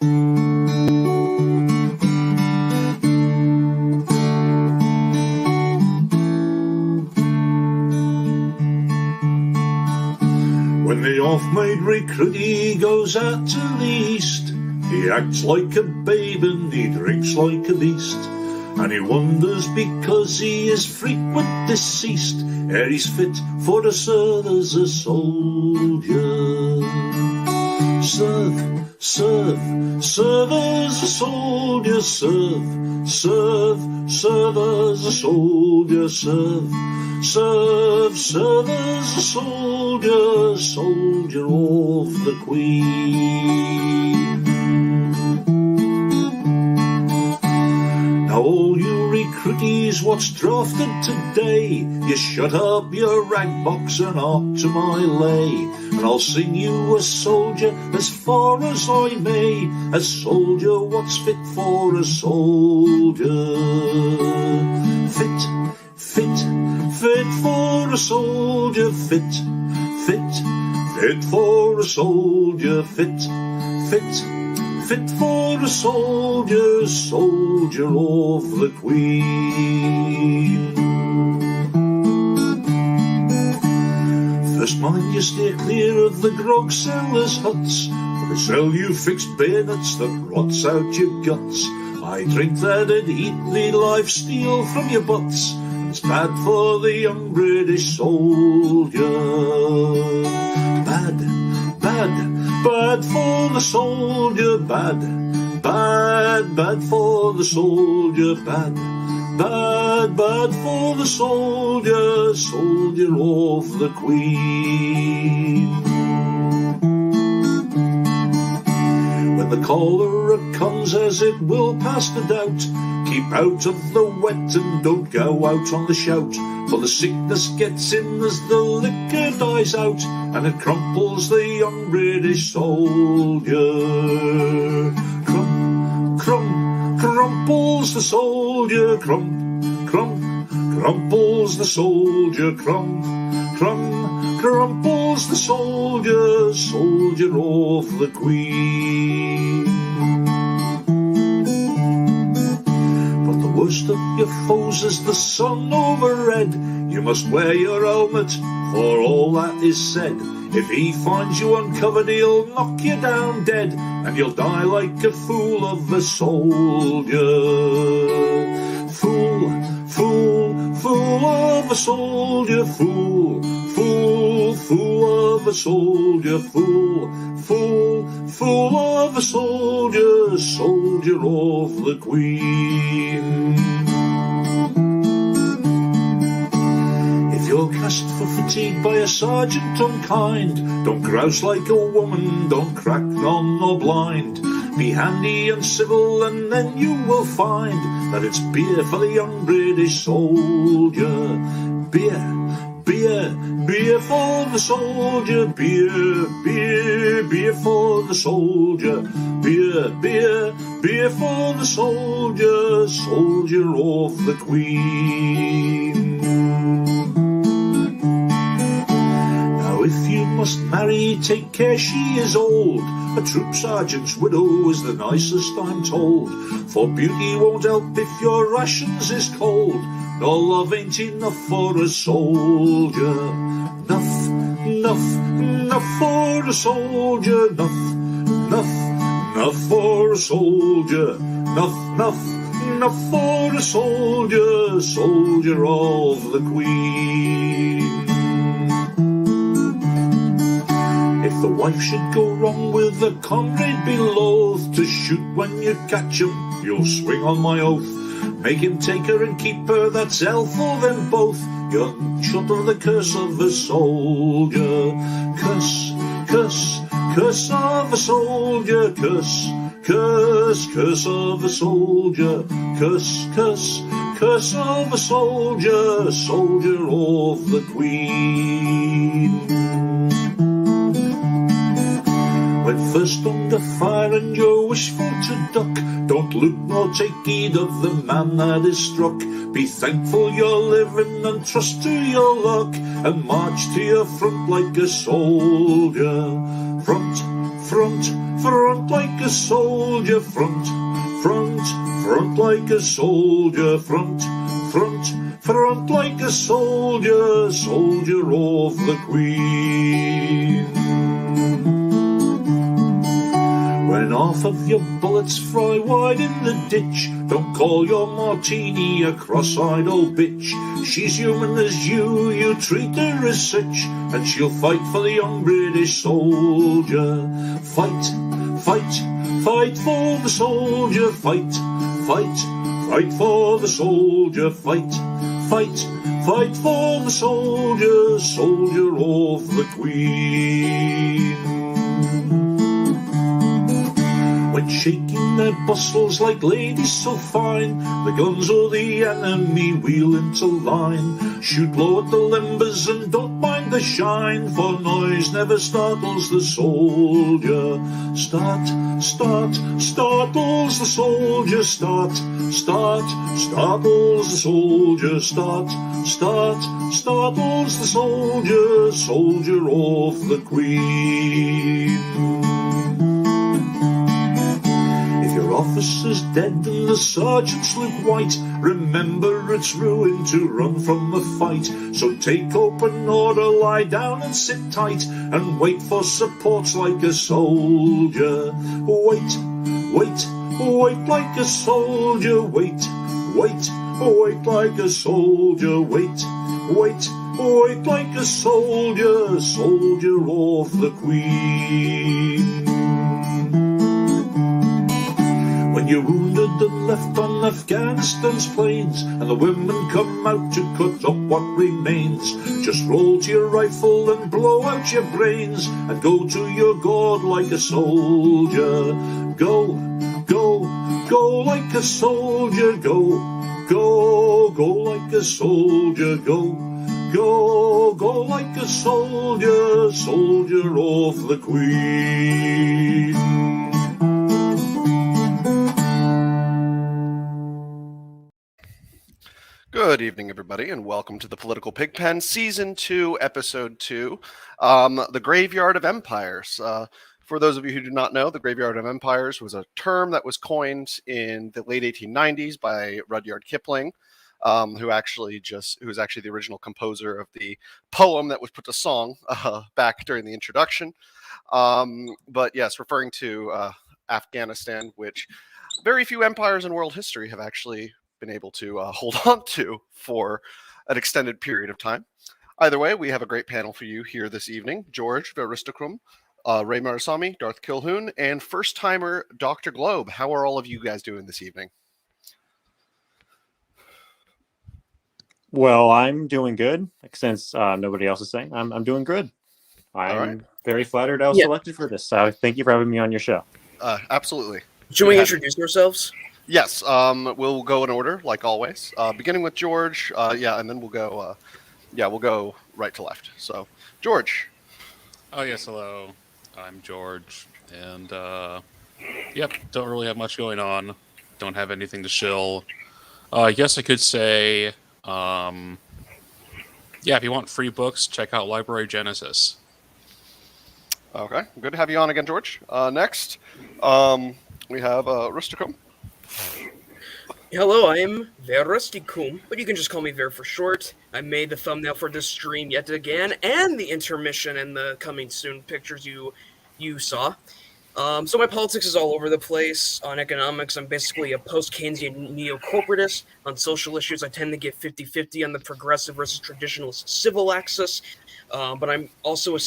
When the off-made recruit he goes out to the east, he acts like a babe and he drinks like a beast, and he wonders because he is frequent deceased, ere he's fit for to serve as a soldier. Serve, serve, serve as a soldier, serve, serve, serve as a soldier, serve, serve, serve as a soldier, soldier of the Queen. Now all you recruities what's drafted today, you shut up your rag box and up to my lay, and I'll sing you a soldier as far as I may, a soldier what's fit for a soldier. Fit, fit, fit for a soldier, fit, fit, fit for a soldier, fit, fit, fit for a soldier, soldier of the Queen. First mind you steer clear of the grog sellers' huts, for they sell you fixed bayonets that rots out your guts. I drink that and eat the live steel from your butts, and it's bad for the young British soldier. Bad, bad, bad for the soldier, bad, bad, bad for the soldier, bad, bad, bad for the soldier, soldier of the Queen. When the cholera comes, as it will past a doubt, keep out of the wet and don't go out on the shout, for the sickness gets in as the liquor dies out, and it crumples the young British soldier. Crump, crump, crumples the soldier, crump, crump, crumples the soldier, crump, crump, crumples the soldier, soldier of the Queen. But the worst of your foes is the sun overhead. You must wear your helmet, for all that is said. If he finds you uncovered, he'll knock you down dead, and you'll die like a fool of a soldier. Fool, fool, fool of a soldier, fool, fool, fool of a soldier, fool, fool, fool of a soldier, soldier of the Queen. You're cast for fatigue by a sergeant unkind, don't grouse like a woman, don't crack none nor blind. Be handy and civil, and then you will find that it's beer for the young British soldier. Beer, beer, beer for the soldier, beer, beer, beer for the soldier, beer, beer, beer for the soldier, soldier of the Queen. If you must marry, take care she is old. A troop sergeant's widow is the nicest, I'm told, for beauty won't help if your rations is cold, nor love ain't enough for a soldier. Nuff, nuff, nuff for a soldier, nuff, nuff, nuff for a soldier, nuff, nuff, nuff for a soldier, soldier of the Queen. If the wife should go wrong with a comrade, be loath to shoot when you catch him, you'll swing on my oath. Make him take her and keep her, that's hell for them both. You're shut of the curse of a soldier. Curse, curse, curse of a soldier, curse, curse, curse of a soldier, curse, curse, curse of a soldier, soldier of the Queen. When first under fire and you're wishful to duck, don't look nor take heed of the man that is struck. Be thankful you're living and trust to your luck, and march to your front like a soldier. Front, front, front like a soldier, front, front, front like a soldier, front, front, front like a soldier, soldier of the Queen. When half of your bullets fly wide in the ditch, don't call your martini a cross-eyed old bitch. She's human as you treat her as such, and she'll fight for the young British soldier. Fight, fight, fight for the soldier, fight, fight, fight for the soldier, fight, fight, fight for the soldier, soldier of the Queen. When shaking their bustles like ladies so fine, the guns of the enemy wheel into line. Shoot low at the limbers and don't mind the shine, for noise never startles the soldier. Start, start, startles the soldier, start, start, startles the soldier, start, start, startles the soldier, soldier of the Queen. Officers dead and the sergeants look white, remember it's ruin to run from a fight. So take open order, lie down and sit tight, and wait for supports like a soldier. Wait, wait, wait like a soldier, wait, wait, wait like a soldier, wait, wait, wait like a soldier, soldier of the Queen. When you're wounded and left on Afghanistan's plains, and the women come out to cut up what remains, just roll to your rifle and blow out your brains, and go to your God like a soldier. Go, go, go like a soldier, go, go, go like a soldier, go, go, go like a soldier, soldier of the Queen. Good evening, everybody, and welcome to the Political Pigpen, Season 2, Episode 2, The Graveyard of Empires. For those of you who do not know, the Graveyard of Empires was a term that was coined in the late 1890s by Rudyard Kipling, who was actually the original composer of the poem that was put to song back during the introduction. But yes, referring to Afghanistan, which very few empires in world history have actually been able to hold on to for an extended period of time. Either way, we have a great panel for you here this evening. George Veristacrum, Ray Marasamy, Darth Kilhoun, and first-timer Dr. Globe. How are all of you guys doing this evening? Well, I'm doing good, since nobody else is saying. I'm doing good. I'm very flattered I was selected for this. So thank you for having me on your show. Absolutely. Should we introduce ourselves? Yes, we'll go in order, like always. Beginning with George, and then we'll go right to left. So, George. Oh, yes, hello. I'm George, and, don't really have much going on. Don't have anything to shill. I guess I could say, if you want free books, check out Library Genesis. Okay, good to have you on again, George. Next, we have Rusticum. Hello, I'm Verusticum, but you can just call me Ver for short. I made the thumbnail for this stream yet again, and the intermission and the coming soon pictures you saw. So my politics is all over the place. On economics, I'm basically a post-Keynesian neo-corporatist. On social issues, I tend to get 50-50 on the progressive versus traditionalist civil axis. But I'm also a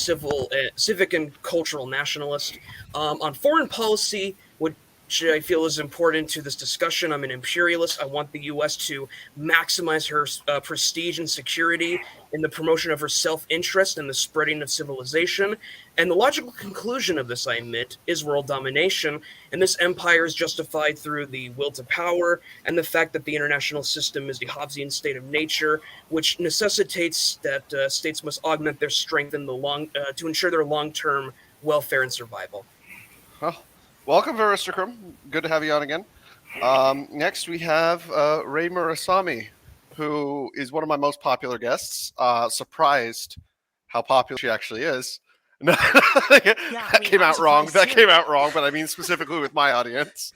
civic and cultural nationalist. On foreign policy, which I feel is important to this discussion, I'm an imperialist. I want the U.S. to maximize her prestige and security in the promotion of her self-interest and the spreading of civilization. And the logical conclusion of this, I admit, is world domination. And this empire is justified through the will to power and the fact that the international system is the Hobbesian state of nature, which necessitates that states must augment their strength in to ensure their long-term welfare and survival. Well, welcome, Veristacrum. Good to have you on again. Next, we have Ray Marasamy, who is one of my most popular guests. Surprised how popular she actually is. No, that came I'm out wrong. surprised That too. came out wrong, but I mean specifically with my audience.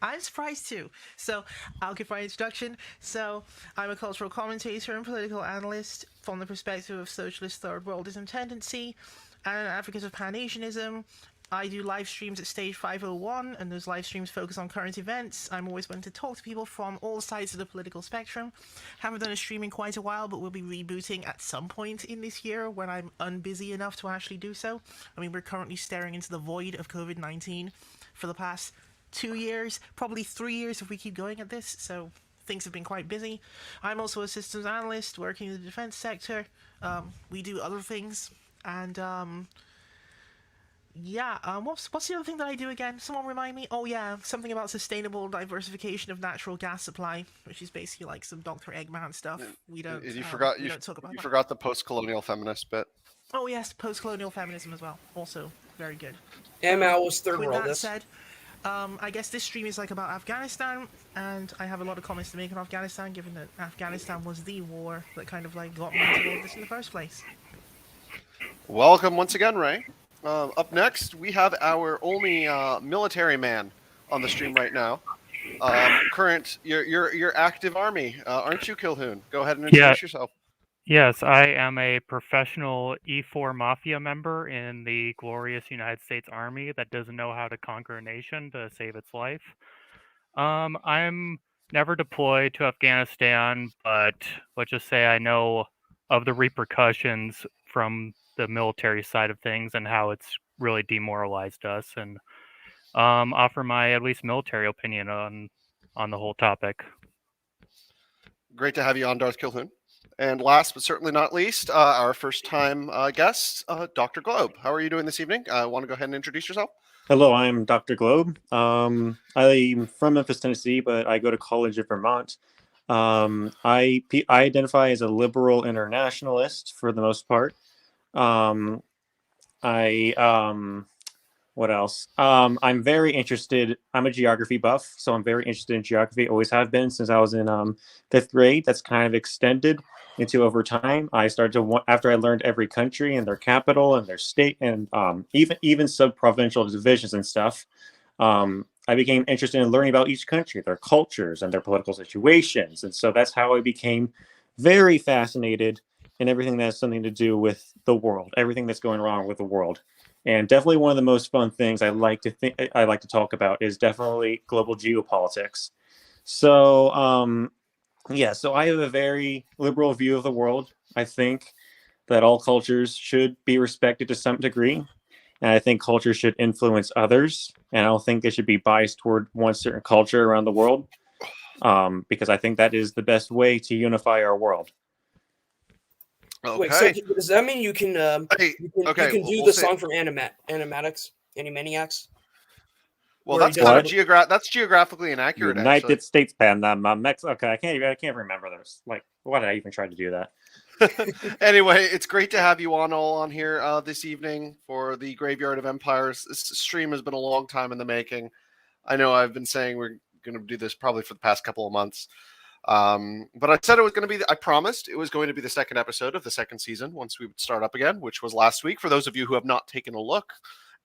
I'm surprised too. So, I'll give my introduction. So, I'm a cultural commentator and political analyst from the perspective of socialist third worldism tendency and an advocate of Pan-Asianism. I do live streams at Stage 501, and those live streams focus on current events. I'm always willing to talk to people from all sides of the political spectrum. Haven't done a stream in quite a while, but we'll be rebooting at some point in this year when I'm unbusy enough to actually do so. I mean, we're currently staring into the void of COVID-19 for the past 2 years, probably 3 years if we keep going at this, so things have been quite busy. I'm also a systems analyst working in the defense sector. We do other things, and what's the other thing that I do again? Someone remind me? Oh yeah, something about sustainable diversification of natural gas supply, which is basically like some Dr. Eggman stuff. We don't talk about. You forgot the post-colonial feminist bit. Oh yes, post-colonial feminism as well. Also very good. And Al was third With world. that said, I guess this stream is like about Afghanistan, and I have a lot of comments to make on Afghanistan, given that Afghanistan was the war that kind of like got me into all of this in the first place. Welcome once again, Ray. Up next, we have our only military man on the stream right now. Your active army, aren't you, Kilhoun? Go ahead and introduce yourself. Yes, I am a professional E4 Mafia member in the glorious United States Army that doesn't know how to conquer a nation to save its life. I'm never deployed to Afghanistan, but let's just say I know of the repercussions from the military side of things and how it's really demoralized us, and offer my at least military opinion on the whole topic. Great to have you on, Darth Kilhoun. And last but certainly not least, our first time guest, Dr. Globe. How are you doing this evening? Want to go ahead and introduce yourself? Hello, I'm Dr. Globe. I'm from Memphis, Tennessee, but I go to college in Vermont. I identify as a liberal internationalist for the most part. What else? I'm very interested. I'm a geography buff, so I'm very interested in geography. Always have been since I was in 5th grade. That's kind of extended into over time. I started to after I learned every country and their capital and their state and even sub-provincial divisions and stuff. I became interested in learning about each country, their cultures and their political situations, and so that's how I became very fascinated in everything that has something to do with the world, everything that's going wrong with the world. And definitely one of the most fun things I like to talk about is definitely global geopolitics. So so I have a very liberal view of the world. I think that all cultures should be respected to some degree, and I think culture should influence others. And I don't think they should be biased toward one certain culture around the world, because I think that is the best way to unify our world. Okay. Wait, so does that mean you can you can do the song from Animaniacs? Well, Where that's he kind does of that's geographically inaccurate. United actually. States, Panama, Mexico. Okay, I can't remember those. Like, why did I even try to do that? Anyway, it's great to have you all on here this evening for the Graveyard of Empires. This stream has been a long time in the making. I know I've been saying we're going to do this probably for the past couple of months. But I said it was going to be, I promised it was going to be the second episode of the second season once we would start up again, which was last week. For those of you who have not taken a look,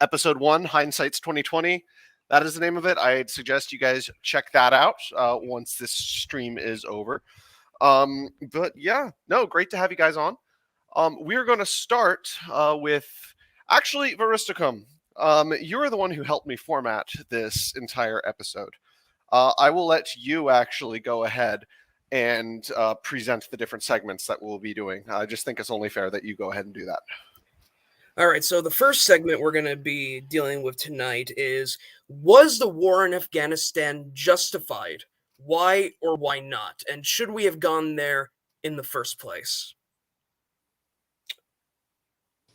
episode 1, Hindsight's 2020. That is the name of it. I'd suggest you guys check that out once this stream is over. But yeah, no, great to have you guys on. We're going to start with, actually, Varisticum, you're the one who helped me format this entire episode. I will let you actually go ahead and present the different segments that we'll be doing. I just think it's only fair that you go ahead and do that. All right, so the first segment we're going to be dealing with tonight is, was the war in Afghanistan justified? Why or why not? And should we have gone there in the first place?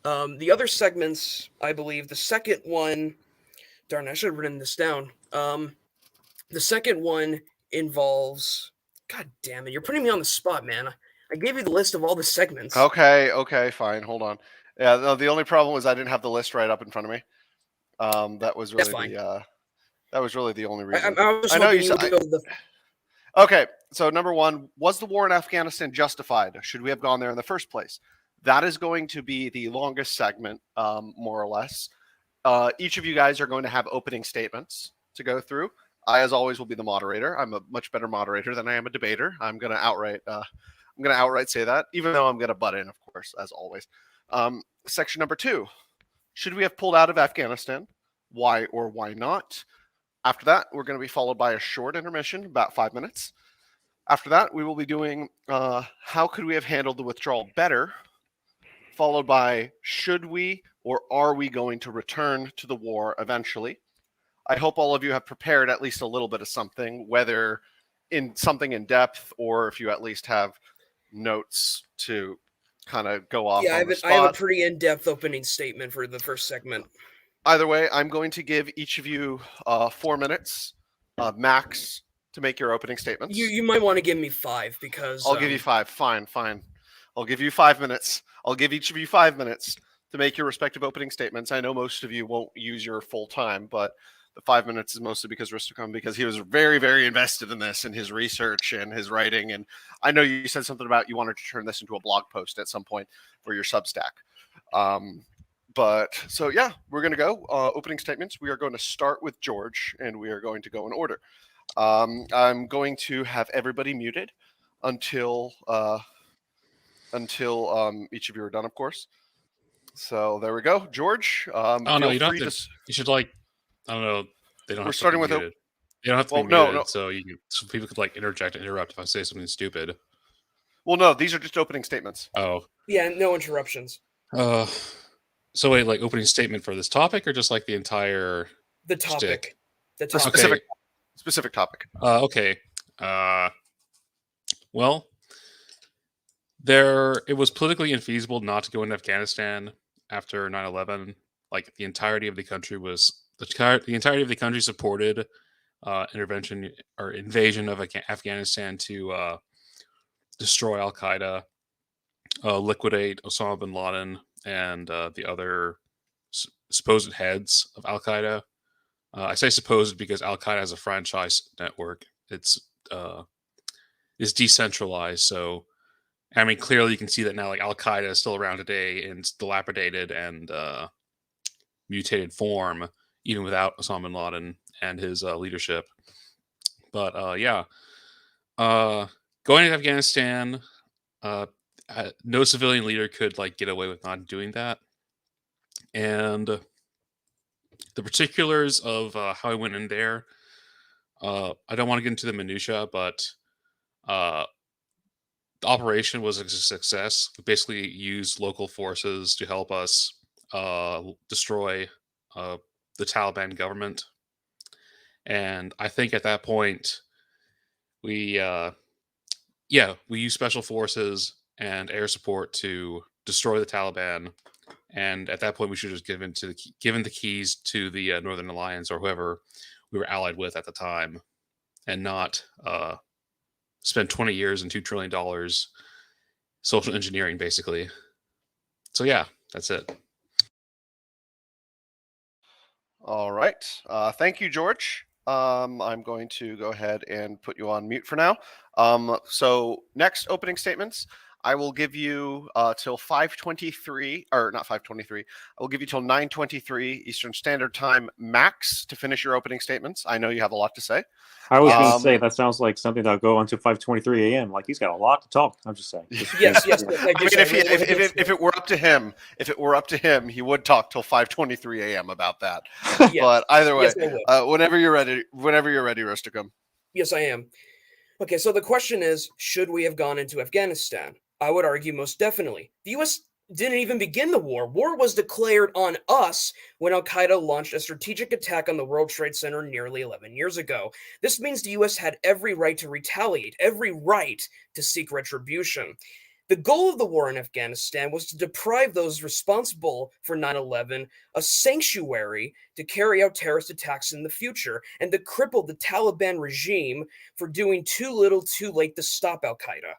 The other segments, I believe, the second one, darn, I should have written this down. The second one involves, God damn it, you're putting me on the spot, man. I gave you the list of all the segments. Okay, fine, hold on. Yeah, no, the only problem was I didn't have the list right up in front of me. That was really the only reason. I know you said. Okay, so number 1, was the war in Afghanistan justified? Should we have gone there in the first place? That is going to be the longest segment, more or less. Each of you guys are going to have opening statements to go through. I, as always, will be the moderator. I'm a much better moderator than I am a debater. I'm going to outright say that, even though I'm going to butt in, of course, as always. Section number 2: should we have pulled out of Afghanistan? Why or why not? After that, we're going to be followed by a short intermission, about 5 minutes. After that, we will be doing how could we have handled the withdrawal better, followed by should we or are we going to return to the war eventually. I hope all of you have prepared at least a little bit of something, whether in something in depth or if you at least have notes to kind of go off on the spot. I have a pretty in-depth opening statement for the first segment. Either way, I'm going to give each of you 4 minutes max to make your opening statements. You might want to give me 5 because... I'll give you 5. Fine. I'll give you 5 minutes. I'll give each of you 5 minutes to make your respective opening statements. I know most of you won't use your full time, but the 5 minutes is mostly because Risticum, because he was very, very invested in this, in his research and his writing. And I know you said something about you wanted to turn this into a blog post at some point for your Substack. But so, yeah, we're going to go. Opening statements. We are going to start with George, and we are going to go in order. I'm going to have everybody muted until each of you are done, of course. So there we go. George, no, you don't have to. You should, like, I don't know. They don't. We're starting with muted. You don't have to be muted, no. So people could like interject and interrupt if I say something stupid. Well, no, these are just opening statements. Oh. Yeah, no interruptions. So wait, like opening statement for this topic, or just like the entire topic? Stick? The topic. Specific topic. Okay. Well, it was politically infeasible not to go into Afghanistan after 9/11. Like the entirety of the country supported intervention or invasion of Afghanistan to destroy Al Qaeda, liquidate Osama bin Laden and the other supposed heads of Al Qaeda. I say supposed because Al Qaeda has a franchise network. It's decentralized, so I mean clearly you can see that now. Like Al Qaeda is still around today in dilapidated and mutated form, even without Osama bin Laden and his leadership. But going to Afghanistan, no civilian leader could like get away with not doing that. And the particulars of how I went in there, I don't want to get into the minutia, but the operation was a success. We basically used local forces to help us destroy the Taliban government. And I think at that point, we used special forces and air support to destroy the Taliban. And at that point, we should have just given the keys to the Northern Alliance or whoever we were allied with at the time, and not spend 20 years and $2 trillion social engineering, basically. So yeah, that's it. All right. Thank you, George. I'm going to go ahead and put you on mute for now. So next opening statements, I will give you till 5:23, or not 5:23. I will give you till 9:23 Eastern Standard Time max to finish your opening statements. I know you have a lot to say. I was going to say that sounds like something that'll go on to 5:23 a.m. Like he's got a lot to talk. I'm just saying. Yes. I mean, if it were up to him, he would talk till 5:23 a.m. about that. Yes. But either way, whenever you're ready, Rusticum. Yes, I am. Okay, so the question is, should we have gone into Afghanistan? I would argue most definitely. The U.S. didn't even begin the war. War was declared on us when Al Qaeda launched a strategic attack on the World Trade Center nearly 11 years ago. This means the U.S. had every right to retaliate, every right to seek retribution. The goal of the war in Afghanistan was to deprive those responsible for 9/11 a sanctuary to carry out terrorist attacks in the future, and to cripple the Taliban regime for doing too little too late to stop Al Qaeda.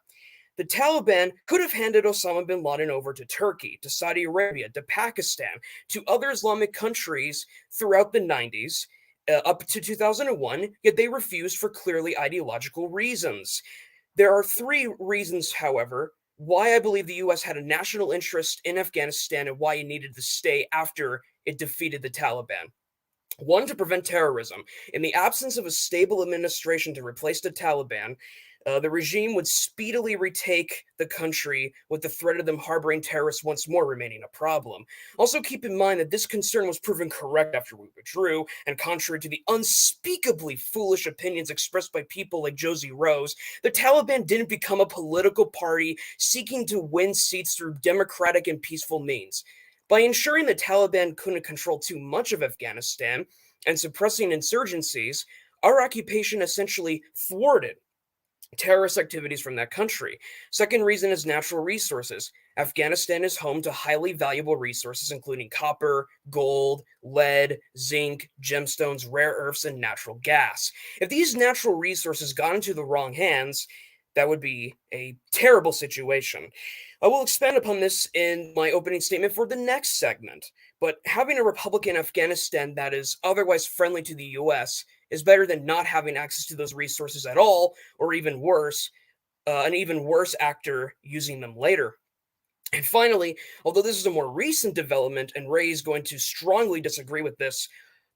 The Taliban could have handed Osama bin Laden over to Turkey, to Saudi Arabia, to Pakistan, to other Islamic countries throughout the 90s, up to 2001, yet they refused for clearly ideological reasons. There are 3 reasons, however, why I believe the US had a national interest in Afghanistan and why it needed to stay after it defeated the Taliban. One, to prevent terrorism. In the absence of a stable administration to replace the Taliban, the regime would speedily retake the country, with the threat of them harboring terrorists once more remaining a problem. Also, keep in mind that this concern was proven correct after we withdrew, and contrary to the unspeakably foolish opinions expressed by people like Josie Rose, the Taliban didn't become a political party seeking to win seats through democratic and peaceful means. By ensuring the Taliban couldn't control too much of Afghanistan and suppressing insurgencies, our occupation essentially thwarted terrorist activities from that country. Second reason is natural resources. Afghanistan is home to highly valuable resources, including copper, gold, lead, zinc, gemstones, rare earths, and natural gas. If these natural resources got into the wrong hands, that would be a terrible situation. I will expand upon this in my opening statement for the next segment, but having a republic in Afghanistan that is otherwise friendly to the US is better than not having access to those resources at all, or even worse, an even worse actor using them later. And finally, although this is a more recent development, and Ray is going to strongly disagree with this,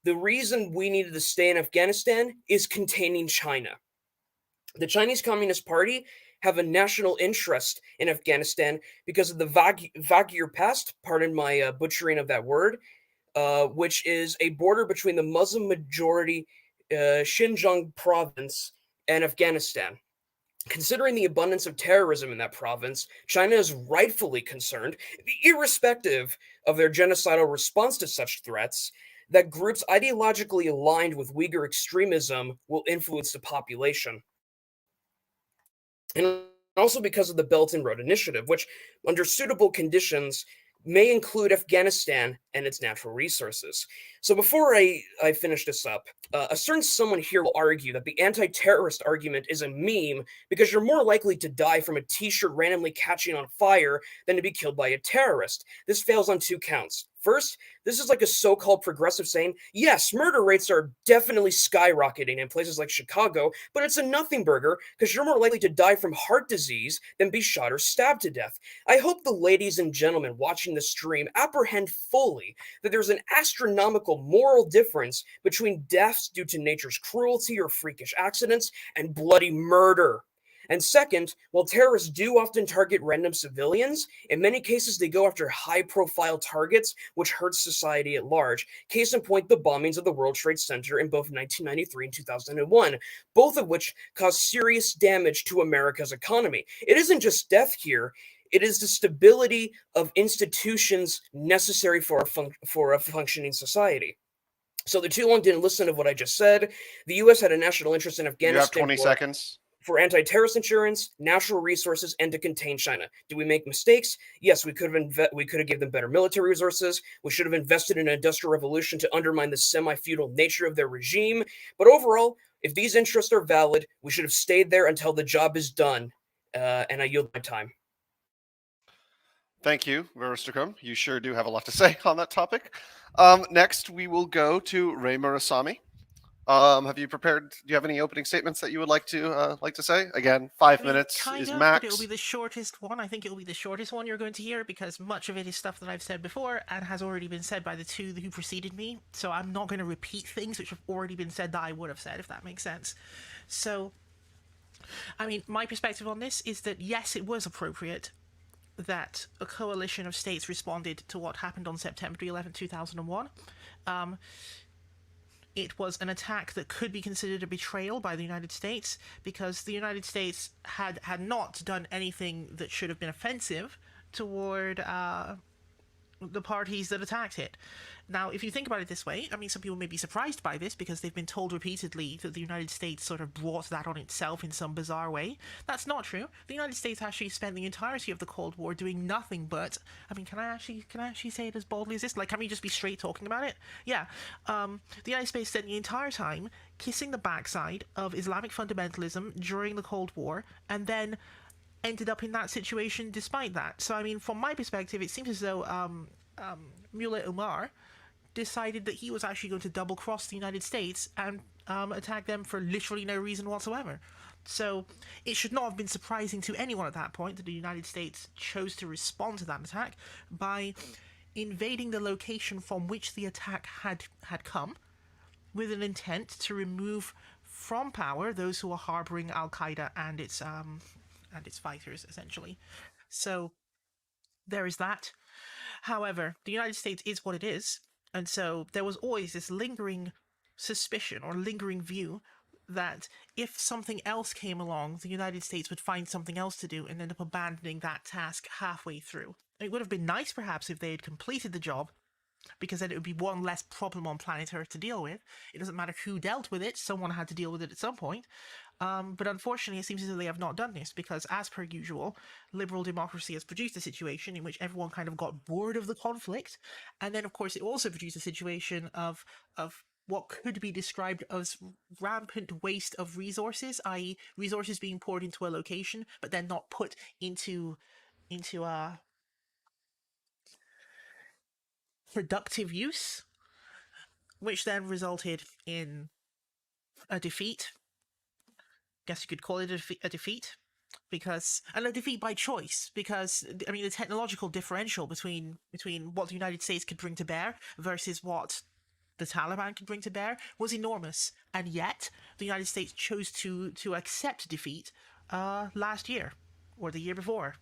the reason we needed to stay in Afghanistan is containing China. The Chinese Communist Party have a national interest in Afghanistan because of the Vagyr Pass, pardon my butchering of that word, which is a border between the Muslim-majority Xinjiang province and Afghanistan. Considering the abundance of terrorism in that province, China is rightfully concerned, irrespective of their genocidal response to such threats, that groups ideologically aligned with Uyghur extremism will influence the population. And also because of the Belt and Road Initiative, which, under suitable conditions, may include Afghanistan and its natural resources. So before I finish this up, a certain someone here will argue that the anti-terrorist argument is a meme because you're more likely to die from a t-shirt randomly catching on fire than to be killed by a terrorist. This fails on two counts. First, this is like a so-called progressive saying, yes, murder rates are definitely skyrocketing in places like Chicago, but it's a nothing burger because you're more likely to die from heart disease than be shot or stabbed to death. I hope the ladies and gentlemen watching the stream apprehend fully that there's an astronomical moral difference between deaths due to nature's cruelty or freakish accidents and bloody murder. And second, while terrorists do often target random civilians, in many cases they go after high-profile targets, which hurts society at large. Case in point, the bombings of the World Trade Center in both 1993 and 2001, both of which caused serious damage to America's economy. It isn't just death here. It is the stability of institutions necessary for a functioning society. So the too long didn't listen to what I just said. The U.S. had a national interest in Afghanistan. You have 20 seconds. For anti-terrorist insurance, natural resources, and to contain China. Do we make mistakes? Yes, we could have given them better military resources. We should have invested in an industrial revolution to undermine the semi-feudal nature of their regime. But overall, if these interests are valid, we should have stayed there until the job is done. And I yield my time. Thank you, Verusticum. You sure do have a lot to say on that topic. Next, we will go to Ray Murasami. Have you prepared? Do you have any opening statements that you would like to say? Again, 5 minutes is max. But it'll be the shortest one. I think it'll be the shortest one you're going to hear because much of it is stuff that I've said before and has already been said by the two who preceded me. So I'm not going to repeat things which have already been said that I would have said, if that makes sense. So, I mean, my perspective on this is that yes, it was appropriate that a coalition of states responded to what happened on September 11, 2001. It was an attack that could be considered a betrayal by the United States because the United States had not done anything that should have been offensive toward the parties that attacked it. Now, if you think about it this way, I mean, some people may be surprised by this because they've been told repeatedly that the United States sort of brought that on itself in some bizarre way. That's not true. The United States actually spent the entirety of the Cold War doing nothing but, I mean, can I actually say it as boldly as this? Like, can we just be straight talking about it? Yeah. The United States spent the entire time kissing the backside of Islamic fundamentalism during the Cold War, and then ended up in that situation despite that. So, I mean, from my perspective, it seems as though Mullah Omar decided that he was actually going to double-cross the United States and attack them for literally no reason whatsoever. So it should not have been surprising to anyone at that point that the United States chose to respond to that attack by invading the location from which the attack had come, with an intent to remove from power those who are harboring Al Qaeda and its fighters, essentially. So there is that. However, the United States is what it is, and so there was always this lingering suspicion or lingering view that if something else came along, the United States would find something else to do and end up abandoning that task halfway through. It would have been nice, perhaps, if they had completed the job, because then it would be one less problem on planet Earth to deal with. It doesn't matter who dealt with it, someone had to deal with it at some point. But unfortunately, it seems as though they have not done this, because as per usual, liberal democracy has produced a situation in which everyone kind of got bored of the conflict, and then of course it also produced a situation of what could be described as rampant waste of resources, i.e. resources being poured into a location, but then not put into productive use, which then resulted in a defeat. Guess you could call it a defeat, because, and a defeat by choice, because I mean the technological differential between what the United States could bring to bear versus what the Taliban could bring to bear was enormous, and yet the United States chose to accept defeat last year or the year before.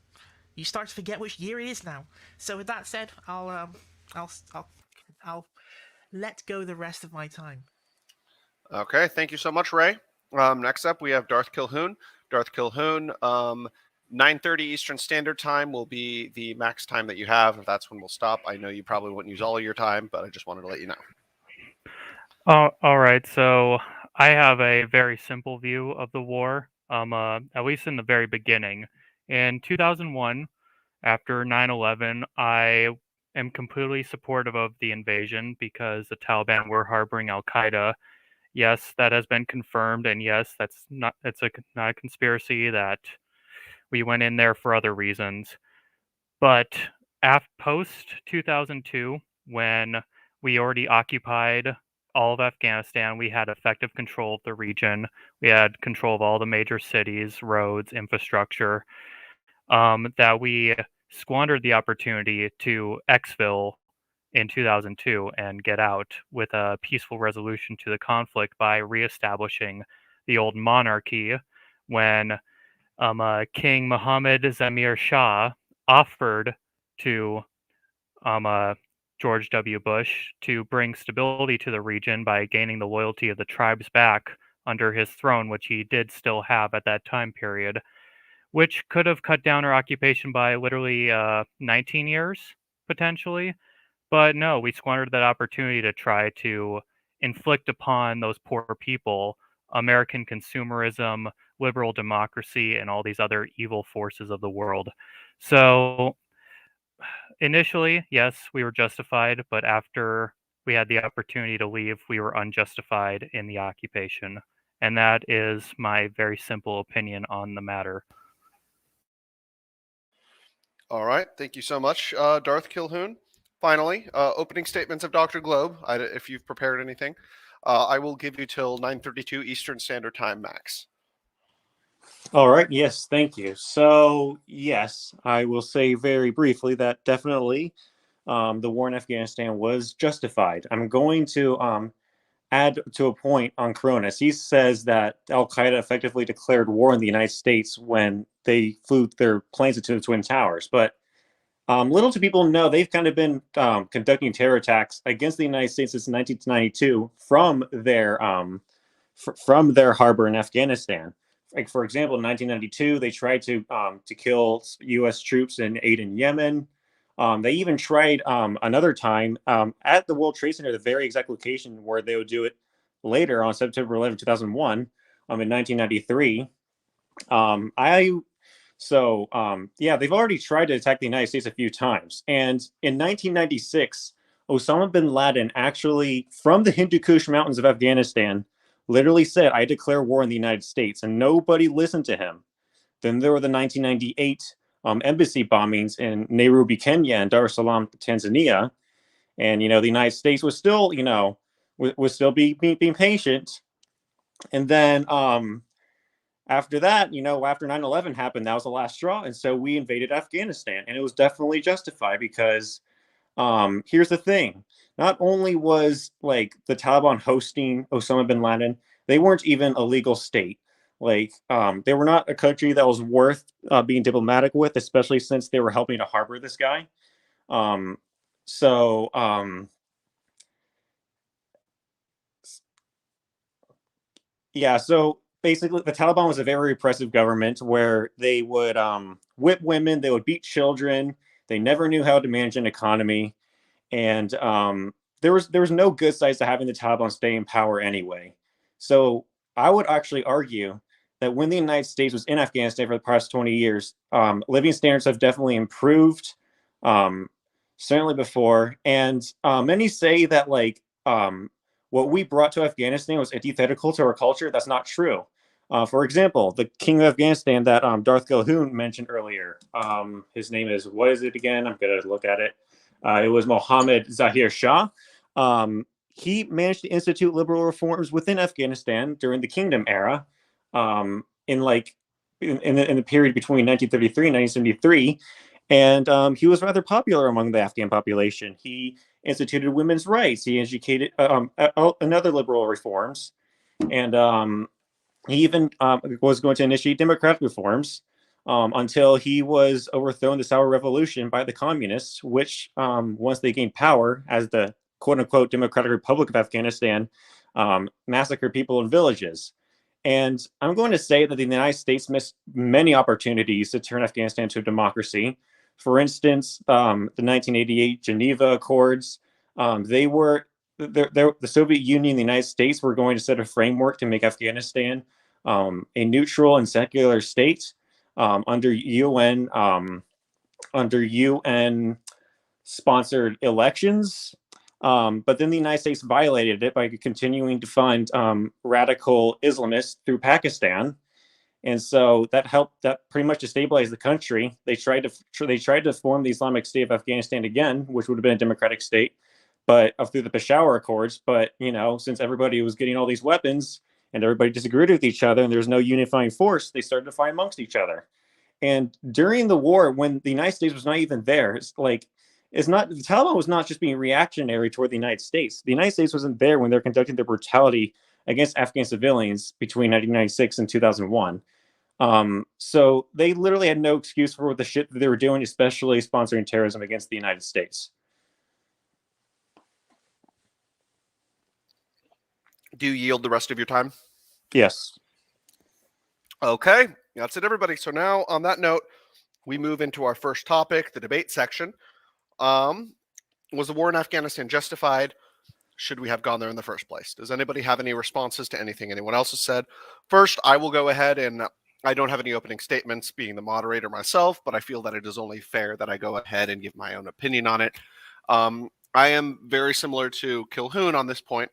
You start to forget which year it is now. So with that said, I'll let go the rest of my time. Okay, thank you so much, Ray. Next up, we have Darth Kilhoun. Darth Kilhoun, 9:30 Eastern Standard Time will be the max time that you have. That's when we'll stop. I know you probably wouldn't use all of your time, but I just wanted to let you know. All right. So I have a very simple view of the war, at least in the very beginning. In 2001, after 9/11, I am completely supportive of the invasion because the Taliban were harboring Al Qaeda. Yes, that has been confirmed, and yes, not a conspiracy that we went in there for other reasons. But post 2002, when we already occupied all of Afghanistan, we had effective control of the region. We had control of all the major cities, roads, infrastructure. That we squandered the opportunity to exfil in 2002 and get out with a peaceful resolution to the conflict by reestablishing the old monarchy when King Mohammed Zamir Shah offered to George W. Bush to bring stability to the region by gaining the loyalty of the tribes back under his throne, which he did still have at that time period, which could have cut down our occupation by literally 19 years, potentially. But no, we squandered that opportunity to try to inflict upon those poor people American consumerism, liberal democracy, and all these other evil forces of the world. So initially, yes, we were justified, but after we had the opportunity to leave, we were unjustified in the occupation. And that is my very simple opinion on the matter. All right, thank you so much, Darth Kilhoun. Finally, opening statements of Dr. Globe, if you've prepared anything. I will give you till 9:32 Eastern Standard Time max. All right. Yes. Thank you. So, yes, I will say very briefly that definitely the war in Afghanistan was justified. I'm going to add to a point on Coronas. He says that Al Qaeda effectively declared war on the United States when they flew their planes into the Twin Towers. But little do people know, they've kind of been conducting terror attacks against the United States since 1992 from their harbor in Afghanistan. Like, for example, in 1992, they tried to kill U.S. troops in Aden, Yemen. They even tried another time at the World Trade Center, the very exact location where they would do it later on September 11, 2001, in 1993. They've already tried to attack the United States a few times. And in 1996, Osama bin Laden actually, from the Hindu Kush mountains of Afghanistan, literally said, "I declare war on the United States," and nobody listened to him. Then there were the 1998 embassy bombings in Nairobi, Kenya, and Dar es Salaam, Tanzania, and the United States was still, was still being patient. And then after that, after 9/11 happened, that was the last straw. And so we invaded Afghanistan. And it was definitely justified because here's the thing. Not only was like the Taliban hosting Osama bin Laden, they weren't even a legal state. Like they were not a country that was worth being diplomatic with, especially since they were helping to harbor this guy. Um, so yeah, so basically, the Taliban was a very repressive government where they would whip women, they would beat children, they never knew how to manage an economy, and there was no good sides to having the Taliban stay in power anyway. So I would actually argue that when the United States was in Afghanistan for the past 20 years, living standards have definitely improved, um, certainly before. And many say that what we brought to Afghanistan was antithetical to our culture. That's not true. For example, the king of Afghanistan that Darth Calhoun mentioned earlier. His name is, what is it again? I'm going to look at it. It was Mohammed Zahir Shah. He managed to institute liberal reforms within Afghanistan during the kingdom era, in the period between 1933 and 1973, and he was rather popular among the Afghan population. He instituted women's rights. He educated another liberal reforms, and he even was going to initiate democratic reforms until he was overthrown the Sour Revolution by the communists, which, once they gained power as the quote-unquote Democratic Republic of Afghanistan, massacred people in villages. And I'm going to say that the United States missed many opportunities to turn Afghanistan into a democracy. For instance, the 1988 Geneva Accords, they were the Soviet Union and the United States were going to set a framework to make Afghanistan a neutral and secular state under UN sponsored elections. But then the United States violated it by continuing to fund radical Islamists through Pakistan, and so that pretty much destabilize the country. They tried to form the Islamic State of Afghanistan again, which would have been a democratic state, but through the Peshawar Accords. But since everybody was getting all these weapons and everybody disagreed with each other, and there was no unifying force, they started to fight amongst each other. And during the war, when the United States was not even there, the Taliban was not just being reactionary toward the United States. The United States wasn't there when they're conducting their brutality against Afghan civilians between 1996 and 2001. So they literally had no excuse for the shit that they were doing, especially sponsoring terrorism against the United States. Do you yield the rest of your time? Yes. Okay, that's it, everybody. So now, on that note, we move into our first topic, the debate section. Was the war in Afghanistan justified? Should we have gone there in the first place? Does anybody have any responses to anything anyone else has said? First, I will go ahead, and I don't have any opening statements being the moderator myself, but I feel that it is only fair that I go ahead and give my own opinion on it. I am very similar to Calhoun on this point.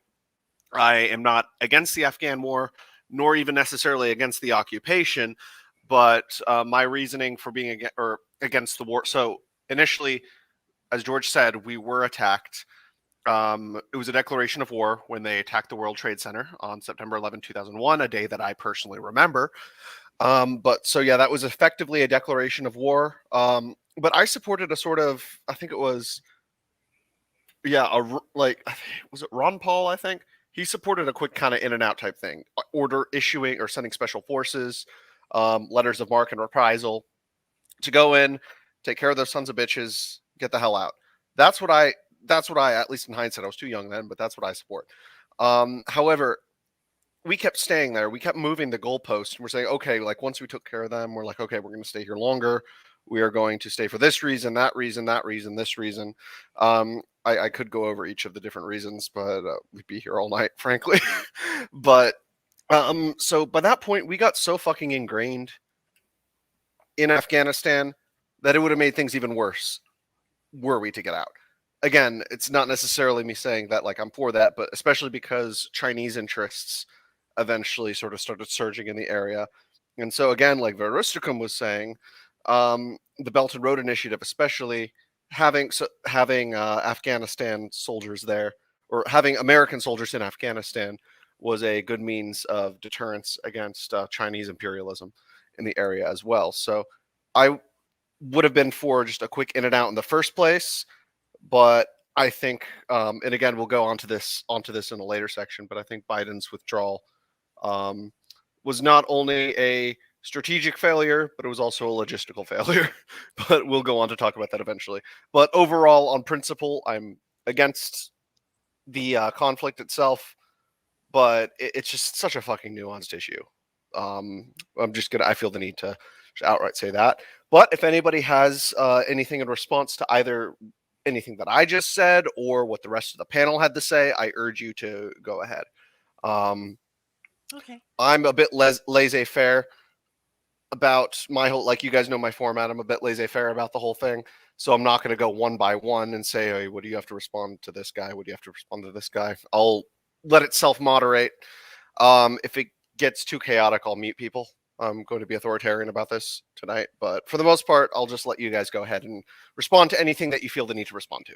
I am not against the Afghan war, nor even necessarily against the occupation, but my reasoning for being against the war. So initially, as George said, we were attacked. It was a declaration of war when they attacked the World Trade Center on September 11, 2001, a day that I personally remember. But so, yeah, that was effectively a declaration of war. But I supported a sort of, I think it was, was it Ron Paul, I think? He supported a quick kind of in and out type thing, order issuing or sending special forces, letters of marque and reprisal to go in, take care of those sons of bitches, get the hell out. That's what I, at least in hindsight, I was too young then, but that's what I support. However, we kept staying there. We kept moving the goalpost. And we're saying, okay, like once we took care of them, we're like, okay, we're going to stay here longer. We are going to stay for this reason, that reason, that reason, this reason. I could go over each of the different reasons, but we'd be here all night, frankly. But so by that point, we got so fucking ingrained in Afghanistan that it would have made things even worse were we to get out. Again, it's not necessarily me saying that like I'm for that, but especially because Chinese interests eventually sort of started surging in the area. And so again, like Verustikum was saying, the Belt and Road Initiative, especially having Afghanistan soldiers there, or having American soldiers in Afghanistan, was a good means of deterrence against Chinese imperialism in the area as well. So I would have been for just a quick in and out in the first place, but I think, and again, we'll go onto this in a later section, but I think Biden's withdrawal was not only a strategic failure, but it was also a logistical failure. But we'll go on to talk about that eventually. But overall, on principle, I'm against the conflict itself, but it's just such a fucking nuanced issue. I feel the need to just outright say that. But if anybody has anything in response to either anything that I just said or what the rest of the panel had to say, I urge you to go ahead. Okay. I'm a bit laissez-faire about my whole, like, you guys know my format. I'm a bit laissez-faire about the whole thing. So I'm not going to go one by one and say, hey, what do you have to respond to this guy? What do you have to respond to this guy? I'll let it self-moderate. If it gets too chaotic, I'll mute people. I'm going to be authoritarian about this tonight. But for the most part, I'll just let you guys go ahead and respond to anything that you feel the need to respond to.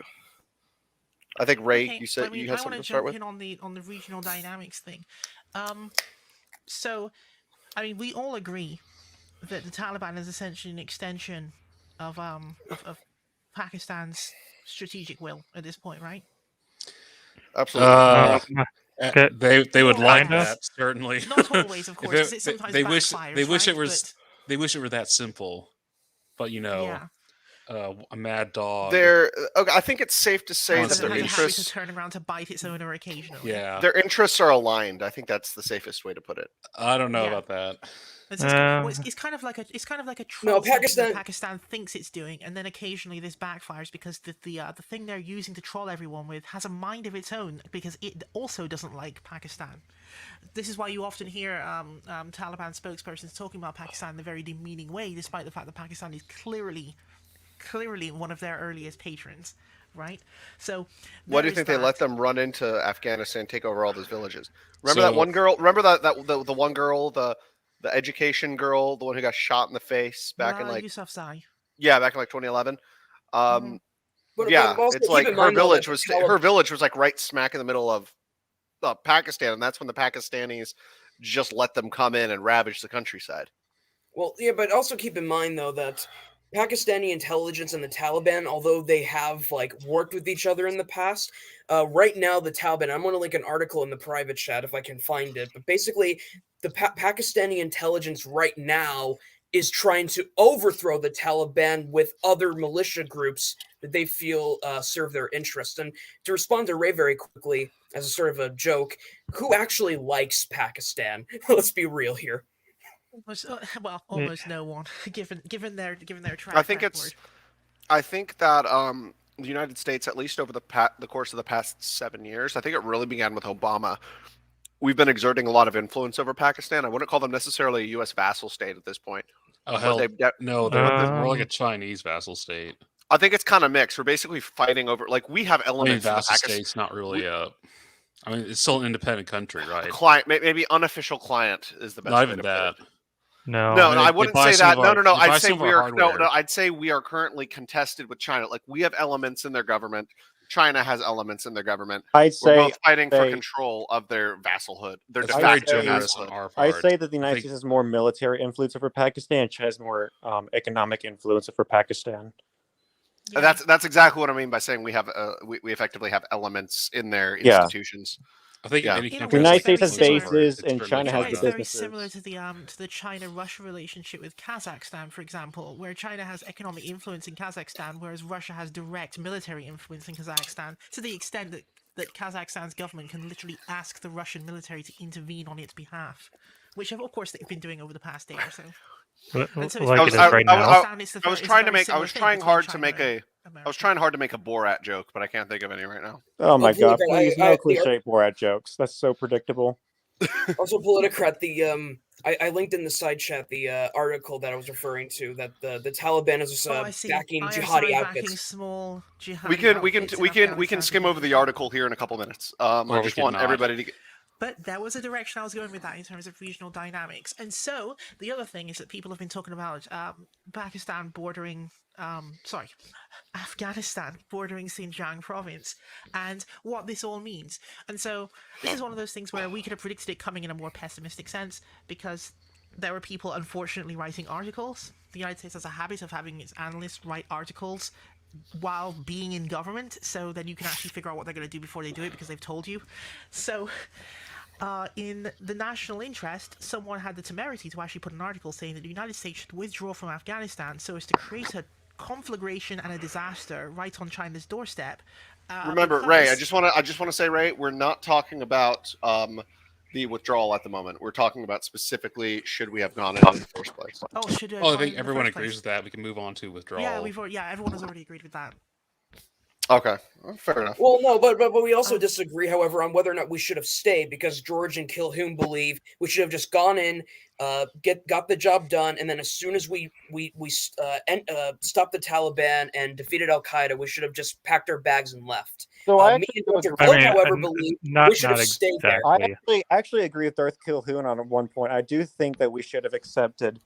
I think, Ray, Okay, you said you had something to start with? I want to jump in on the regional dynamics thing. So, I mean, we all agree that the Taliban is essentially an extension of Pakistan's strategic will at this point, right? Absolutely. They would like Kinda. that, certainly. Not always, of course. Because it sometimes backfires, they wish right? they wish it were that simple, but Yeah. a mad dog. I think it's safe to say that It their has a habit to interests, turn around to bite its owner occasionally. Yeah, their interests are aligned. I think that's the safest way to put it. I don't know Yeah. about that. It's kind of like a troll No, that Pakistan thinks it's doing, and then occasionally this backfires because the thing they're using to troll everyone with has a mind of its own because it also doesn't like Pakistan. This is why you often hear Taliban spokespersons talking about Pakistan in a very demeaning way, despite the fact that Pakistan is clearly one of their earliest patrons, right? So why do you think they let them run into Afghanistan, take over all those villages? Remember that one girl? Remember the one girl, the education girl, the one who got shot in the face back in like Yousafzai. back in like 2011. But also It's keep like in her mind, though, village that her village was like right smack in the middle of Pakistan, and that's when the Pakistanis just let them come in and ravage the countryside. Well, yeah, but also keep in mind though that Pakistani intelligence and the Taliban, although they have like worked with each other in the past, right now the Taliban. I'm going to link an article in the private chat if I can find it. But basically, the Pakistani intelligence right now is trying to overthrow the Taliban with other militia groups that they feel serve their interests. And to respond to Ray very quickly, as a sort of a joke, who actually likes Pakistan? Let's be real here. Almost no one, given their track I think record. I think that the United States, at least over the course of the past 7 years, I think it really began with Obama. We've been exerting a lot of influence over Pakistan. I wouldn't call them necessarily a U.S. vassal state at this point. Oh hell, no, they're more like a Chinese vassal state. I think it's kind of mixed. We're basically fighting over, like, we have elements in the vassal state's not really I mean, it's still an independent country, right? Client, maybe unofficial client is the best. Not way even to that. Put it. No, I wouldn't say that. No. I'd say I'd say we are currently contested with China. Like, we have elements in their government. China has elements in their government. We're both fighting for control of their vassalhood. Their de facto vassalhood. I say that the United States has more military influence over Pakistan. China has more economic influence over Pakistan. Yeah. That's exactly what I mean by saying we have we effectively have elements in their institutions. I think the United States has bases and China has the it's businesses. very similar to the China-Russia relationship with Kazakhstan, for example, where China has economic influence in Kazakhstan, whereas Russia has direct military influence in Kazakhstan, to the extent that Kazakhstan's government can literally ask the Russian military to intervene on its behalf, which of course they've been doing over the past day or so. I was trying hard to make a Borat joke, but I can't think of any right now. Oh my god! Please, no cliche Borat jokes. That's so predictable. Also, Politicrat, I linked in the side chat the article that I was referring to, that the Taliban is backing jihadi outfits. We can skim over the article here in a couple minutes. I just want everybody to get. But that was the direction I was going with that in terms of regional dynamics. And so, the other thing is that people have been talking about Pakistan bordering... Afghanistan, bordering Xinjiang province, and what this all means. And so this is one of those things where we could have predicted it coming in a more pessimistic sense, because there were people unfortunately writing articles. The United States has a habit of having its analysts write articles while being in government, so then you can actually figure out what they're going to do before they do it because they've told you. So in the national interest, someone had the temerity to actually put an article saying that the United States should withdraw from Afghanistan so as to create a conflagration and a disaster right on China's doorstep. Remember, Ray, I just want to say, Ray, we're not talking about the withdrawal at the moment. We're talking about specifically should we have gone in the first place. Oh, should I think everyone agrees with that. We can move on to withdrawal. Yeah, everyone has already agreed with that. Okay, well, fair enough. Well, no, but we also disagree, however, on whether or not we should have stayed, because George and Kilhoun believe we should have just gone in, got the job done, and then as soon as we stopped the Taliban and defeated Al Qaeda, we should have just packed our bags and left. So I Me actually and Dr. agree. Globe, however, believe we should have stayed there. I actually agree with Darth Kilhoun on one point. I do think that we should have accepted.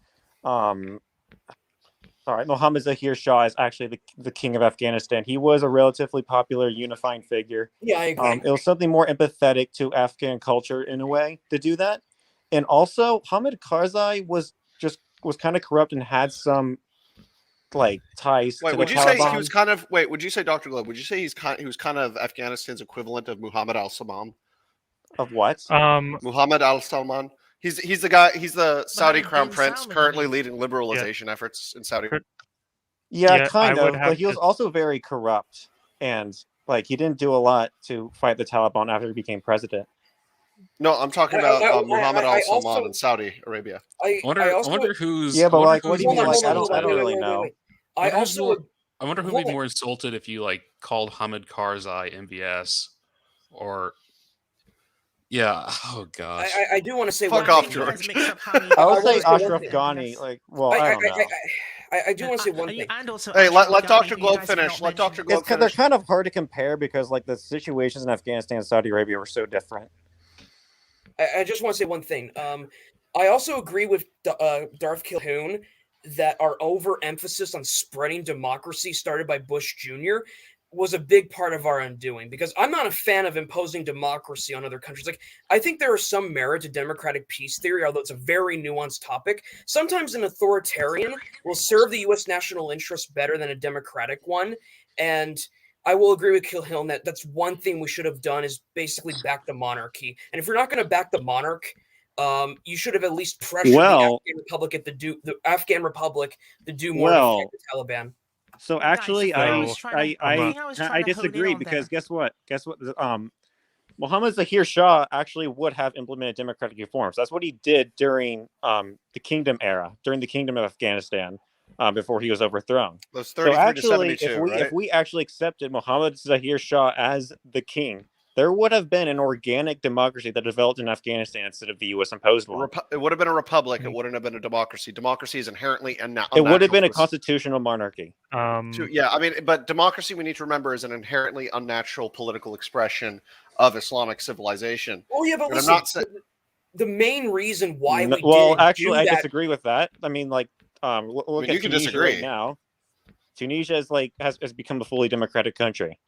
Mohammed Zahir Shah is actually the king of Afghanistan. He was a relatively popular unifying figure. Yeah, I agree. It was something more empathetic to Afghan culture in a way to do that. And also, Hamid Karzai was kind of corrupt and had some ties to the Taliban. Would you say he was kind of? Wait, would you say, Dr. Globe? Would you say he was kind of Afghanistan's equivalent of Muhammad al-Salman? Of what? Muhammad al-Salman. He's the guy. He's the Saudi crown prince currently leading liberalization efforts in Saudi. Yeah, kind of. But he was also very corrupt, and he didn't do a lot to fight the Taliban after he became president. No, I'm talking about Muhammad al-Salman in Saudi Arabia. I wonder who's. Yeah, but what do you mean? I don't really know. I wonder who'd be more insulted if you called Hamid Karzai MBS or. Yeah. Oh gosh. I do want to say. Fuck off, George. I would say Ashraf Ghani. I don't know. I do want to say one thing. And also, hey, let Dr. Globe finish. Let Dr. Globe finish. They're kind of hard to compare because the situations in Afghanistan and Saudi Arabia were so different. I just want to say one thing. I also agree with Darth Kilhoun that our overemphasis on spreading democracy started by Bush Jr. was a big part of our undoing, because I'm not a fan of imposing democracy on other countries. I think there is some merit to democratic peace theory, although it's a very nuanced topic. Sometimes an authoritarian will serve the U.S. national interest better than a democratic one, and I will agree with Kilhoun that that's one thing we should have done, is basically back the monarchy. And if you're not going to back the monarch, you should have at least pressured the Afghan Republic to do more to fight the Taliban. So actually, I disagree, because guess what? Mohammed Zahir Shah actually would have implemented democratic reforms. That's what he did during the kingdom era, during the kingdom of Afghanistan, before he was overthrown. Those 33 to 72, if we actually accepted Mohammed Zahir Shah as the king, there would have been an organic democracy that developed in Afghanistan instead of the U.S. imposed one. It would have been a republic. It wouldn't have been a democracy. Democracy is inherently unnatural. It would have been a constitutional monarchy. But democracy, we need to remember, is an inherently unnatural political expression of Islamic civilization. Oh yeah, but listen, I'm not saying the main reason why we I disagree with that. I mean, look at you can Tunisia disagree. right now. Tunisia has become a fully democratic country.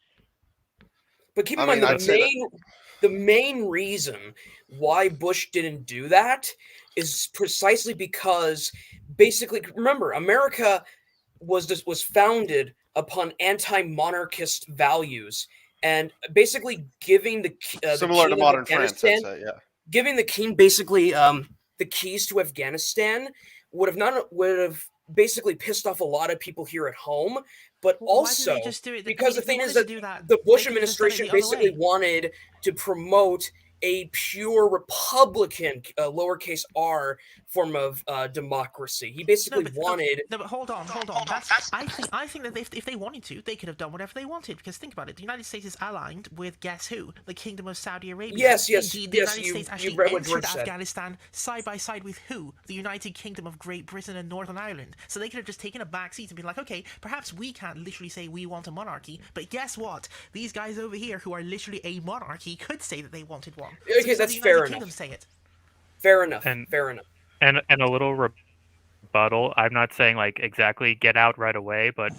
But keep in mind, the main reason why Bush didn't do that is precisely because, basically, remember, America was founded upon anti-monarchist values, and basically giving the similar to modern France, giving the king basically the keys to Afghanistan would have basically pissed off a lot of people here at home, but also because the thing is that the Bush administration basically wanted to promote a pure Republican, lowercase r, form of democracy. He basically wanted. No, but hold on. I think that if they wanted to, they could have done whatever they wanted. Because think about it, the United States is aligned with, guess who? The Kingdom of Saudi Arabia. Yes. Indeed, the United States actually entered Afghanistan side by side with who? The United Kingdom of Great Britain and Northern Ireland. So they could have just taken a back seat and been like, okay, perhaps we can't literally say we want a monarchy, but guess what? These guys over here who are literally a monarchy could say that they wanted one. Okay, that's fair enough. Say it. Fair enough. And a little rebuttal. I'm not saying exactly get out right away, but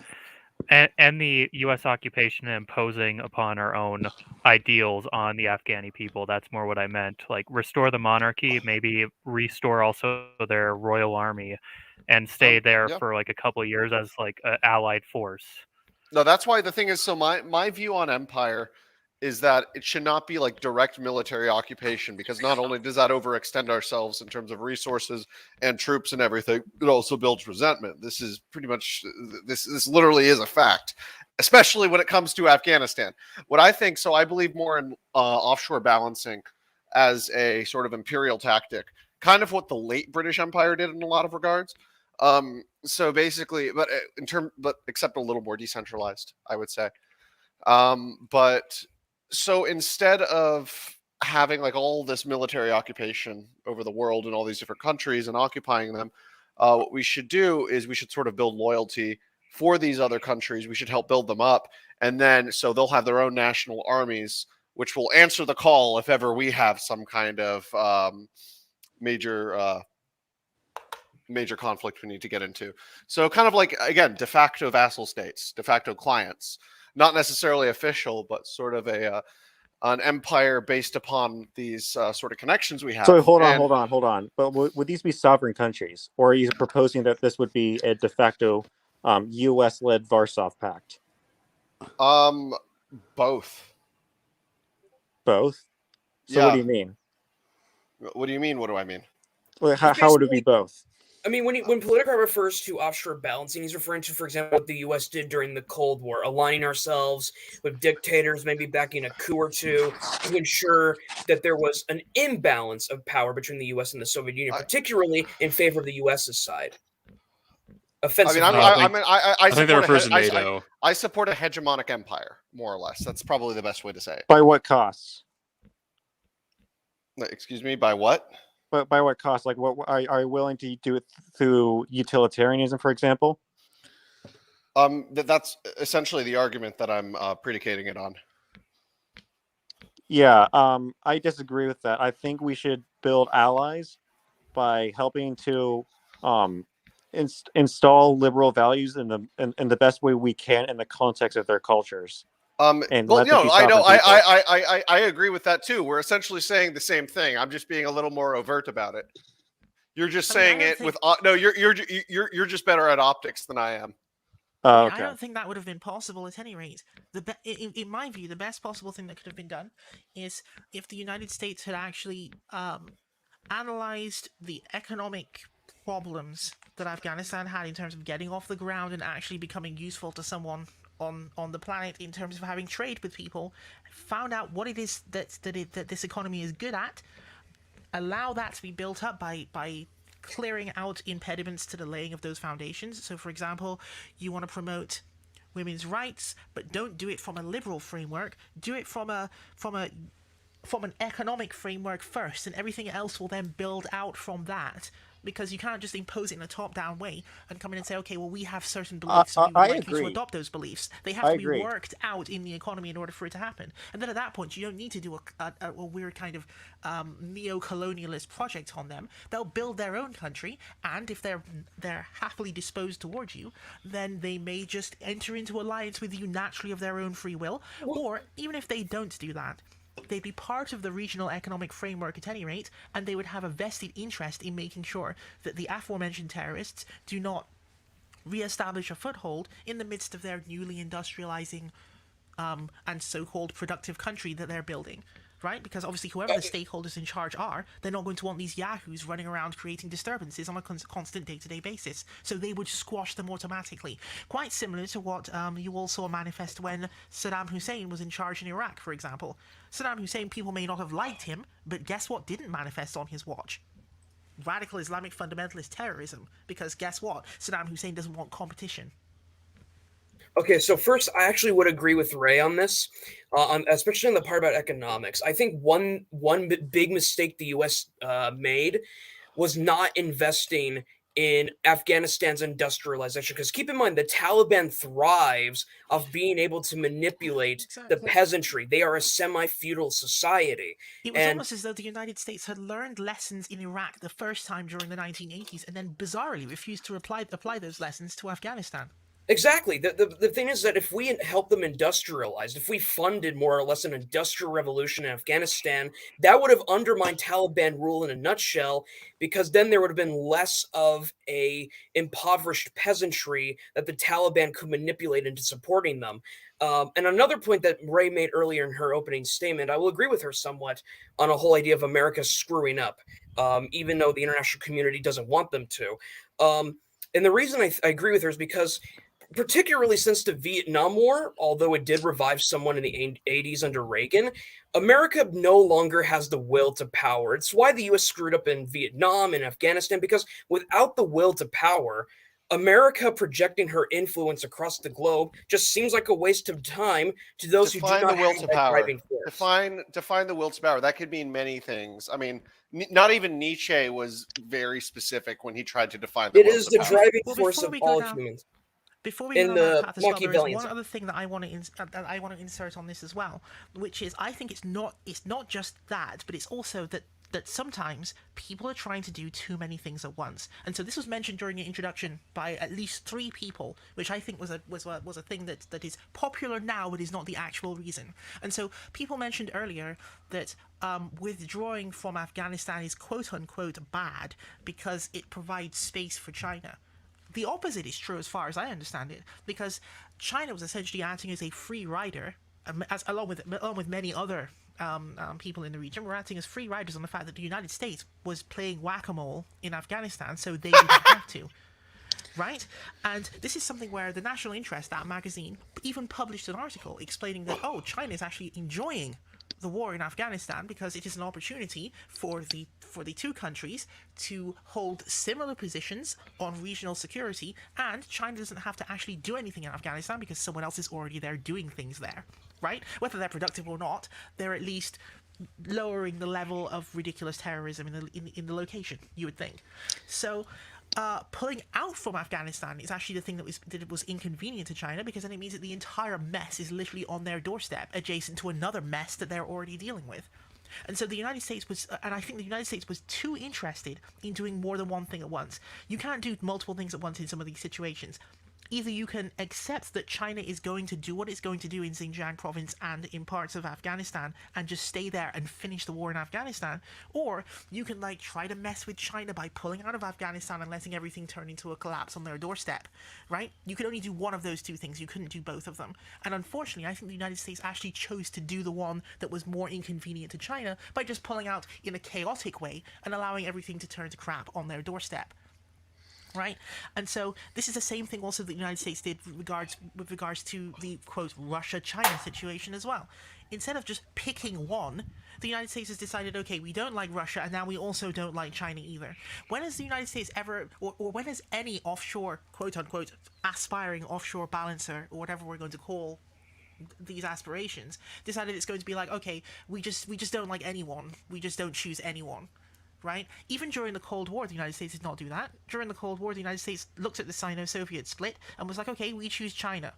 And the U.S. occupation and imposing upon our own ideals on the Afghani people. That's more what I meant. Like, restore the monarchy, maybe restore also their royal army, and stay there Yeah. for like a couple of years as like an allied force. No, that's why the thing is. So my view on empire is that it should not be like direct military occupation, because not only does that overextend ourselves in terms of resources and troops and everything, it also builds resentment. This is pretty much this literally is a fact, especially when it comes to Afghanistan. What I think, so I believe more in offshore balancing as a sort of imperial tactic, kind of what the late British Empire did in a lot of regards. So basically, but except a little more decentralized, I would say. But so instead of having like all this military occupation over the world and all these different countries and occupying them, what we should do is we should sort of build loyalty for these other countries. We should help build them up, and then so they'll have their own national armies, which will answer the call if ever we have some kind of major major conflict we need to get into. So kind of like, again, de facto vassal states, de facto clients, not necessarily official, but sort of an empire based upon these sort of connections we have. So hold on. But would these be sovereign countries, or are you proposing that this would be a de facto U.S.-led Warsaw Pact? Both. Both. So Yeah. what do you mean? What do you mean? What do I mean? Well, how would it be both? I mean, when Politico refers to offshore balancing, he's referring to, for example, what the U.S. did during the Cold War, aligning ourselves with dictators, maybe backing a coup or two to ensure that there was an imbalance of power between the U.S. and the Soviet Union, particularly in favor of the U.S.'s side. Offensive. I think that refers to NATO. I support a hegemonic empire, more or less. That's probably the best way to say it. By what costs? Excuse me, by what? But by what cost? Like, what are you willing to do it through utilitarianism, for example? That's essentially the argument that I'm predicating it on. Yeah, I disagree with that. I think we should build allies by helping to install liberal values in the best way we can in the context of their cultures. I agree with that too. We're essentially saying the same thing. I'm just being a little more overt about it. You're just saying it with no. You're just better at optics than I am. Okay. I don't think that would have been possible at any rate. In my view, the best possible thing that could have been done is if the United States had actually analyzed the economic problems that Afghanistan had in terms of getting off the ground and actually becoming useful to someone on the planet in terms of having trade with people, found out what it is that this economy is good at, allow that to be built up by clearing out impediments to the laying of those foundations. So, for example, you want to promote women's rights, but don't do it from a liberal framework. Do it from an economic framework first, and everything else will then build out from that. Because you can't just impose it in a top-down way and come in and say, okay, well, we have certain beliefs, and we would like you to adopt those beliefs. They have to be worked out in the economy in order for it to happen. And then at that point, you don't need to do a weird kind of neo-colonialist project on them. They'll build their own country, and if they're happily disposed towards you, then they may just enter into alliance with you naturally of their own free will. Or even if they don't do that, they'd be part of the regional economic framework at any rate, and they would have a vested interest in making sure that the aforementioned terrorists do not re-establish a foothold in the midst of their newly industrializing and so-called productive country that they're building. Right? Because obviously whoever the stakeholders in charge are, they're not going to want these yahoos running around creating disturbances on a constant day-to-day basis. So they would squash them automatically. Quite similar to what you all saw manifest when Saddam Hussein was in charge in Iraq, for example. Saddam Hussein, people may not have liked him, but guess what didn't manifest on his watch? Radical Islamic fundamentalist terrorism. Because guess what? Saddam Hussein doesn't want competition. Okay, so first, I actually would agree with Ray on this, especially on the part about economics. I think one big mistake the U.S. Made was not investing in Afghanistan's industrialization. Because keep in mind, the Taliban thrives of being able to manipulate the peasantry. They are a semi-feudal society. It was almost as though the United States had learned lessons in Iraq the first time during the 1980s, and then bizarrely refused to apply those lessons to Afghanistan. Exactly. The thing is that if we help them industrialize, if we funded more or less an industrial revolution in Afghanistan, that would have undermined Taliban rule in a nutshell, because then there would have been less of a impoverished peasantry that the Taliban could manipulate into supporting them. And another point that Ray made earlier in her opening statement, I will agree with her somewhat on a whole idea of America screwing up, even though the international community doesn't want them to. And the reason I agree with her is because, particularly since the Vietnam War, although it did revive someone in the 80s under Reagan, America no longer has the will to power. It's why the US screwed up in Vietnam and Afghanistan, because without the will to power, America projecting her influence across the globe just seems like a waste of time to those who do Define not the will have to that power. driving force. Define the will to power. That could mean many things. I mean, not even Nietzsche was very specific when he tried to define the It will is to the power. driving Well, force before of we go all down- humans. Before we go In down that the path as well, there is Machiavellianism. one other thing that I want to insert on this as well, which is I think it's not just that, but it's also that sometimes people are trying to do too many things at once. And so this was mentioned during the introduction by at least 3 people, which I think was a thing that is popular now, but is not the actual reason. And so people mentioned earlier that withdrawing from Afghanistan is quote unquote bad because it provides space for China. The opposite is true as far as I understand it, because China was essentially acting as a free rider, along with many other people in the region, were acting as free riders on the fact that the United States was playing whack-a-mole in Afghanistan, so they didn't have to. Right? And this is something where the National Interest, that magazine, even published an article explaining that, China is actually enjoying the war in Afghanistan because it is an opportunity for the two countries to hold similar positions on regional security, and China doesn't have to actually do anything in Afghanistan because someone else is already there doing things there, right? Whether they're productive or not, they're at least lowering the level of ridiculous terrorism in the location, you would think. So pulling out from Afghanistan is actually the thing that was inconvenient to China, because then it means that the entire mess is literally on their doorstep, adjacent to another mess that they're already dealing with. And so the United States I think the United States was too interested in doing more than one thing at once. You can't do multiple things at once in some of these situations. Either you can accept that China is going to do what it's going to do in Xinjiang province and in parts of Afghanistan and just stay there and finish the war in Afghanistan, or you can try to mess with China by pulling out of Afghanistan and letting everything turn into a collapse on their doorstep, right? You could only do one of those two things. You couldn't do both of them. And unfortunately, I think the United States actually chose to do the one that was more inconvenient to China by just pulling out in a chaotic way and allowing everything to turn to crap on their doorstep. Right? And so this is the same thing also that the United States did with regards to the, quote, Russia-China situation as well. Instead of just picking one, the United States has decided, okay, we don't like Russia, and now we also don't like China either. When has the United States ever, or when has any offshore, quote-unquote, aspiring offshore balancer, or whatever we're going to call these aspirations, decided it's going to be like, okay, we just don't like anyone, we just don't choose anyone? Right? Even during the Cold War, the United States did not do that. During the Cold War, the United States looked at the Sino-Soviet split and was like, okay, we choose China.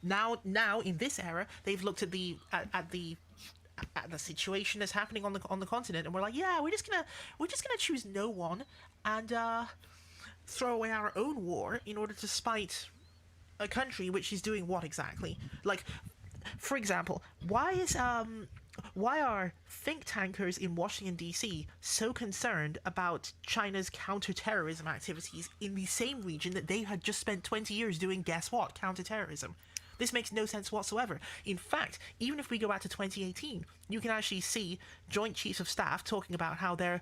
Now in this era, they've looked at the situation that's happening on the continent, and we're like, yeah, we're just gonna choose no one and throw away our own war in order to spite a country which is doing what exactly? For example, why are think tankers in Washington, D.C. so concerned about China's counterterrorism activities in the same region that they had just spent 20 years doing, guess what, counterterrorism? This makes no sense whatsoever. In fact, even if we go back to 2018, you can actually see Joint Chiefs of Staff talking about how they're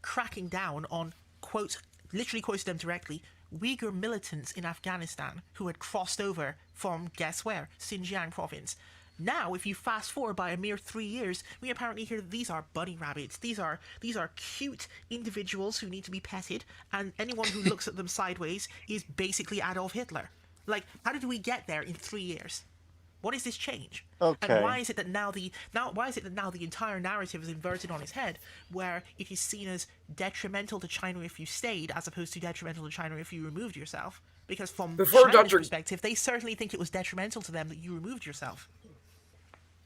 cracking down on, quote, literally quoted them directly, Uyghur militants in Afghanistan who had crossed over from, guess where, Xinjiang province. Now, if you fast forward by a mere 3 years, we apparently hear that these are bunny rabbits. These are cute individuals who need to be petted, and anyone who looks at them sideways is basically Adolf Hitler. How did we get there in 3 years? What is this change? Okay. And why is it that now the entire narrative is inverted on its head, where it is seen as detrimental to China if you stayed, as opposed to detrimental to China if you removed yourself? Because from China's perspective, they certainly think it was detrimental to them that you removed yourself.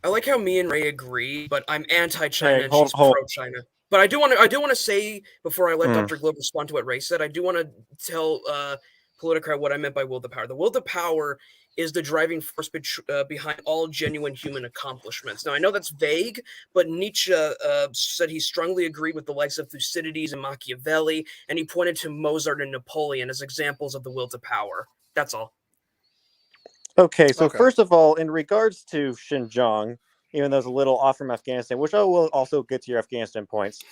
I like how me and Ray agree, but I'm anti-China Hey, and she's pro-China. But I do want to say before I let Hmm. Dr. Globe respond to what Ray said, I do want to tell Politicrat what I meant by will to power. The will to power is the driving force behind all genuine human accomplishments. Now I know that's vague, but Nietzsche said he strongly agreed with the likes of Thucydides and Machiavelli, and he pointed to Mozart and Napoleon as examples of the will to power. That's all. Okay, so Okay. first of all, in regards to Xinjiang, even though it's a little off from Afghanistan, which I will also get to your Afghanistan points.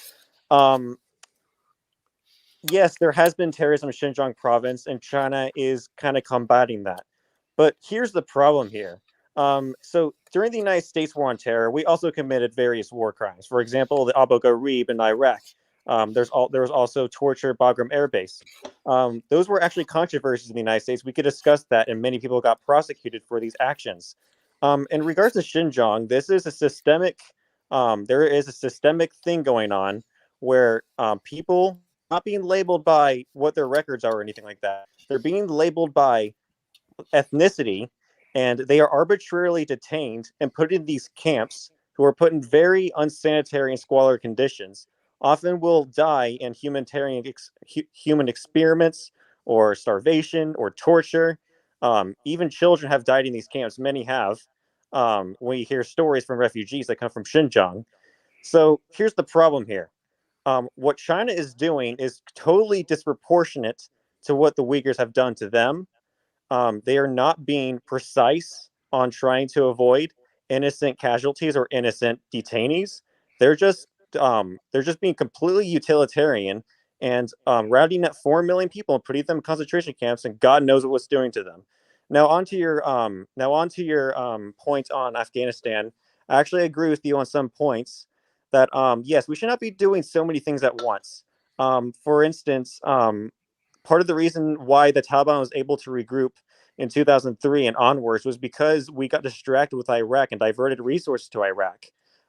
Yes, there has been terrorism in Xinjiang province, and China is kind of combating that. But here's the problem here. So during the United States War on Terror, we also committed various war crimes. For example, the Abu Ghraib in Iraq. There was also torture at Bagram Air Base. Those were actually controversies in the United States. We could discuss that, and many people got prosecuted for these actions. In regards to Xinjiang, this is a systemic. There is a systemic thing going on where people not being labeled by what their records are or anything like that. They're being labeled by ethnicity, and they are arbitrarily detained and put in these camps who are put in very unsanitary and squalid conditions. Often will die in human experiments or starvation or torture. Even children have died in these camps. Many have. We hear stories from refugees that come from Xinjiang. So here's the problem here. What China is doing is totally disproportionate to what the Uyghurs have done to them. They are not being precise on trying to avoid innocent casualties or innocent detainees. They're just being completely utilitarian and routing up 4 million people and putting them in concentration camps, and God knows what's doing to them. Now onto your point on Afghanistan. I actually agree with you on some points that yes, we should not be doing so many things at once. For instance, part of the reason why the Taliban was able to regroup in 2003 and onwards was because we got distracted with Iraq and diverted resources to Iraq.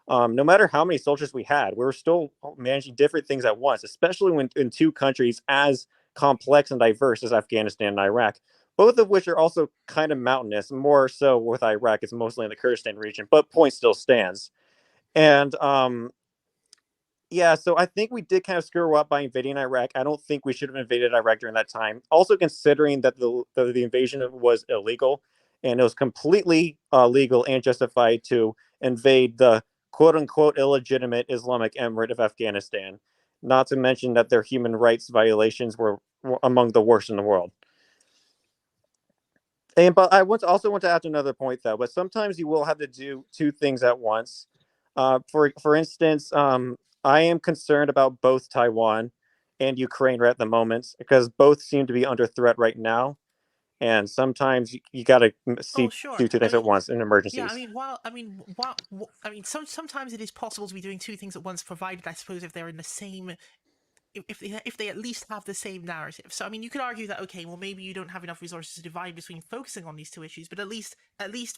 No matter how many soldiers we had, we were still managing different things at once, especially when in two countries as complex and diverse as Afghanistan and Iraq, both of which are also kind of mountainous. More so with Iraq, it's mostly in the Kurdistan region, but point still stands. And yeah, so I think we did kind of screw up by invading Iraq. I don't think we should have invaded Iraq during that time. Also, considering that the invasion was illegal, and it was completely legal and justified to invade the quote unquote illegitimate Islamic Emirate of Afghanistan. Not to mention that their human rights violations were among the worst in the world. But I also want to add another point though. But sometimes you will have to do two things at once. For instance, I am concerned about both Taiwan and Ukraine right at the moment because both seem to be under threat right now. And sometimes you got to Oh, see sure. do two I things at mean, once in yeah. emergencies. Sometimes it is possible to be doing two things at once, provided I suppose if they're in the same if they at least have the same narrative. So I mean, you could argue that okay, well maybe you don't have enough resources to divide between focusing on these two issues, but at least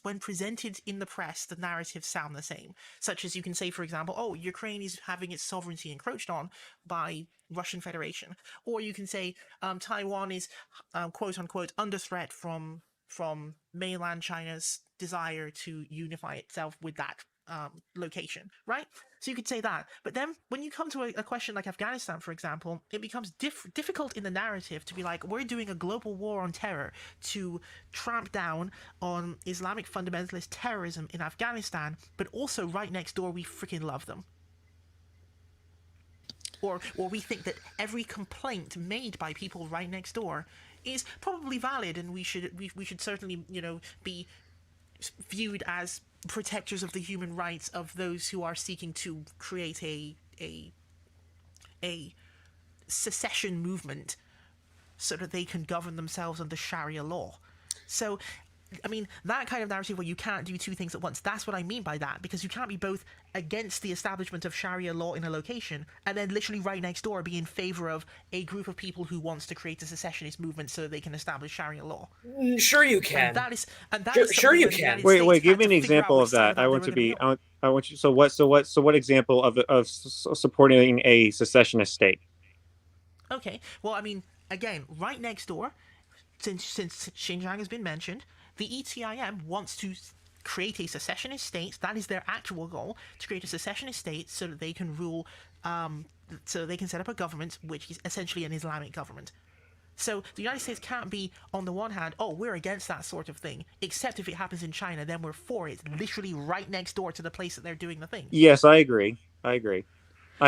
when presented in the press, the narratives sound the same. Such as you can say, for example, oh, Ukraine is having its sovereignty encroached on by Russian Federation, or you can say Taiwan is quote unquote under threat from mainland China's desire to unify itself with that location, right? So you could say that. But then when you come to a question like Afghanistan, for example, it becomes difficult in the narrative to be like, we're doing a global war on terror to tramp down on Islamic fundamentalist terrorism in Afghanistan, but also right next door, we freaking love them. Or we think that every complaint made by people right next door is probably valid, and we should certainly be viewed as protectors of the human rights of those who are seeking to create a secession movement so that they can govern themselves under Sharia law. So I mean, that kind of narrative where you can't do two things at once, that's what I mean by that, because you can't be both against the establishment of Sharia law in a location and then literally right next door be in favor of a group of people who wants to create a secessionist movement so they can establish Sharia law. Sure you can. And that is sure you can. Wait, give me an example of that. I want you. So what example of supporting a secessionist state? Okay, well, I mean, again, right next door, since Xinjiang has been mentioned, the ETIM wants to create a secessionist state. That is their actual goal, to create a secessionist state so that they can rule, so they can set up a government which is essentially an Islamic government. So the United States can't be, on the one hand, oh, we're against that sort of thing, except if it happens in China, then we're for it, literally right next door to the place that they're doing the thing. Yes, I agree. I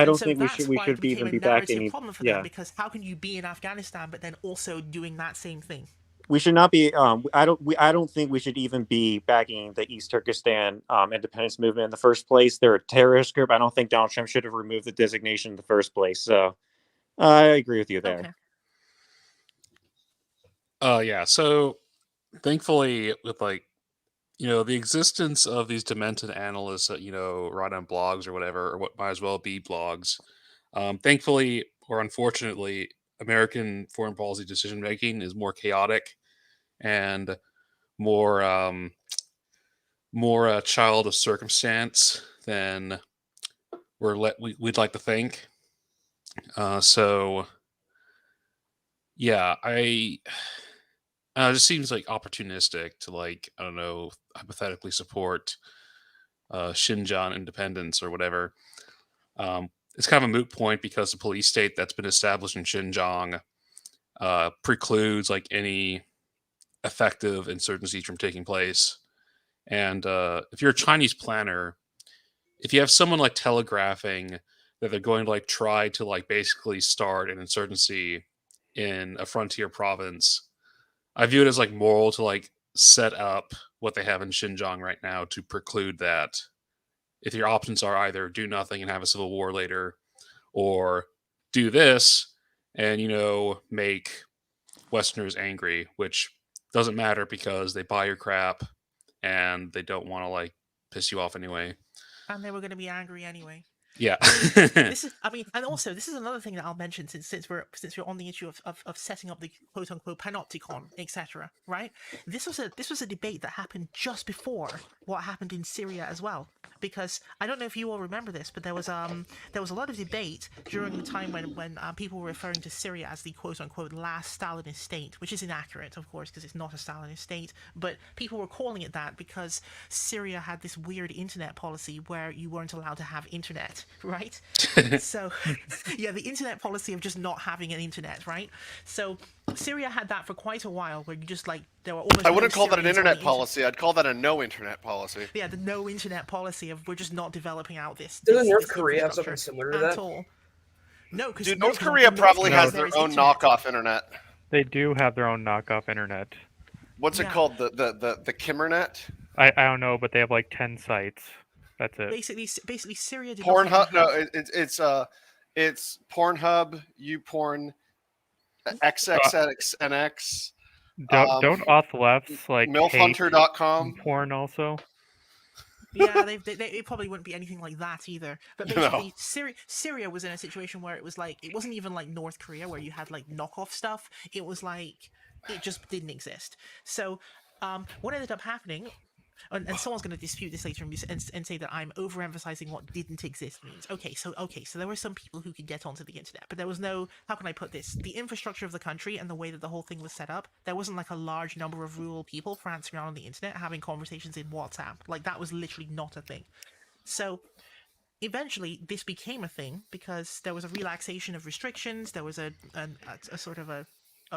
don't think we that's should why it became even a be back narrative any. problem for Yeah, them, because how can you be in Afghanistan but then also doing that same thing? we should not be. I don't think we should even be backing the East Turkestan independence movement in the first place. They're a terrorist group. I don't think Donald Trump should have removed the designation in the first place. So I agree with you there. Okay. Yeah. So thankfully, with the existence of these demented analysts that write on blogs or whatever, or what might as well be blogs, thankfully or unfortunately, American foreign policy decision making is more chaotic and more more a child of circumstance than we'd like to think. So yeah, it just seems like opportunistic to I don't know, hypothetically support Xinjiang independence or whatever. It's kind of a moot point because the police state that's been established in Xinjiang precludes any effective insurgency from taking place. And if you're a Chinese planner, if you have someone telegraphing that they're going to try to basically start an insurgency in a frontier province, I view it as moral to set up what they have in Xinjiang right now to preclude that. If your options are either do nothing and have a civil war later, or do this and make Westerners angry, which doesn't matter because they buy your crap and they don't want to piss you off anyway. And they were going to be angry anyway. Yeah. And also this is another thing that I'll mention since we're on the issue of setting up the quote unquote panopticon, etc. Right? This was a debate that happened just before what happened in Syria as well. Because I don't know if you all remember this, but there was a lot of debate during the time when people were referring to Syria as the quote unquote last Stalinist state, which is inaccurate, of course, because it's not a Stalinist state. But people were calling it that because Syria had this weird internet policy where you weren't allowed to have internet. Right? So, yeah, the internet policy of just not having an internet, right? So, Syria had that for quite a while where you just there were almost I wouldn't no call that an Syrians on internet the policy. I'd call that a no internet policy. Yeah, the no internet policy of we're just not developing out this. Doesn't North this Korea have infrastructure something similar to at that? all. No, because Dude, North Korea probably has their own knockoff internet. They do have their own knockoff internet. What's it called? The Kimmernet? I don't know, but they have 10 sites. That's it. Basically, Syria. Pornhub. No, it's Pornhub, YouPorn, XXXNX. Don't auth lefts MILFHunter.com. porn also. Yeah, it probably wouldn't be anything like that either. But basically, no. Syria was in a situation where it was it wasn't even like North Korea where you had knockoff stuff. It was it just didn't exist. So what ended up happening, and someone's going to dispute this later and say that I'm overemphasizing what didn't exist means. Okay, so there were some people who could get onto the internet, but there was no, how can I put this? The infrastructure of the country and the way that the whole thing was set up, there wasn't a large number of rural people prancing around on the internet having conversations in WhatsApp. That was literally not a thing. So eventually this became a thing because there was a relaxation of restrictions. There was a sort of a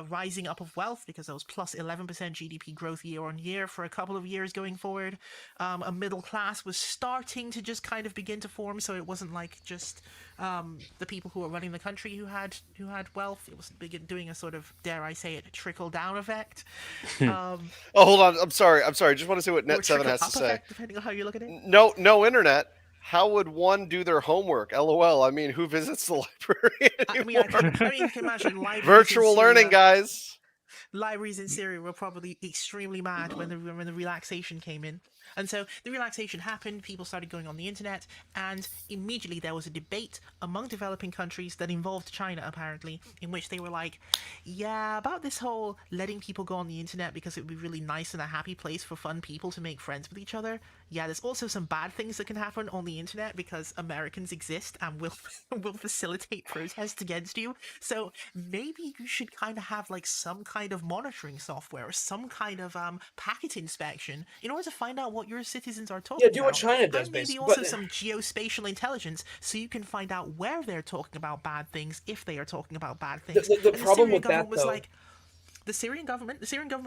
rising up of wealth because there was plus 11% GDP growth year on year for a couple of years going forward. A middle class was starting to just kind of begin to form, so it wasn't just the people who were running the country who had wealth. It was doing a sort of, dare I say it, trickle down effect. Oh, hold on. I'm sorry. Just want to see what Net7 has to say. Effect, depending on how you look at it. No internet. How would one do their homework? LOL. I mean, who visits the library anymore? I can imagine libraries virtual learning, guys. Libraries in Syria were probably extremely mad when the relaxation came in. And so the relaxation happened, people started going on the internet, and immediately there was a debate among developing countries that involved China, apparently, in which they were yeah, about this whole letting people go on the internet because it would be really nice and a happy place for fun people to make friends with each other. Yeah, there's also some bad things that can happen on the internet because Americans exist and will facilitate protests against you. So maybe you should kind of have some kind kind of monitoring software or some kind of packet inspection in order to find out what your citizens are talking Yeah, about. do what China does, and maybe basically. also But some geospatial intelligence, so you can find out where they're talking about bad things, if they are talking about bad things. the And problem Syrian with government that, was though, like, the Syrian government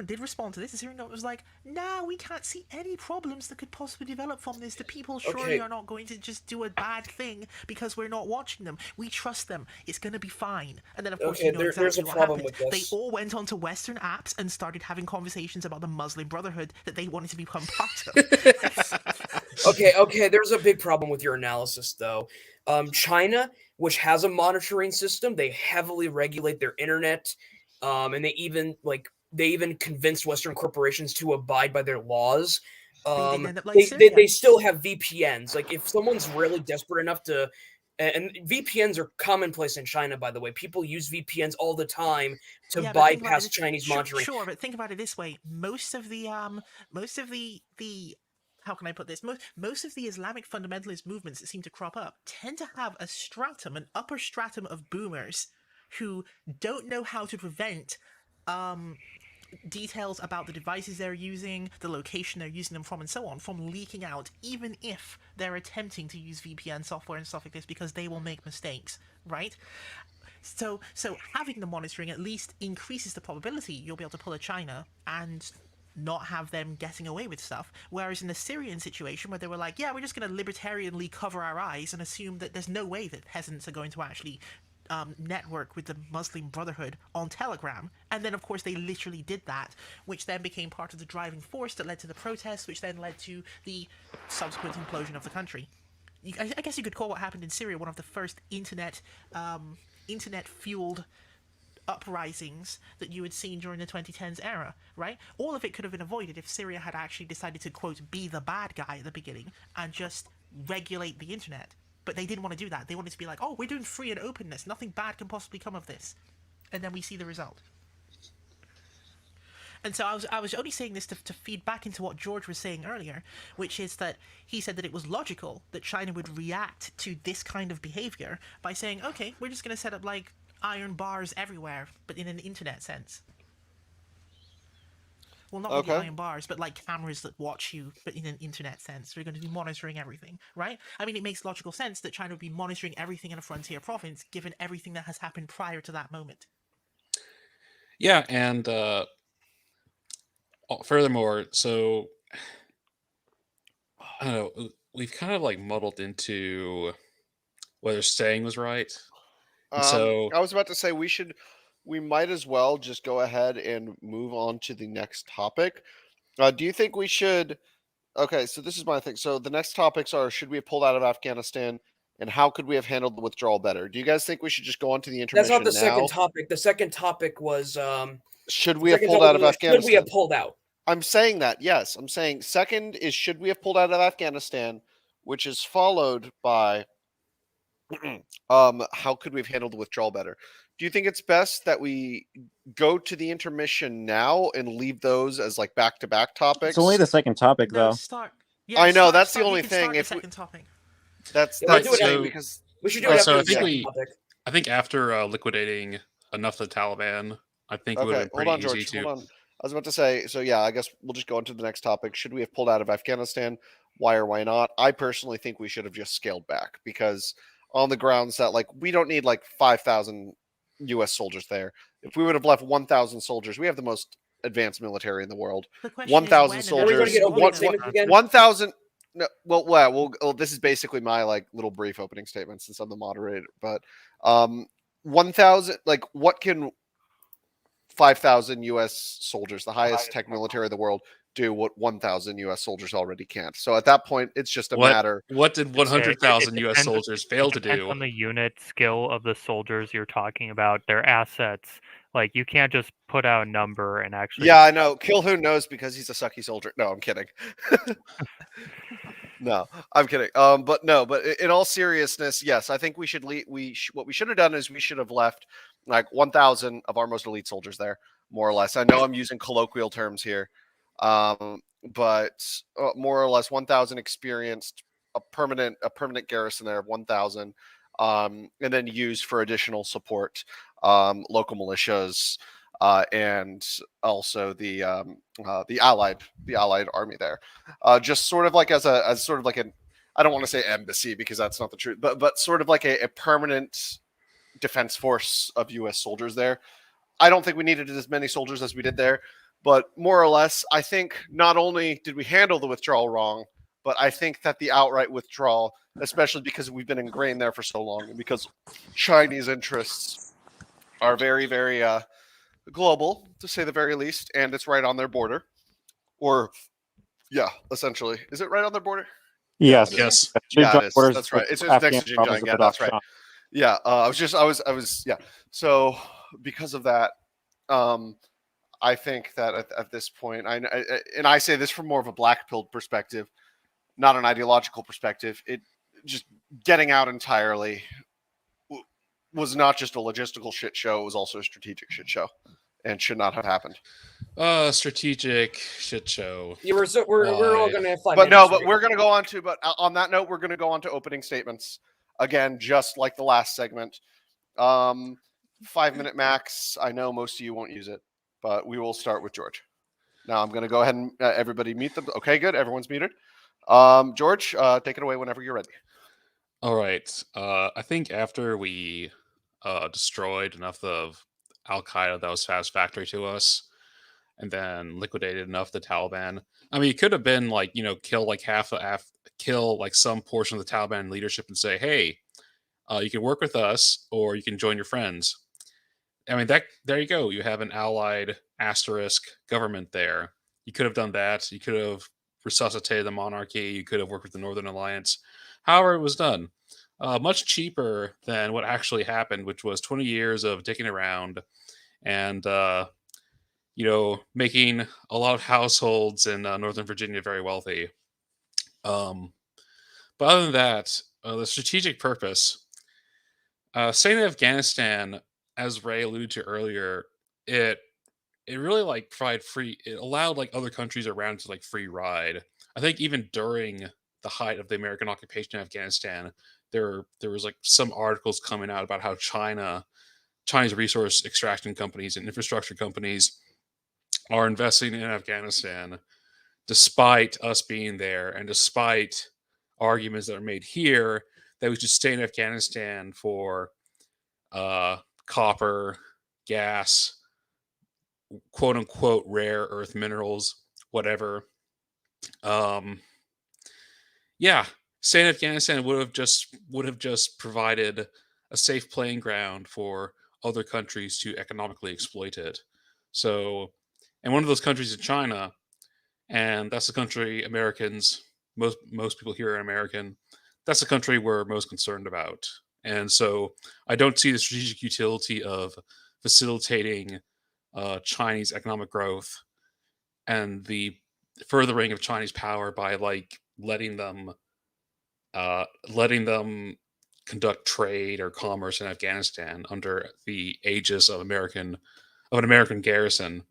did respond to this. The Syrian government was like, nah, we can't see any problems that could possibly develop from this. The people surely Okay. are not going to just do a bad thing because we're not watching them. We trust them. It's going to be fine. And then, of course, Okay, you know there's exactly a what problem happened. with They this. all went onto Western apps and started having conversations about the Muslim Brotherhood that they wanted to become part of. Okay, there's a big problem with your analysis, though. China, which has a monitoring system, they heavily regulate their internet, and they even convinced Western corporations to abide by their laws. They didn't end up like They Syria. still have VPNs. Like, if someone's really desperate enough to, and VPNs are commonplace in China, by the way. People use VPNs all the time to Yeah, but think about bypass it. Chinese monitoring. Sure, but think about it this way: most of the how can I put this? Most of the Islamic fundamentalist movements that seem to crop up tend to have a stratum, an upper stratum of boomers who don't know how to prevent details about the devices they're using, the location they're using them from, and so on, from leaking out, even if they're attempting to use VPN software and stuff like this, because they will make mistakes, right? So having the monitoring at least increases the probability you'll be able to pull a China and not have them getting away with stuff. Whereas in the Syrian situation, where they were like, yeah, we're just going to libertarianly cover our eyes and assume that there's no way that peasants are going to actually network with the Muslim Brotherhood on Telegram. And then, of course, they literally did that, which then became part of the driving force that led to the protests, which then led to the subsequent implosion of the country. I guess you could call what happened in Syria one of the first internet-fueled uprisings that you had seen during the 2010s era, right? All of it could have been avoided if Syria had actually decided to, quote, be the bad guy at the beginning and just regulate the internet. But they didn't want to do that. They wanted to be like, oh, we're doing free and openness. Nothing bad can possibly come of this. And then we see the result. And so I was only saying this to feed back into what George was saying earlier, which is that he said that it was logical that China would react to this kind of behavior by saying, okay, we're just going to set up like iron bars everywhere, but in an internet sense. Well, not really iron bars, but like cameras that watch you, but in an internet sense. They're going to be monitoring everything, right? I mean, it makes logical sense that China would be monitoring everything in a frontier province, given everything that has happened prior to that moment. Yeah, and furthermore, so I don't know, we've kind of like muddled into whether saying was right. And so I was about to say we might as well just go ahead and move on to the next topic. Do you think we should? Okay, so this is my thing. So the next topics are: should we have pulled out of Afghanistan, and how could we have handled the withdrawal better? Do you guys think we should just go on to the That's not intermission the second now? topic. The second topic was Should we have pulled out of Afghanistan? Should we have pulled out? I'm saying that, yes. I'm saying second is should we have pulled out of Afghanistan, which is followed by how could we have handled the withdrawal better? Do you think it's best that we go to the intermission now and leave those as like back-to-back topics? It's only the second topic, No, though. start. Yeah, I know, start, that's start. the only You can thing. Start If the we, second topic. that's Right, the so thing because we should do it so after I think the second topic. I think after liquidating enough of the Taliban, I think it would have okay, been hold pretty on, easy George. to. Hold on. I was about to say, so yeah, I guess we'll just go into the next topic. Should we have pulled out of Afghanistan? Why or why not? I personally think we should have just scaled back because on the grounds that like we don't need like 5,000 U.S. soldiers there. If we would have left 1,000 soldiers, we have the most advanced military in the world. The question 1,000 is Are we going to soldiers. get opening One- statements again? 1,000. No, well, this is basically my like little brief opening statement since I'm the moderator. But 1,000, like what can 5,000 U.S. soldiers, the highest tech military in the world, do what 1,000 U.S. soldiers already can't? So at that point, it's just a matter. What did 100,000 U.S. depends- soldiers fail to Depends do? on the unit skill of the soldiers you're talking about, their assets. Like you can't just put out a number and actually. Yeah, I know. Kilhoun knows because he's a sucky soldier. No, I'm kidding. No, I'm kidding. But no, but in all seriousness, yes, I think we should what we should have done is we should have left like 1,000 of our most elite soldiers there, more or less. I know I'm using colloquial terms here, but more or less 1,000 experienced, a permanent garrison there of 1,000, and then used for additional support, local militias, and also the allied army there, just sort of like as sort of like an, I don't want to say embassy because that's not the truth, but sort of like a permanent defense force of U.S. soldiers there. I don't think we needed as many soldiers as we did there, but more or less, I think not only did we handle the withdrawal wrong, but I think that the outright withdrawal, especially because we've been ingrained there for so long, and because Chinese interests are very, very global, to say the very least, and it's right on their border. Or, yeah, essentially. Is it right on their border? Yes. Yes. Yeah, it is. That's right. It's next to Xinjiang. Yeah, that's right. Yeah, I was. Yeah. So because of that, I think that at this point, and I say this from more of a black pilled perspective, not an ideological perspective. It just getting out entirely was not just a logistical shit show; it was also a strategic shit show, and should not have happened. Strategic shit show. Yeah, we're all gonna have 5 But minutes. no, but we're gonna go on to. But on that note, we're gonna go on to opening statements again, just like the last segment. 5-minute max. I know most of you won't use it, but we will start with George. Now I'm going to go ahead and everybody mute them. Okay, good. Everyone's muted. George, take it away whenever you're ready. All right. I think after we destroyed enough of Al Qaeda that was satisfactory to us, and then liquidated enough of the Taliban. I mean, it could have been like, kill like kill like some portion of the Taliban leadership and say, hey, you can work with us or you can join your friends. I mean, there you go. You have an allied asterisk government there. You could have done that. You could have resuscitated the monarchy. You could have worked with the Northern Alliance. However, it was done. Much cheaper than what actually happened, which was 20 years of dicking around and, making a lot of households in Northern Virginia very wealthy. But other than that, the strategic purpose, staying in Afghanistan, as Ray alluded to earlier, it really like provided free. It allowed like other countries around to like free ride. I think even during the height of the American occupation in Afghanistan, there was like some articles coming out about how Chinese resource extraction companies and infrastructure companies are investing in Afghanistan, despite us being there and despite arguments that are made here that we should stay in Afghanistan for copper, gas, quote unquote rare earth minerals, whatever. Yeah, staying in Afghanistan would have just provided a safe playing ground for other countries to economically exploit it. So, and one of those countries is China, and that's the country Americans, most people here are American. That's the country we're most concerned about. And so I don't see the strategic utility of facilitating Chinese economic growth and the furthering of Chinese power by like letting them conduct trade or commerce in Afghanistan under the aegis of an American garrison.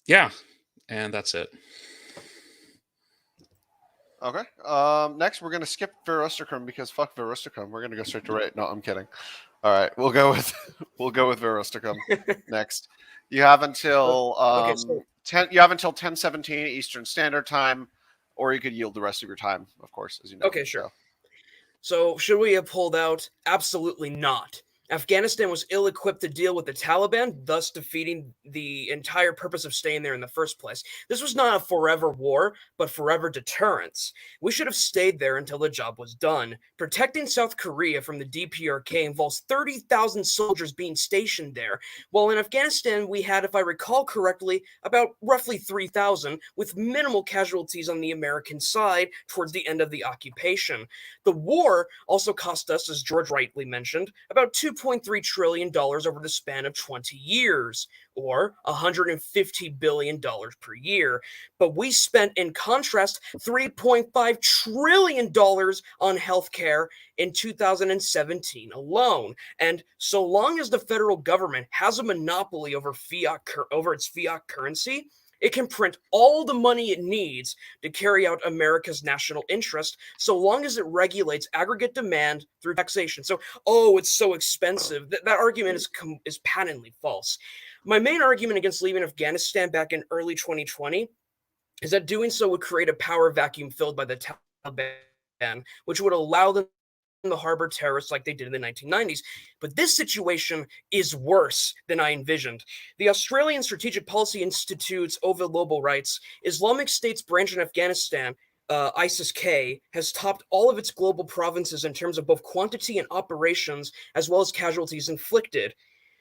Yeah, and that's it. Okay. Next, we're gonna skip Verosticum because fuck Verosticum. We're gonna go straight to Ray. No, I'm kidding. All right, we'll go with Verosticum next. You have until 10:17 Eastern Standard Time, or you could yield the rest of your time, of course, as you know. Okay, sure. So, should we have pulled out? Absolutely not. Afghanistan was ill-equipped to deal with the Taliban, thus defeating the entire purpose of staying there in the first place. This was not a forever war, but forever deterrence. We should have stayed there until the job was done. Protecting South Korea from the DPRK involves 30,000 soldiers being stationed there, while in Afghanistan we had, if I recall correctly, about roughly 3,000, with minimal casualties on the American side towards the end of the occupation. The war also cost us, as George rightly mentioned, about $2.3 trillion over the span of 20 years, or $150 billion per year. But we spent, in contrast, $3.5 trillion on healthcare in 2017 alone. And so long as the federal government has a monopoly over its fiat currency, It can print all the money it needs to carry out America's national interest, so long as it regulates aggregate demand through taxation. So, oh, it's so expensive. That argument is patently false. My main argument against leaving Afghanistan back in early 2020 is that doing so would create a power vacuum filled by the Taliban, which would allow them to harbor terrorists like they did in the 1990s. But this situation is worse than I envisioned. The Australian Strategic Policy Institute's Ova Lobo writes, Islamic State's branch in Afghanistan, ISIS-K, has topped all of its global provinces in terms of both quantity and operations, as well as casualties inflicted.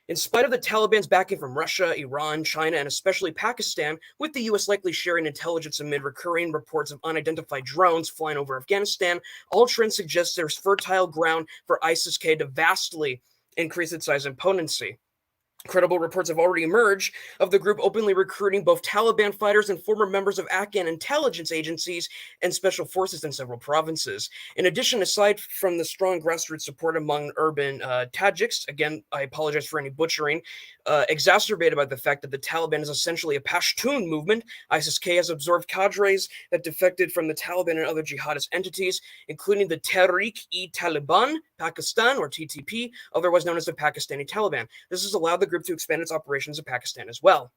In spite of the Taliban's backing from Russia, Iran, China, and especially Pakistan, with the US likely sharing intelligence amid recurring reports of unidentified drones flying over Afghanistan, all trends suggest there's fertile ground for ISIS-K to vastly increase its size and potency. Credible reports have already emerged of the group openly recruiting both Taliban fighters and former members of Afghan intelligence agencies and special forces in several provinces. In addition, aside from the strong grassroots support among urban Tajiks, again, I apologize for any butchering, exacerbated by the fact that the Taliban is essentially a Pashtun movement, ISIS-K has absorbed cadres that defected from the Taliban and other jihadist entities, including the Tehrik-e-Taliban Pakistan, or TTP, otherwise known as the Pakistani Taliban. This has allowed the group to expand its operations in Pakistan as well.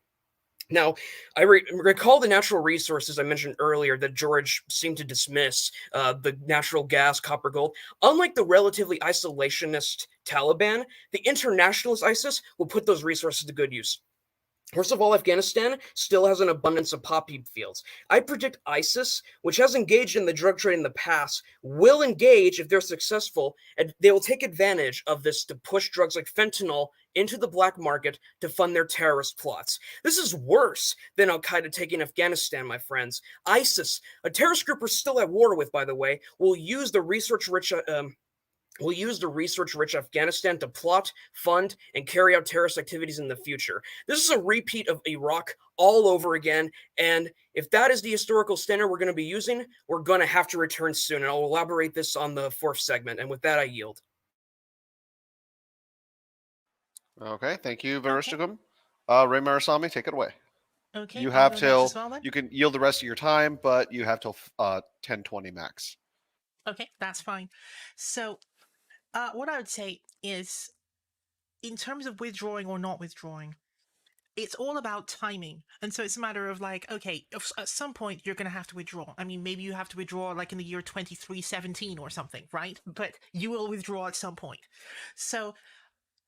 Now, I recall the natural resources I mentioned earlier that George seemed to dismiss, the natural gas, copper, gold. Unlike the relatively isolationist Taliban, the internationalist ISIS will put those resources to good use. First of all, Afghanistan still has an abundance of poppy fields. I predict ISIS, which has engaged in the drug trade in the past, will engage if they're successful, and they will take advantage of this to push drugs like fentanyl into the black market to fund their terrorist plots. This is worse than Al-Qaeda taking Afghanistan, my friends. ISIS, a terrorist group we're still at war with, by the way, will use the research-rich Afghanistan to plot, fund, and carry out terrorist activities in the future. This is a repeat of Iraq all over again, and if that is the historical standard we're going to be using, we're going to have to return soon, and I'll elaborate this on the fourth segment, and with that, I yield. Okay, thank you, Verishtigum. Ray Marasamy, take it away. Okay. You have next till, as well, then? you can yield the rest of your time, but you have till 10:20 max. Okay, that's fine. So, what I would say is, in terms of withdrawing or not withdrawing, it's all about timing. And so it's a matter of like, okay, at some point you're going to have to withdraw. I mean, maybe you have to withdraw like in the year 2317 or something, right? But you will withdraw at some point. So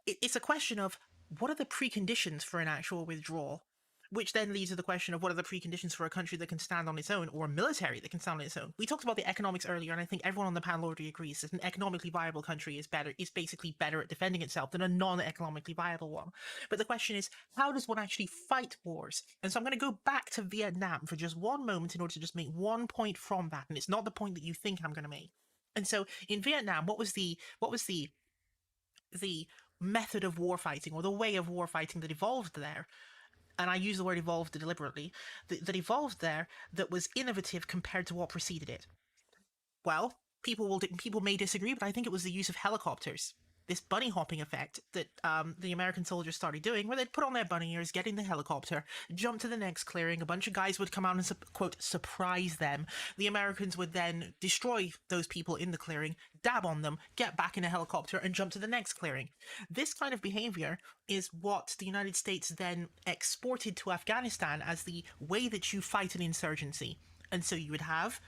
it's a question of what are the preconditions for an actual withdrawal? Which then leads to the question of what are the preconditions for a country that can stand on its own, or a military that can stand on its own. We talked about the economics earlier, and I think everyone on the panel already agrees that an economically viable country is basically better at defending itself than a non-economically viable one. But the question is, how does one actually fight wars? And so I'm going to go back to Vietnam for just one moment in order to just make one point from that, and it's not the point that you think I'm going to make. And so in Vietnam, what was the method of war fighting, or the way of war fighting that evolved there? And I use the word evolved deliberately, that evolved there, that was innovative compared to what preceded it. Well, people may disagree, but I think it was the use of helicopters. This bunny hopping effect that the American soldiers started doing, where they'd put on their bunny ears, get in the helicopter, jump to the next clearing, a bunch of guys would come out and, quote, surprise them. The Americans would then destroy those people in the clearing, dab on them, get back in a helicopter, and jump to the next clearing. This kind of behavior is what the United States then exported to Afghanistan as the way that you fight an insurgency. And so you would have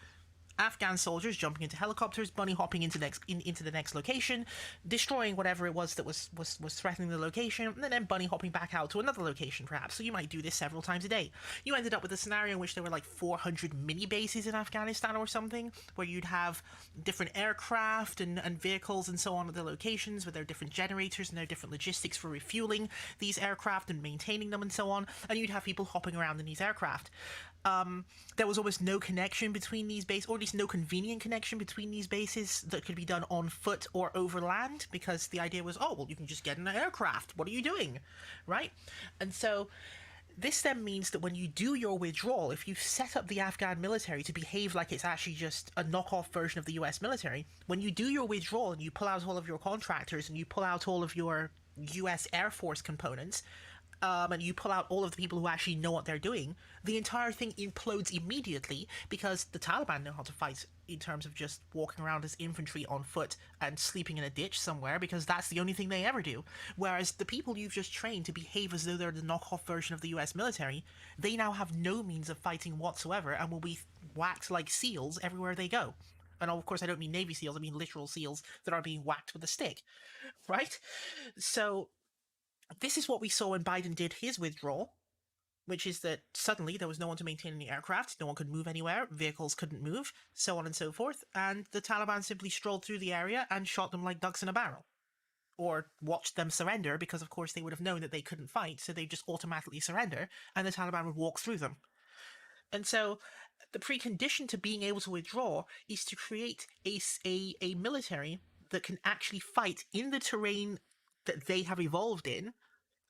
Afghan soldiers jumping into helicopters, bunny hopping into the next location, destroying whatever it was that was threatening the location, and then bunny hopping back out to another location, perhaps. So you might do this several times a day. You ended up with a scenario in which there were like 400 mini bases in Afghanistan or something, where you'd have different aircraft and vehicles and so on at the locations with their different generators and their different logistics for refueling these aircraft and maintaining them and so on, and you'd have people hopping around in these aircraft. There was almost no connection between these bases, or at least no convenient connection between these bases that could be done on foot or over land, because the idea was, oh, well, you can just get in an aircraft. What are you doing? Right? And so this then means that when you do your withdrawal, if you set up the Afghan military to behave like it's actually just a knockoff version of the US military, when you do your withdrawal and you pull out all of your contractors and you pull out all of your US Air Force components, and you pull out all of the people who actually know what they're doing, the entire thing implodes immediately because the Taliban know how to fight in terms of just walking around as infantry on foot and sleeping in a ditch somewhere, because that's the only thing they ever do. Whereas the people you've just trained to behave as though they're the knockoff version of the US military, they now have no means of fighting whatsoever and will be whacked like seals everywhere they go. And of course, I don't mean Navy SEALs, I mean literal SEALs that are being whacked with a stick, right? So, this is what we saw when Biden did his withdrawal, which is that suddenly there was no one to maintain any aircraft, no one could move anywhere, vehicles couldn't move, so on and so forth, and the Taliban simply strolled through the area and shot them like ducks in a barrel. Or watched them surrender, because of course they would have known that they couldn't fight, so they'd just automatically surrender, and the Taliban would walk through them. And so, the precondition to being able to withdraw is to create a military that can actually fight in the terrain that they have evolved in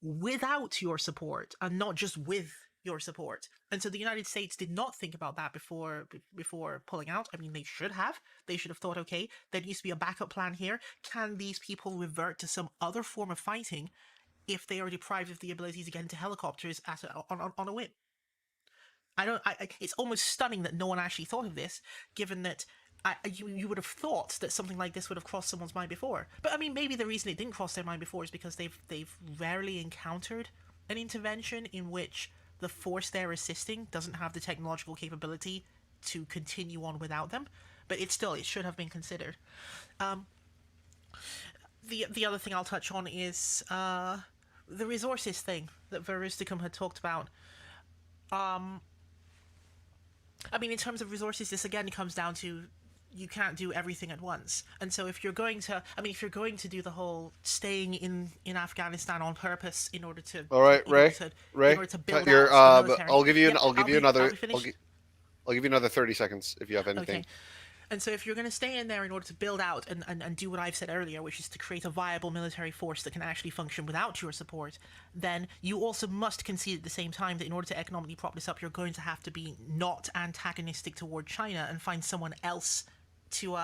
without your support and not just with your support. And so the United States did not think about that before pulling out. I mean, they should have. They should have thought, okay, there needs to be a backup plan here. Can these people revert to some other form of fighting if they are deprived of the ability to get into helicopters on a whim? It's almost stunning that no one actually thought of this, given that you would have thought that something like this would have crossed someone's mind before. But I mean, maybe the reason it didn't cross their mind before is because they've rarely encountered an intervention in which the force they're assisting doesn't have the technological capability to continue on without them. But it should have been considered. The other thing I'll touch on is the resources thing that Veristicum had talked about. I mean, in terms of resources, this again comes down to you can't do everything at once. And so if you're going to do the whole staying in Afghanistan on purpose in order to... All right, Ray, in order to build out the military... I'll give you another 30 seconds if you have anything. Okay. And so if you're going to stay in there in order to build out and do what I've said earlier, which is to create a viable military force that can actually function without your support, then you also must concede at the same time that in order to economically prop this up, you're going to have to be not antagonistic toward China and find someone else to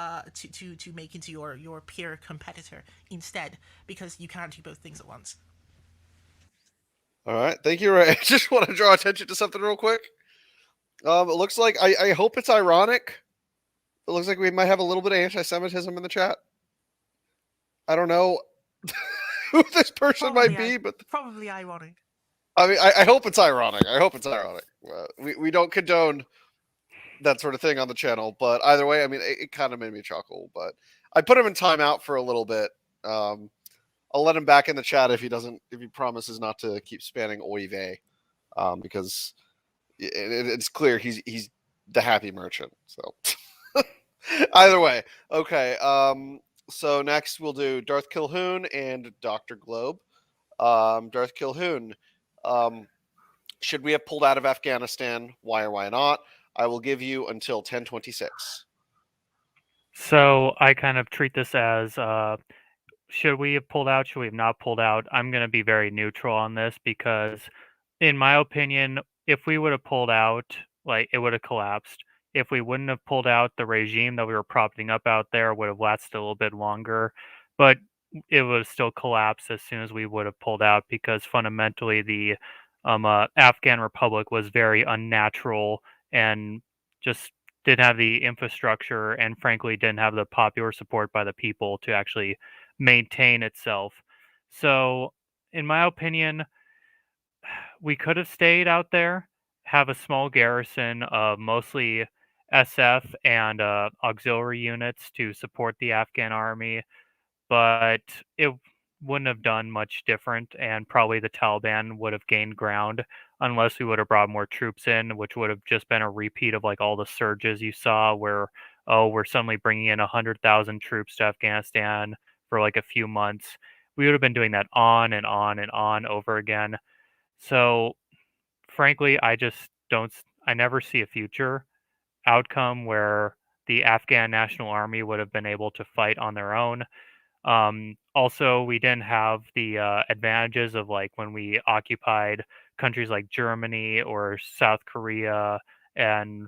make into your peer competitor instead, because you can't do both things at once. All right, thank you, Ray. I just want to draw attention to something real quick. It looks like I hope it's ironic. It looks like we might have a little bit of anti-Semitism in the chat. I don't know who this person might be, but probably ironic. I mean, I hope it's ironic. We don't condone that sort of thing on the channel, but either way, I mean, it kind of made me chuckle. But I put him in timeout for a little bit. I'll let him back in the chat if he promises not to keep spamming oy vey, because it's clear he's the happy merchant. So. Either way, okay. So next we'll do Darth Kilhoun and Dr. Globe. Darth Kilhoun, should we have pulled out of Afghanistan? Why or why not? I will give you until 10:26. So I kind of treat this as should we have pulled out? Should we have not pulled out? I'm going to be very neutral on this because, in my opinion, if we would have pulled out, like, it would have collapsed. If we wouldn't have pulled out, the regime that we were propping up out there would have lasted a little bit longer, but it would have still collapsed as soon as we would have pulled out, because fundamentally the Afghan Republic was very unnatural and just didn't have the infrastructure and frankly didn't have the popular support by the people to actually maintain itself. So, in my opinion, we could have stayed out there, have a small garrison of mostly SF and auxiliary units to support the Afghan army, but it wouldn't have done much different, and probably the Taliban would have gained ground unless we would have brought more troops in, which would have just been a repeat of like all the surges you saw where, oh, we're suddenly bringing in 100,000 troops to Afghanistan for like a few months. We would have been doing that on and on and on over again. So frankly, I never see a future outcome where the Afghan National Army would have been able to fight on their own. Also, we didn't have the advantages of like when we occupied countries like Germany or South Korea and,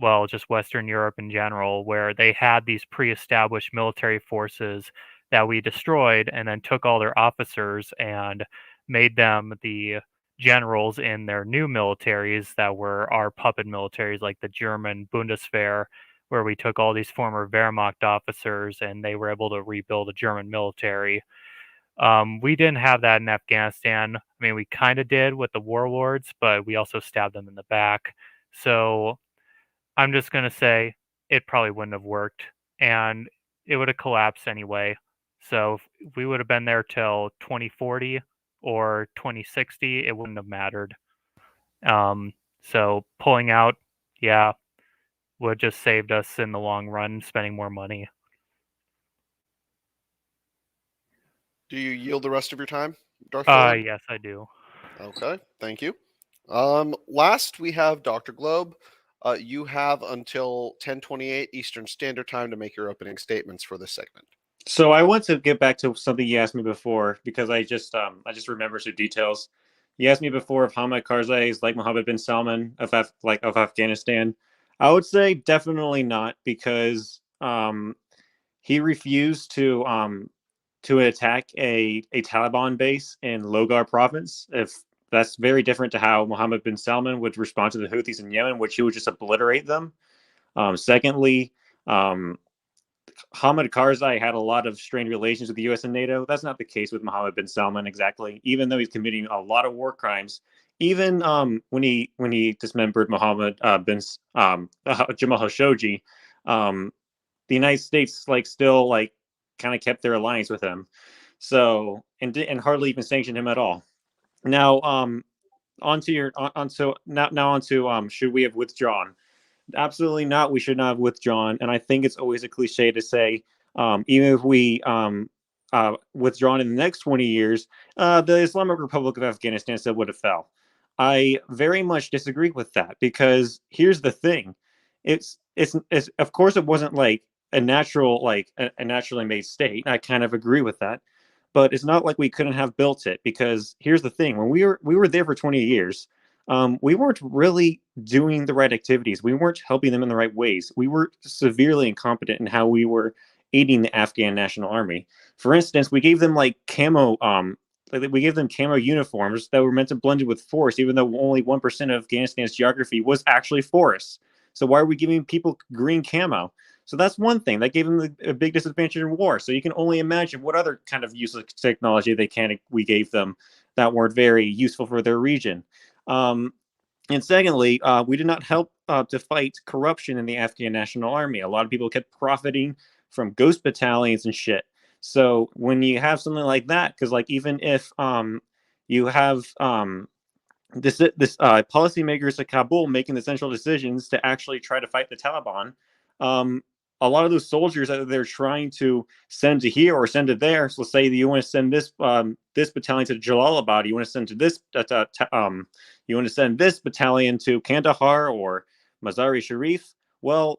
well, just Western Europe in general, where they had these pre-established military forces that we destroyed and then took all their officers and made them the generals in their new militaries that were our puppet militaries, like the German Bundeswehr, where we took all these former Wehrmacht officers and they were able to rebuild a German military. We didn't have that in Afghanistan. I mean, we kind of did with the warlords, but we also stabbed them in the back. So I'm just going to say it probably wouldn't have worked and it would have collapsed anyway. So if we would have been there till 2040 or 2060, it wouldn't have mattered. So pulling out, yeah, would have just saved us in the long run, spending more money. Do you yield the rest of your time, Darth Vader? Yes, I do. Okay, thank you. Last, we have Dr. Globe. You have until 10:28 Eastern Standard Time to make your opening statements for this segment. So I want to get back to something you asked me before because I just remembered some details. You asked me before if Hamid Karzai is like Mohammed bin Salman of Afghanistan. I would say definitely not because he refused to attack a Taliban base in Logar province. If that's very different to how Mohammed bin Salman would respond to the Houthis in Yemen, which he would just obliterate them. Secondly, Hamid Karzai had a lot of strained relations with the U.S. and NATO. That's not the case with Mohammed bin Salman exactly, even though he's committing a lot of war crimes. Even when he dismembered Mohammed bin Jamal Khashoggi, the United States still kind of kept their alliance with him. So and hardly even sanctioned him at all. Now onto should we have withdrawn? Absolutely not. We should not have withdrawn. And I think it's always a cliche to say, even if we withdrawn in the next 20 years, the Islamic Republic of Afghanistan still would have fell. I very much disagree with that because here's the thing. It's of course it wasn't like a natural, a naturally made state. I kind of agree with that. But it's not like we couldn't have built it because here's the thing. When we were there for 20 years, we weren't really doing the right activities. We weren't helping them in the right ways. We were severely incompetent in how we were aiding the Afghan National Army. For instance, we gave them camo uniforms that were meant to blend in with forest, even though only 1% of Afghanistan's geography was actually forests. So why are we giving people green camo? So that's one thing that gave them a big disadvantage in war. So you can only imagine what other kind of useless technology we gave them that weren't very useful for their region. And secondly, we did not help to fight corruption in the Afghan National Army. A lot of people kept profiting from ghost battalions and shit. So when you have something like that, because even if you have this policymakers at Kabul making the central decisions to actually try to fight the Taliban, a lot of those soldiers that they're trying to send to here or send to there. So let's say that you want to send this battalion to Jalalabad, you want to send to this you want to send this battalion to Kandahar or Mazar-e Sharif. Well,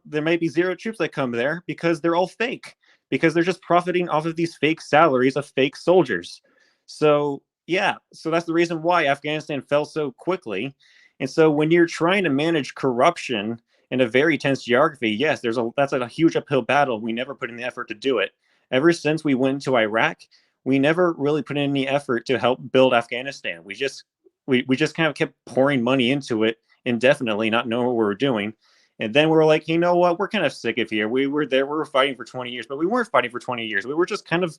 there may be zero troops that come there because they're all fake, because they're just profiting off of these fake salaries of fake soldiers. So yeah, so that's the reason why Afghanistan fell so quickly. And so when you're trying to manage corruption in a very tense geography, yes, that's a huge uphill battle. We never put in the effort to do it. Ever since we went to Iraq, we never really put in any effort to help build Afghanistan. We just kind of kept pouring money into it indefinitely, not knowing what we were doing. And then we were like, you know what? We're kind of sick of here. We were there. We were fighting for 20 years, but we weren't fighting for 20 years. We were just kind of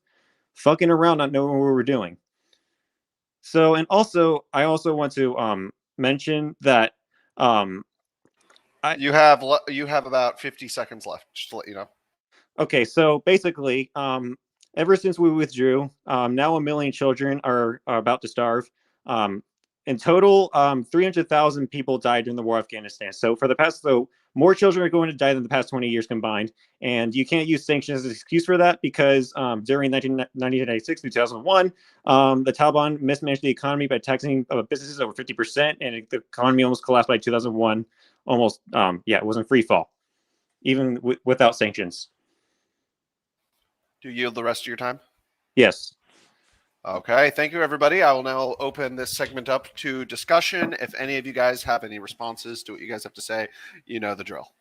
fucking around, not knowing what we were doing. So, and also, I also want to mention that you have about 50 seconds left, just to let you know. Okay, so basically, ever since we withdrew, now 1 million children are about to starve. In total, 300,000 people died during the war of Afghanistan. So more children are going to die than the past 20 years combined. And you can't use sanctions as an excuse for that because during 1996 through 2001, the Taliban mismanaged the economy by taxing businesses over 50%, and the economy almost collapsed by 2001. Almost, it wasn't free fall, even without sanctions. Do you yield the rest of your time? Yes. Okay, thank you, everybody. I will now open this segment up to discussion. If any of you guys have any responses to what you guys have to say, you know the drill.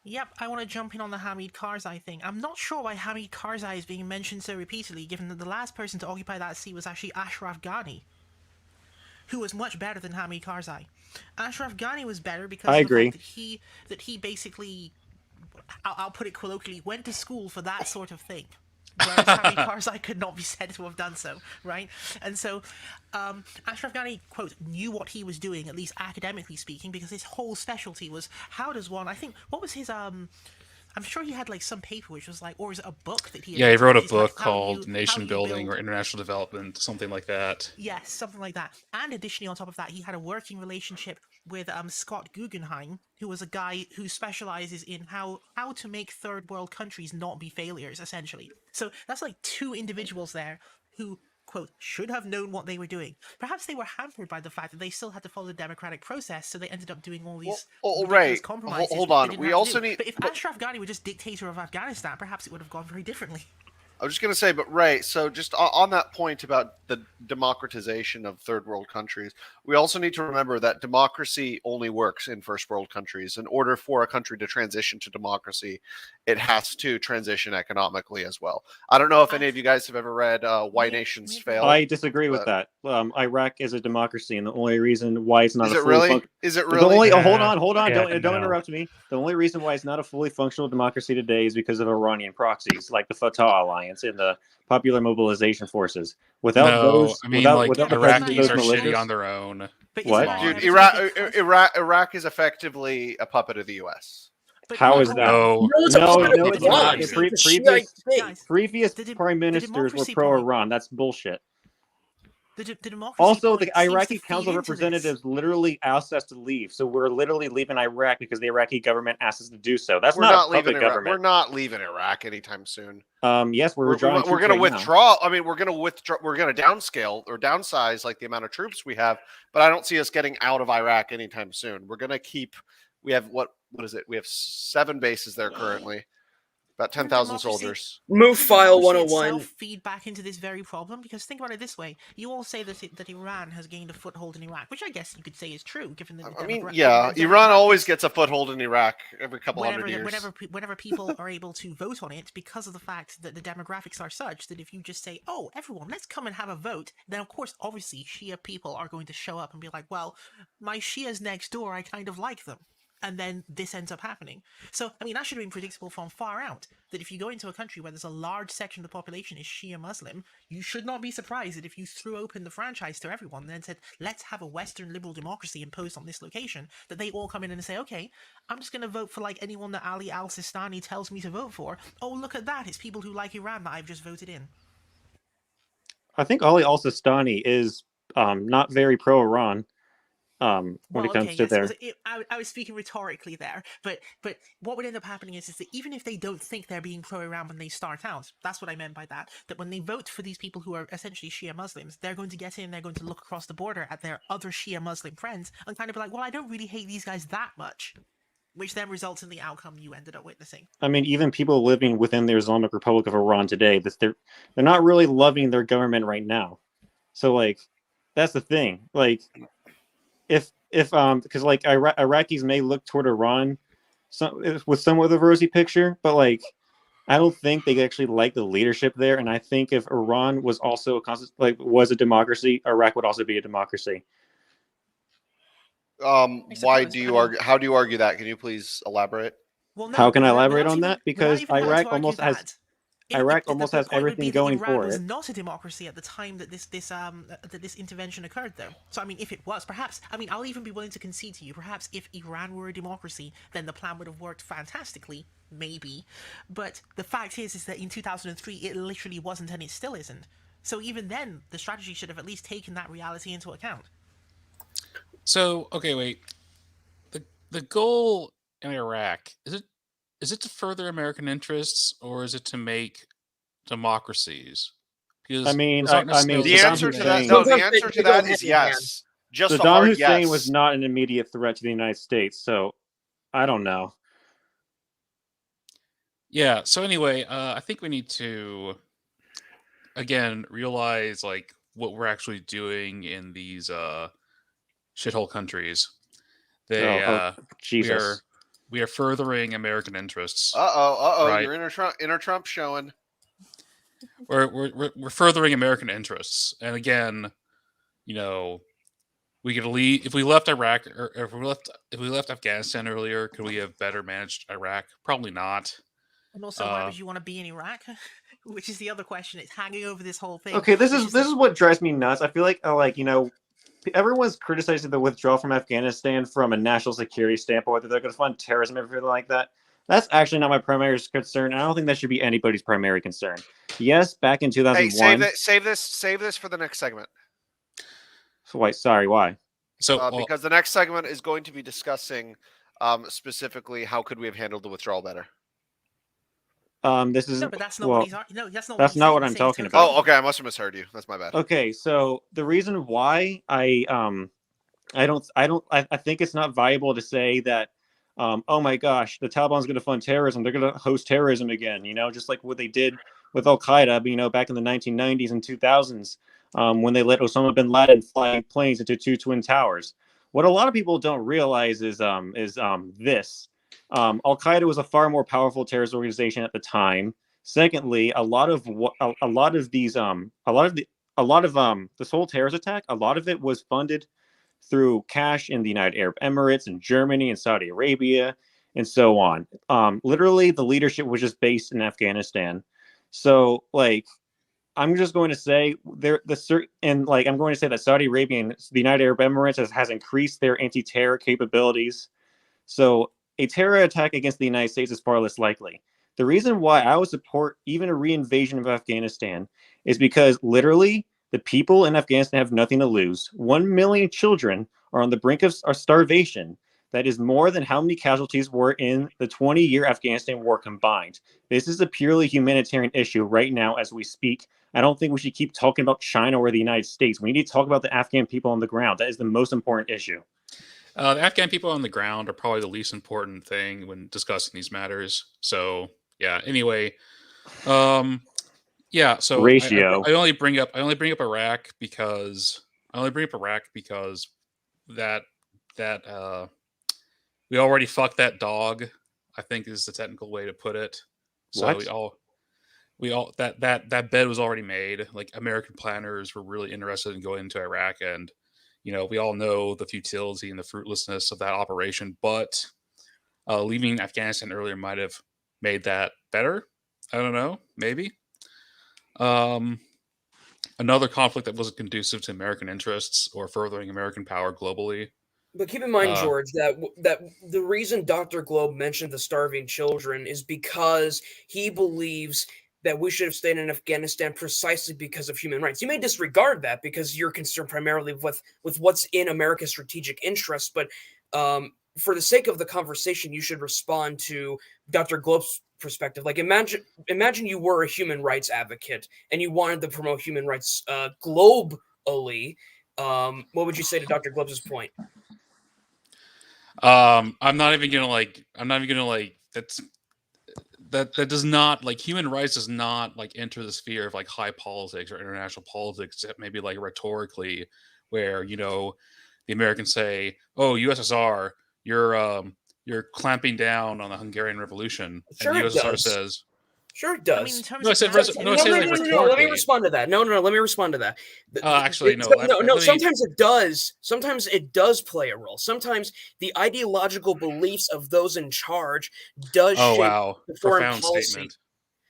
Yep, I want to jump in on the Hamid Karzai thing. I'm not sure why Hamid Karzai is being mentioned so repeatedly, given that the last person to occupy that seat was actually Ashraf Ghani, who was much better than Hamid Karzai. Ashraf Ghani was better because I of the fact agree. that he basically, I'll put it colloquially, went to school for that sort of thing. Whereas Hamid Karzai could not be said to have done so, right? And so, Ashraf Ghani, quote, knew what he was doing, at least academically speaking, because his whole specialty was how does one, I think, what was his, I'm sure he had like some paper which was like, or is it a book that he had Yeah, he wrote a written, like, book how called how Nation you Building build. or International Development, something like that. Yes, something like that. And additionally, on top of that, he had a working relationship with Scott Guggenheim, who was a guy who specializes in how to make third world countries not be failures, essentially. So that's like two individuals there who, quote, should have known what they were doing. Perhaps they were hampered by the fact that they still had to follow the democratic process, so they ended up doing all these ridiculous Right. compromises Hold which they on. didn't We have to also do. need. But if Ashraf Ghani were just dictator of Afghanistan, perhaps it would have gone very differently. I was just going to say, but right. So, just on that point about the democratization of third world countries, we also need to remember that democracy only works in first world countries. In order for a country to transition to democracy, it has to transition economically as well. I don't know if any of you guys have ever read Why Nations Fail. I disagree with but- that. Iraq is a democracy, and the only reason why it's not Is a it fully really? Is it The really? only Yeah. hold on, Yeah, don't no. interrupt me. The only reason why it's not a fully functional democracy today is because of Iranian proxies like the Fatah Alliance and the Popular Mobilization Forces. Without No, those, I mean, without like, without the presence of Iraqis those are shitty militias, on their own. But What? isn't that Dude, inevitably because- Iraq is effectively a puppet of the U.S. but How no, is hold that? on. No, No, it's a No, puppet no, of it's the not. democracy. The It's a Shiite state. Guys, previous the prime ministers were democracy pro point- Iran. That's bullshit. The democracy Also, point the seems Iraqi to feed Council of into this. Representatives literally asked us to leave, so we're literally leaving Iraq because the Iraqi government asked us to do so. That's We're not not a leaving puppet Iraq. government. We're not leaving Iraq anytime soon. Yes, we're withdrawing We're troops going to right now. withdraw. I mean, we're going to withdraw. We're going to downscale or downsize like the amount of troops we have. But I don't see us getting out of Iraq anytime soon. We're going to keep. We have what is it? We have 7 bases there currently. About 10,000 soldiers. Move file Democracy 101. itself feed back into this very problem because think about it this way: you all say that Iran has gained a foothold in Iraq, which I guess you could say is true, given that. I mean, yeah, Iran always gets a foothold in Iraq every couple hundred years. Whenever people are able to vote on it, because of the fact that the demographics are such that if you just say, "Oh, everyone, let's come and have a vote," then of course, obviously, Shia people are going to show up and be like, "Well, my Shias next door, I kind of like them." And then this ends up happening. So, I mean, that should have been predictable from far out. That if you go into a country where there's a large section of the population is Shia Muslim, you should not be surprised that if you threw open the franchise to everyone and then said, let's have a Western liberal democracy imposed on this location, that they all come in and say, okay, I'm just going to vote for like anyone that Ali al-Sistani tells me to vote for. Oh, look at that. It's people who like Iran that I've just voted in. I think Ali al-Sistani is not very pro-Iran. When it comes to their... I was speaking rhetorically there, but what would end up happening is that even if they don't think they're being pro-Iran when they start out, that's what I meant by that, that when they vote for these people who are essentially Shia Muslims, they're going to get in, they're going to look across the border at their other Shia Muslim friends and kind of be like, well, I don't really hate these guys that much, which then results in the outcome you ended up witnessing. I mean, even people living within the Islamic Republic of Iran today, they're not really loving their government right now. So, like, that's the thing. Like, if because like Iraqis may look toward Iran with somewhat of a rosy picture, but like I don't think they actually like the leadership there. And I think if Iran was also was a democracy, Iraq would also be a democracy. Why do you argue? How do you argue that? Can you please elaborate? Well, no, how can I elaborate on that? Because Iraq almost has. The has everything going for it. Iran was not a democracy at the time that this intervention occurred, though. So I mean, if it was, perhaps, I mean, I'll even be willing to concede to you, perhaps if Iran were a democracy, then the plan would have worked fantastically, maybe. But the fact is that in 2003, it literally wasn't, and it still isn't. So even then, the strategy should have at least taken that reality into account. So okay, wait. The goal in Iraq is it to further American interests or is it to make democracies? Because I mean, the answer to that, no, the answer to that is yes. Just Saddam Hussein was not an immediate threat to the United States, so I don't know. Yeah. So anyway, I think we need to again realize like what we're actually doing in these shithole countries. Jesus. we are furthering American interests. Right? Your inner Trump showing. We're furthering American interests, and again, we could leave if we left Iraq or if we left Afghanistan earlier. Could we have better managed Iraq? Probably not. And also, why would you want to be in Iraq? Which is the other question. It's hanging over this whole thing. Okay, this is what drives me nuts. I feel like everyone's criticizing the withdrawal from Afghanistan from a national security standpoint, whether they're going to fund terrorism or everything like that. That's actually not my primary concern. I don't think that should be anybody's primary concern. Yes, back in 2001. Hey, save this for the next segment. Why? So because the next segment is going to be discussing specifically how could we have handled the withdrawal better. This is no, but that's not what he's. No, that's not what I'm talking about. Oh, okay. I must have misheard you. That's my bad. Okay, so the reason why I think it's not viable to say that, oh my gosh, the Taliban's going to fund terrorism. They're going to host terrorism again. Just like what they did with Al Qaeda. Back in the 1990s and 2000s, when they let Osama bin Laden fly planes into two twin towers. What a lot of people don't realize is this. Al Qaeda was a far more powerful terrorist organization at the time. Secondly, this whole terrorist attack, a lot of it was funded through cash in the United Arab Emirates and Germany and Saudi Arabia and so on. Literally, the leadership was just based in Afghanistan. So, I'm just going to say I'm going to say that Saudi Arabia and the United Arab Emirates has increased their anti-terror capabilities. So a terror attack against the United States is far less likely. The reason why I would support even a reinvasion of Afghanistan is because literally the people in Afghanistan have nothing to lose. 1 million children are on the brink of starvation. That is more than how many casualties were in the 20-year Afghanistan war combined. This is a purely humanitarian issue right now as we speak. I don't think we should keep talking about China or the United States. We need to talk about the Afghan people on the ground. That is the most important issue. The Afghan people on the ground are probably the least important thing when discussing these matters. So, yeah. Anyway, yeah. So ratio. I only bring up Iraq because that we already fucked that dog, I think is the technical way to put it. So what? we all that bed was already made. Like, American planners were really interested in going into Iraq, and we all know the futility and the fruitlessness of that operation, but leaving Afghanistan earlier might have made that better. I don't know, maybe. Another conflict that wasn't conducive to American interests or furthering American power globally. But keep in mind, George, that the reason Dr. Globe mentioned the starving children is because he believes that we should have stayed in Afghanistan precisely because of human rights. You may disregard that because you're concerned primarily with what's in America's strategic interest, but for the sake of the conversation, you should respond to Dr. Globe's perspective. Like, imagine you were a human rights advocate and you wanted to promote human rights globally. What would you say to Dr. Globe's point? I'm not even gonna that does not, human rights does not enter the sphere of high politics or international politics, except maybe rhetorically, where the Americans say, "Oh, USSR, you're clamping down on the Hungarian Revolution," sure, and the USSR says, "Sure, it does." I mean, no, I said no. Let me respond to that. No. Let me respond to that. Actually, no. Sometimes it does. Sometimes it does play a role. Sometimes the ideological beliefs of those in charge does shape the foreign profound policy. Statement.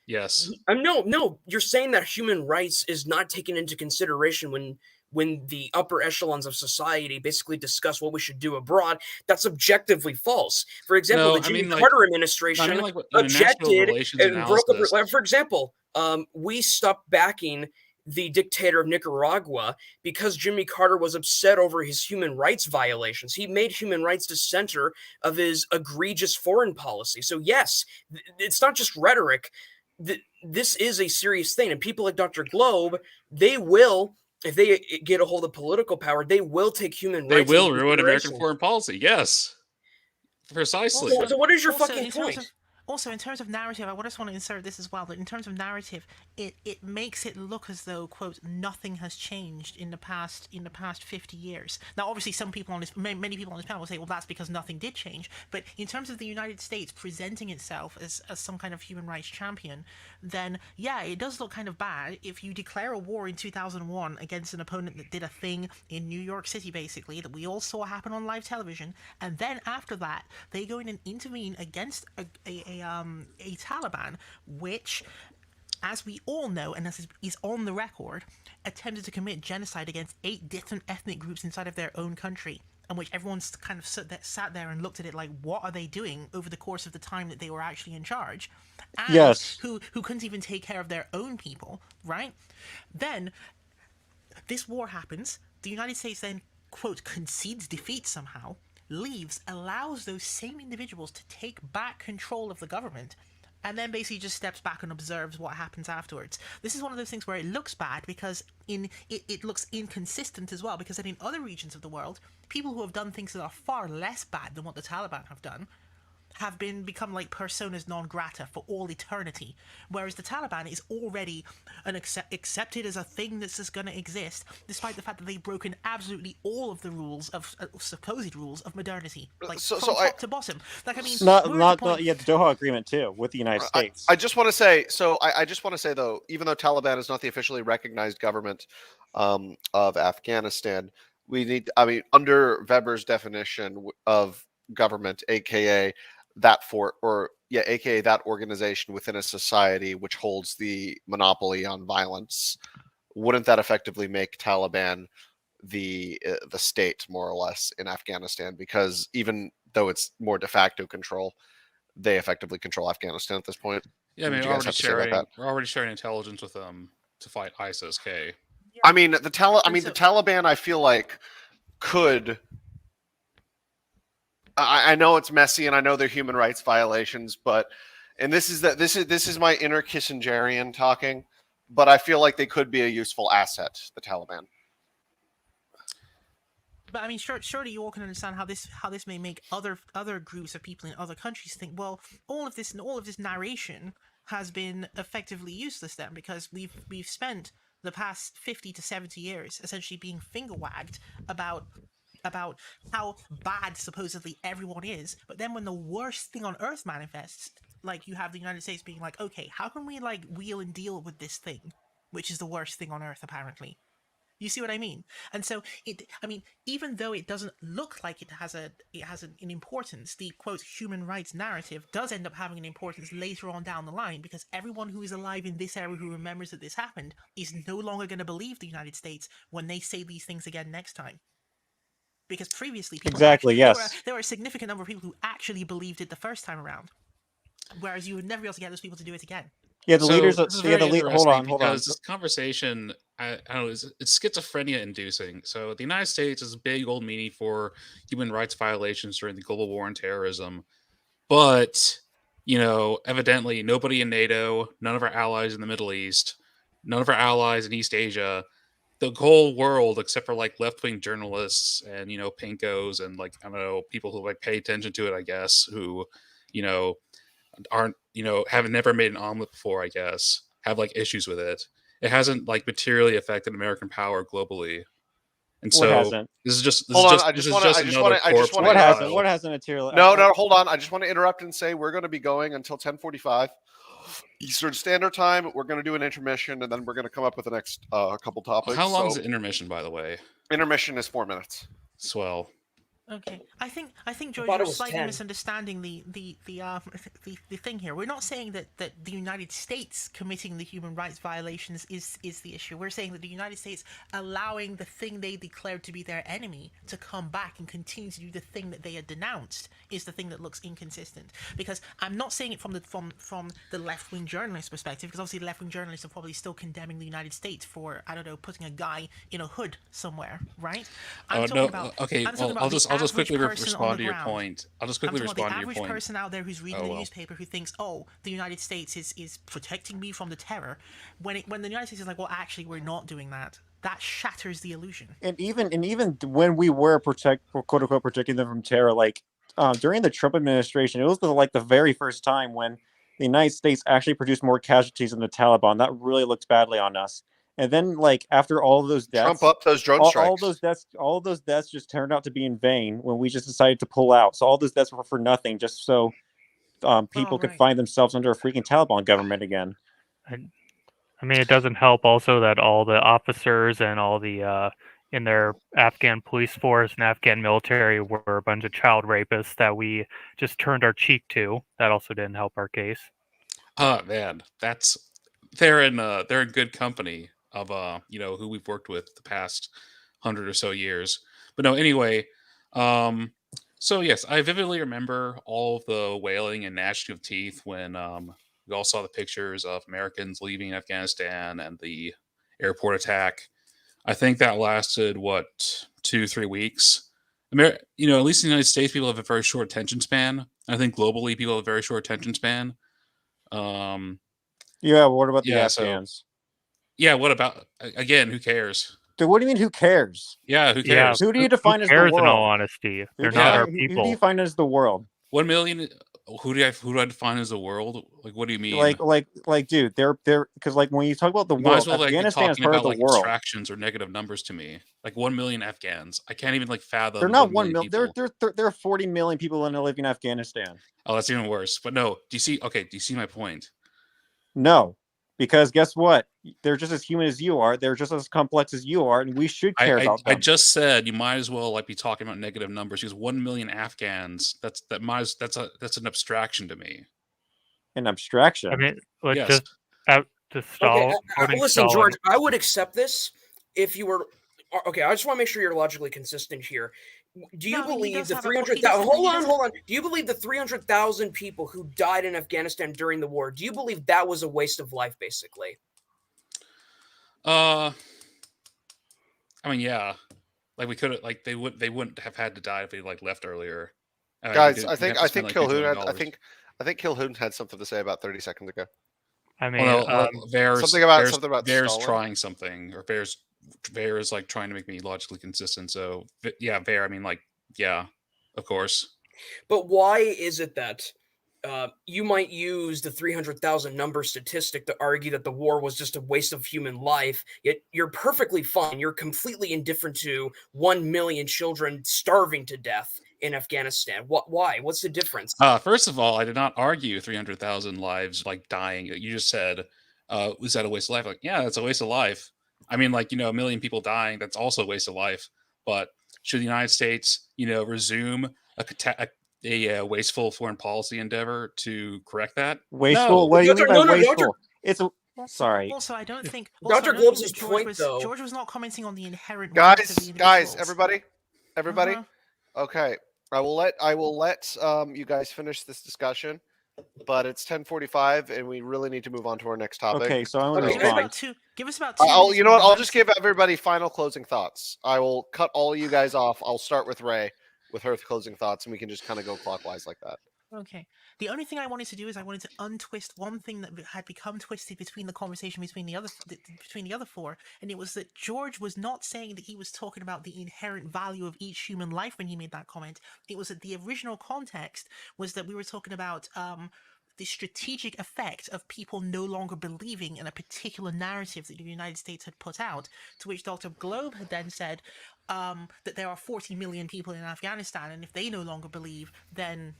Yes. No. You're saying that human rights is not taken into consideration when the upper echelons of society basically discuss what we should do abroad. That's objectively false. For example, the Jimmy Carter administration objected and broke up. For example, we stopped backing the dictator of Nicaragua because Jimmy Carter was upset over his human rights violations. He made human rights the center of his egregious foreign policy. So yes, it's not just rhetoric. This is a serious thing. And people like Dr. Globe, they will, if they get a hold of political power, they will take human rights. They will ruin American foreign policy. Yes, precisely. So what is your fucking point? Also, in terms of narrative, I just want to insert this as well. That in terms of narrative, it makes it look as though, quote, nothing has changed in the past 50 years. Now, obviously, some people on this, many people on this panel will say, well, that's because nothing did change. But in terms of the United States presenting itself as some kind of human rights champion, then yeah, it does look kind of bad if you declare a war in 2001 against an opponent that did a thing in New York City, basically, that we all saw happen on live television, and then after that, they go in and intervene against a Taliban, which, as we all know, and as is on the record, attempted to commit genocide against 8 different ethnic groups inside of their own country, and which everyone's kind of sat there and looked at it like, what are they doing over the course of the time that they were actually in charge? And Yes. who couldn't even take care of their own people, right? Then this war happens. The United States then, quote, concedes defeat somehow, leaves, allows those same individuals to take back control of the government, and then basically just steps back and observes what happens afterwards. This is one of those things where it looks bad because it looks inconsistent as well, because then in other regions of the world, people who have done things that are far less bad than what the Taliban have done have become like personas non grata for all eternity, whereas the Taliban is already accepted as a thing that's just going to exist, despite the fact that they've broken absolutely all of the rules of supposed rules of modernity, like from top to bottom. Like, I mean, not the Doha Agreement too with the United States. I just want to say, I just want to say though, even though Taliban is not the officially recognized government of Afghanistan, under Weber's definition of government, aka that organization within a society which holds the monopoly on violence, wouldn't that effectively make Taliban the state more or less in Afghanistan? Because even though it's more de facto control, they effectively control Afghanistan at this point. Yeah, I mean, we're already sharing intelligence with them to fight ISIS. Okay. I mean, the Taliban, I feel like could. I know it's messy, and I know they're human rights violations, and this is my inner Kissingerian talking, but I feel like they could be a useful asset, the Taliban. But I mean, surely you all can understand how this may make other groups of people in other countries think, well, all of this narration has been effectively useless then, because we've spent the past 50 to 70 years essentially being finger wagged about how bad supposedly everyone is, but then when the worst thing on earth manifests, like you have the United States being like, okay, how can we like wheel and deal with this thing, which is the worst thing on earth apparently. You see what I mean? And so even though it doesn't look like it has an importance, the quote human rights narrative does end up having an importance later on down the line, because everyone who is alive in this era who remembers that this happened is no longer going to believe the United States when they say these things again next time. Because previously, there were a significant number of people who actually believed it the first time around, whereas you would never be able to get those people to do it again. Yeah, the leaders. Hold on. This conversation, I don't know, it's schizophrenia-inducing. So the United States is a big old meanie for human rights violations during the global war on terrorism, but evidently nobody in NATO, none of our allies in the Middle East, none of our allies in East Asia. The whole world, except for like left-wing journalists and pinkos and like I don't know, people who like pay attention to it, I guess, who aren't have never made an omelet before, I guess, have like issues with it. It hasn't like materially affected American power globally, and so this is just what hasn't materially? No, hold on. I just want to interrupt and say we're going to be going until 10:45. Eastern Standard Time. We're going to do an intermission, and then we're going to come up with the next couple topics. How long is the intermission, by the way? Intermission is 4 minutes. Swell. Okay, I think George, you're slightly misunderstanding the thing here. We're not saying that the United States committing the human rights violations is the issue. We're saying that the United States allowing the thing they declared to be their enemy to come back and continue to do the thing that they had denounced is the thing that looks inconsistent. Because I'm not saying it from the left-wing journalist perspective, because obviously left-wing journalists are probably still condemning the United States for, I don't know, putting a guy in a hood somewhere, right? I'll just quickly respond to your point. I'll just quickly respond to your point. The average person out there who's reading the newspaper who thinks, "Oh, the United States is protecting me from the terror," when the United States is like, "Well, actually, we're not doing that." That shatters the illusion. And even when we were quote unquote protecting them from terror, like during the Trump administration, it was the very first time when the United States actually produced more casualties than the Taliban. That really looked badly on us. And then, after all of those deaths, Trump up those drone strikes. all those deaths just turned out to be in vain when we just decided to pull out. So all those deaths were for nothing, just so people could find themselves under a freaking Taliban government again. I mean, it doesn't help also that all the officers and all the in their Afghan police force and Afghan military were a bunch of child rapists that we just turned our cheek to. That also didn't help our case. Oh man, they're in good company of who we've worked with the past 100 or so years. But no, anyway, so yes, I vividly remember all of the wailing and gnashing of teeth when we all saw the pictures of Americans leaving Afghanistan and the airport attack. I think that lasted 2-3 weeks. At least in the United States, people have a very short attention span. I think globally, people have a very short attention span. Yeah, but what about the Afghans? What about, again, who cares? Dude, what do you mean, who cares? Yeah, who cares? Who do you define as the world? In all honesty, they're not our people. Who do you define as the world? 1 million. Who do I define as the world? Like, what do you mean? Dude, they're because when you talk about the world, Afghanistan is part of the world. Abstractions or negative numbers to me. 1 million Afghans. I can't even fathom. They're not 1 million. There are 40 million people that live in Afghanistan. Oh, that's even worse. But no, do you see? Okay, do you see my point? No, because guess what? They're just as human as you are. They're just as complex as you are, and we should care about them. I just said you might as well be talking about negative numbers because 1 million Afghans. That's an abstraction to me. An abstraction. I mean, yes. to stall. Okay, listen, George. I would accept this if you were. Okay, I just want to make sure you're logically consistent here. Do you believe the 300,000? Hold on. Do you believe the 300,000 people who died in Afghanistan during the war? Do you believe that was a waste of life, basically? I mean, yeah. We could have they wouldn't have had to die if they left earlier. Guys, I think Kilhoun had something to say about 30 seconds ago. I mean, something about Bear's Stalin? trying something, or Bear is trying to make me logically consistent. So yeah, Bear. I mean, yeah, of course. But why is it that you might use the 300,000 number statistic to argue that the war was just a waste of human life, yet you're perfectly fine. You're completely indifferent to 1 million children starving to death in Afghanistan. Why? What's the difference? First of all, I did not argue 300,000 lives dying. You just said, was that a waste of life? Yeah, that's a waste of life. I mean, a million people dying, that's also a waste of life. But should the United States, resume a wasteful foreign policy endeavor to correct that? Wasteful? No. What do you mean by wasteful? It's a... Sorry. Also, I don't think... Dr. Globes' point, though... George was not commenting on the inherent... Guys, everybody. Okay. I will let you guys finish this discussion, but it's 10:45 and we really need to move on to our next topic. Okay, so I'm going to respond. Give us about 2 minutes. You know what? I'll just give everybody final closing thoughts. I will cut all you guys off. I'll start with Ray with her closing thoughts, and we can just kind of go clockwise like that. Okay. The only thing I wanted to do is I wanted to untwist one thing that had become twisted between the conversation between the other four, and it was that George was not saying that he was talking about the inherent value of each human life when he made that comment. It was that the original context was that we were talking about the strategic effect of people no longer believing in a particular narrative that the United States had put out, to which Dr. Globe had then said that there are 40 million people in Afghanistan, and if they no longer believe, then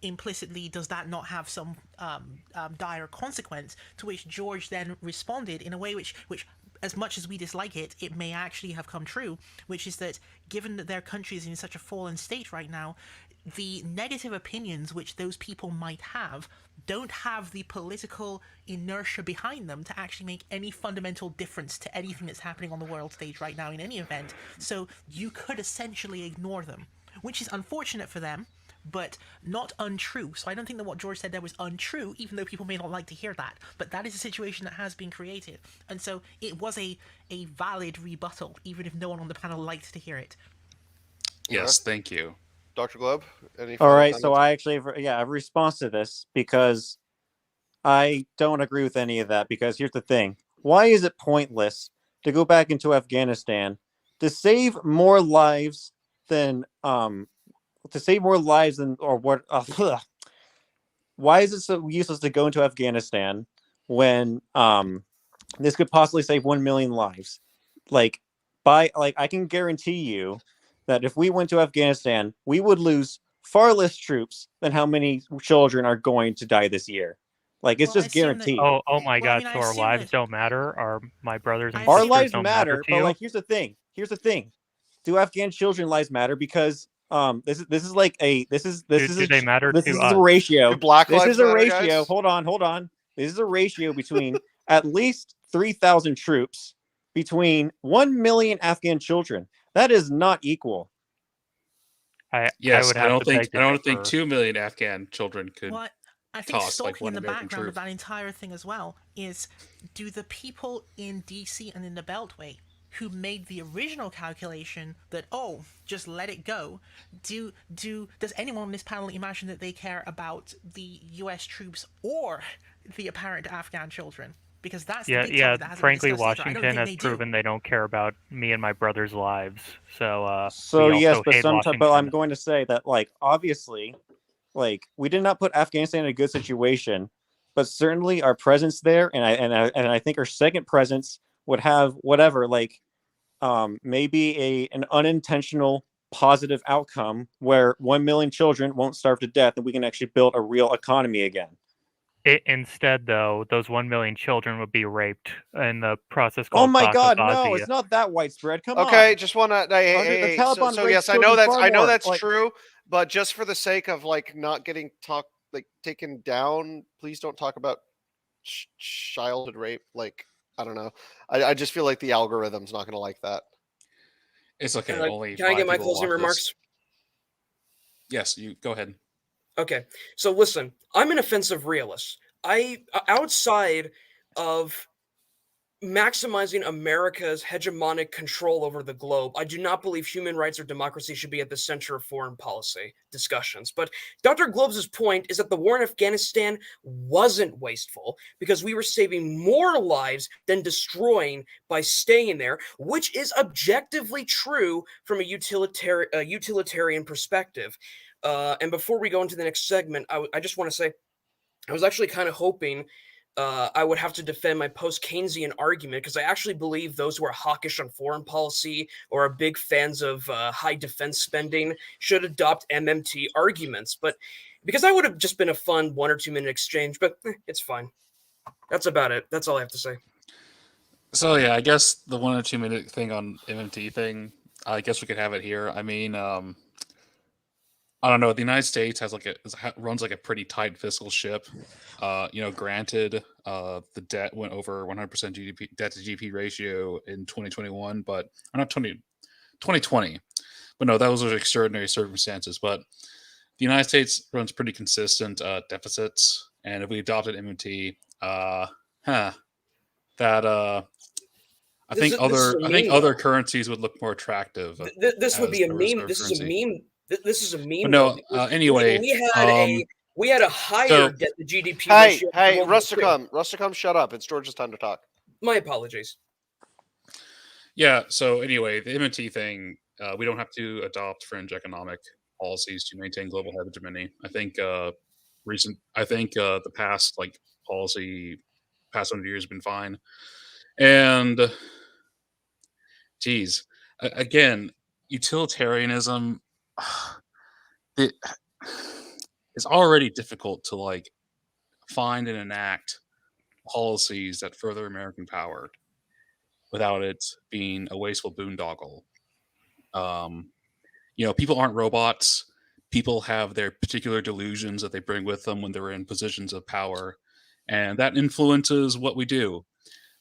implicitly does that not have some dire consequence? To which George then responded in a way which as much as we dislike it, it may actually have come true, which is that given that their country is in such a fallen state right now, the negative opinions which those people might have don't have the political inertia behind them to actually make any fundamental difference to anything that's happening on the world stage right now in any event. So you could essentially ignore them, which is unfortunate for them, but not untrue. So I don't think that what George said there was untrue, even though people may not like to hear that. But that is a situation that has been created. And so it was a valid rebuttal, even if no one on the panel liked to hear it. Yes, thank you. Dr. Globe? All right, so I actually have a response to this, because I don't agree with any of that, because here's the thing. Why is it pointless to go back into Afghanistan to save more lives than to save more lives than or what? Why is it so useless to go into Afghanistan when this could possibly save 1 million lives? Like I can guarantee you that if we went to Afghanistan, we would lose far less troops than how many children are going to die this year. Like it's just guaranteed. Oh my Well, I God! mean, I So our assume lives that don't matter? Are my brothers and Our sisters lives don't matter, to but you? like here's the thing. Do Afghan children lives matter? Because this is like a Do they matter this to is a us? ratio. Do Black This Lives is a Matter, ratio. guys? Hold on. This is a ratio between at least 3,000 troops between 1 million Afghan children. That is not equal. I Yes, would I have don't to think beg to differ. 2 million Afghan children could Well, I think cost like stalking one in the American background troop. of that entire thing as well is, do the people in DC and in the Beltway who made the original calculation that, oh, just let it go, does anyone on this panel imagine that they care about the US troops or the apparent Afghan children? Because that's the big topic that hasn't been Frankly, discussed either. I don't Washington think has they proven do. they don't care about me and my brother's lives. So So we yes, also but hate but I'm Washington. going to say that like obviously, like we did not put Afghanistan in a good situation, but certainly our presence there, and I think our second presence would have whatever like maybe an unintentional positive outcome where 1 million children won't starve to death, and we can actually build a real economy again. Instead, though, those 1 million children would be raped in the process Oh called my God, no! Pakistan. It's not that widespread. Come Okay, on. just want to. The Taliban So rapes yes, children far I know more. that's Like, true, but just for the sake of like not getting taken down, please don't talk about childhood rape. Like I don't know. I just feel like the algorithm's not going to like that. It's okay. Only Can I 5 get my people closing watch this. remarks? Yes, you go ahead. Okay, so listen, I'm an offensive realist. Outside of maximizing America's hegemonic control over the globe, I do not believe human rights or democracy should be at the center of foreign policy discussions. But Dr. Globes' point is that the war in Afghanistan wasn't wasteful because we were saving more lives than destroying by staying there, which is objectively true from a utilitarian perspective. And before we go into the next segment, I just want to say I was actually kind of hoping I would have to defend my post-Keynesian argument because I actually believe those who are hawkish on foreign policy or are big fans of high defense spending should adopt MMT arguments. But because that would have just been a fun 1 or 2 minute exchange, but it's fine. That's about it. That's all I have to say. So yeah, I guess the 1 or 2 minute thing on MMT thing, I guess we could have it here. I mean, I don't know. The United States runs like a pretty tight fiscal ship. Granted, the debt went over 100% GDP debt to GDP ratio in 2021, but or not 2020. But no, that was extraordinary circumstances. But the United States runs pretty consistent deficits, and if we adopted MMT, I think other currencies would look more attractive. This would be a the meme. reserve This is a currency. meme. This is a meme. But no, though. anyway, we had a higher so- debt to GDP Hey, ratio. hey, than World War II. Rusticum, shut up. It's George's time to talk. My apologies. Yeah. So anyway, the MMT thing, we don't have to adopt fringe economic policies to maintain global hegemony. I think the past past 100 years have been fine. And geez, again, utilitarianism. It's already difficult to like find and enact policies that further American power without it being a wasteful boondoggle. People aren't robots. People have their particular delusions that they bring with them when they're in positions of power, and that influences what we do.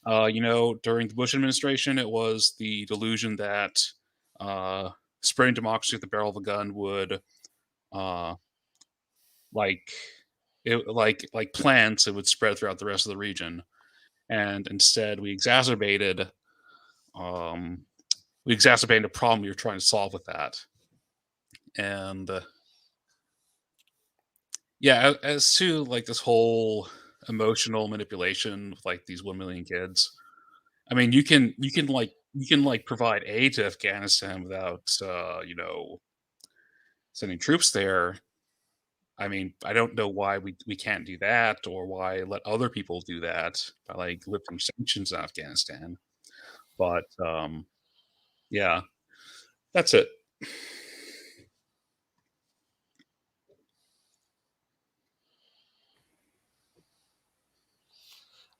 During the Bush administration, it was the delusion that spraying democracy with the barrel of a gun would, like plants, it would spread throughout the rest of the region. And instead, we exacerbated a problem we were trying to solve with that. And as to like this whole emotional manipulation with like these 1 million kids, I mean, you can provide aid to Afghanistan without sending troops there. I mean, I don't know why we can't do that, or why let other people do that by like lifting sanctions in Afghanistan. But yeah, that's it.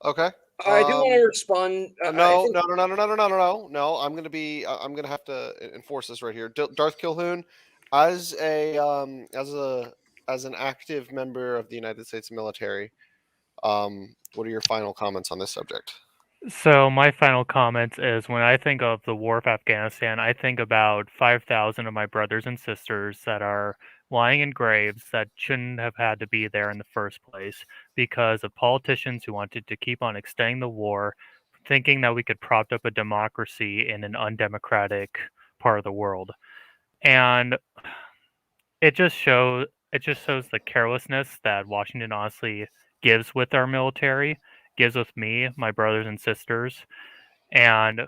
Okay. I do want to respond. No. I'm gonna have to enforce this right here. Darth Kilhoun, as an active member of the United States military, what are your final comments on this subject? So my final comments is when I think of the war of Afghanistan, I think about 5,000 of my brothers and sisters that are lying in graves that shouldn't have had to be there in the first place because of politicians who wanted to keep on extending the war, thinking that we could prop up a democracy in an undemocratic part of the world. And it just shows the carelessness that Washington honestly gives with our military, gives with me, my brothers and sisters, and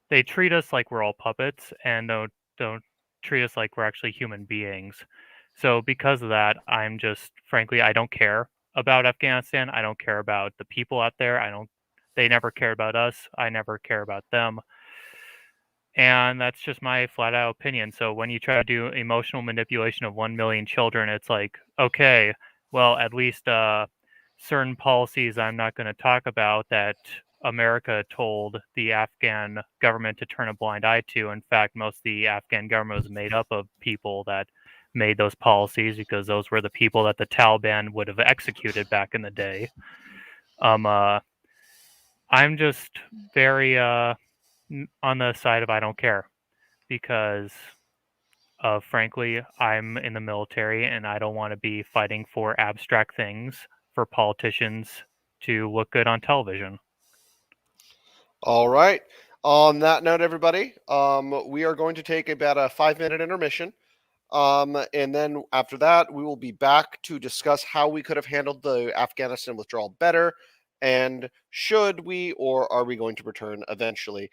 they treat us like we're all puppets and don't treat us like we're actually human beings. So because of that, I'm just frankly I don't care about Afghanistan. I don't care about the people out there. They never care about us. I never care about them. And that's just my flat out opinion. So when you try to do emotional manipulation of 1 million children, it's like, okay, well, at least certain policies I'm not going to talk about that America told the Afghan government to turn a blind eye to. In fact, most of the Afghan government was made up of people that made those policies because those were the people that the Taliban would have executed back in the day. I'm just very on the side of I don't care because frankly, I'm in the military and I don't want to be fighting for abstract things for politicians to look good on television. All right. On that note, everybody, we are going to take about a 5-minute intermission. And then after that, we will be back to discuss how we could have handled the Afghanistan withdrawal better. And should we, or are we going to return eventually?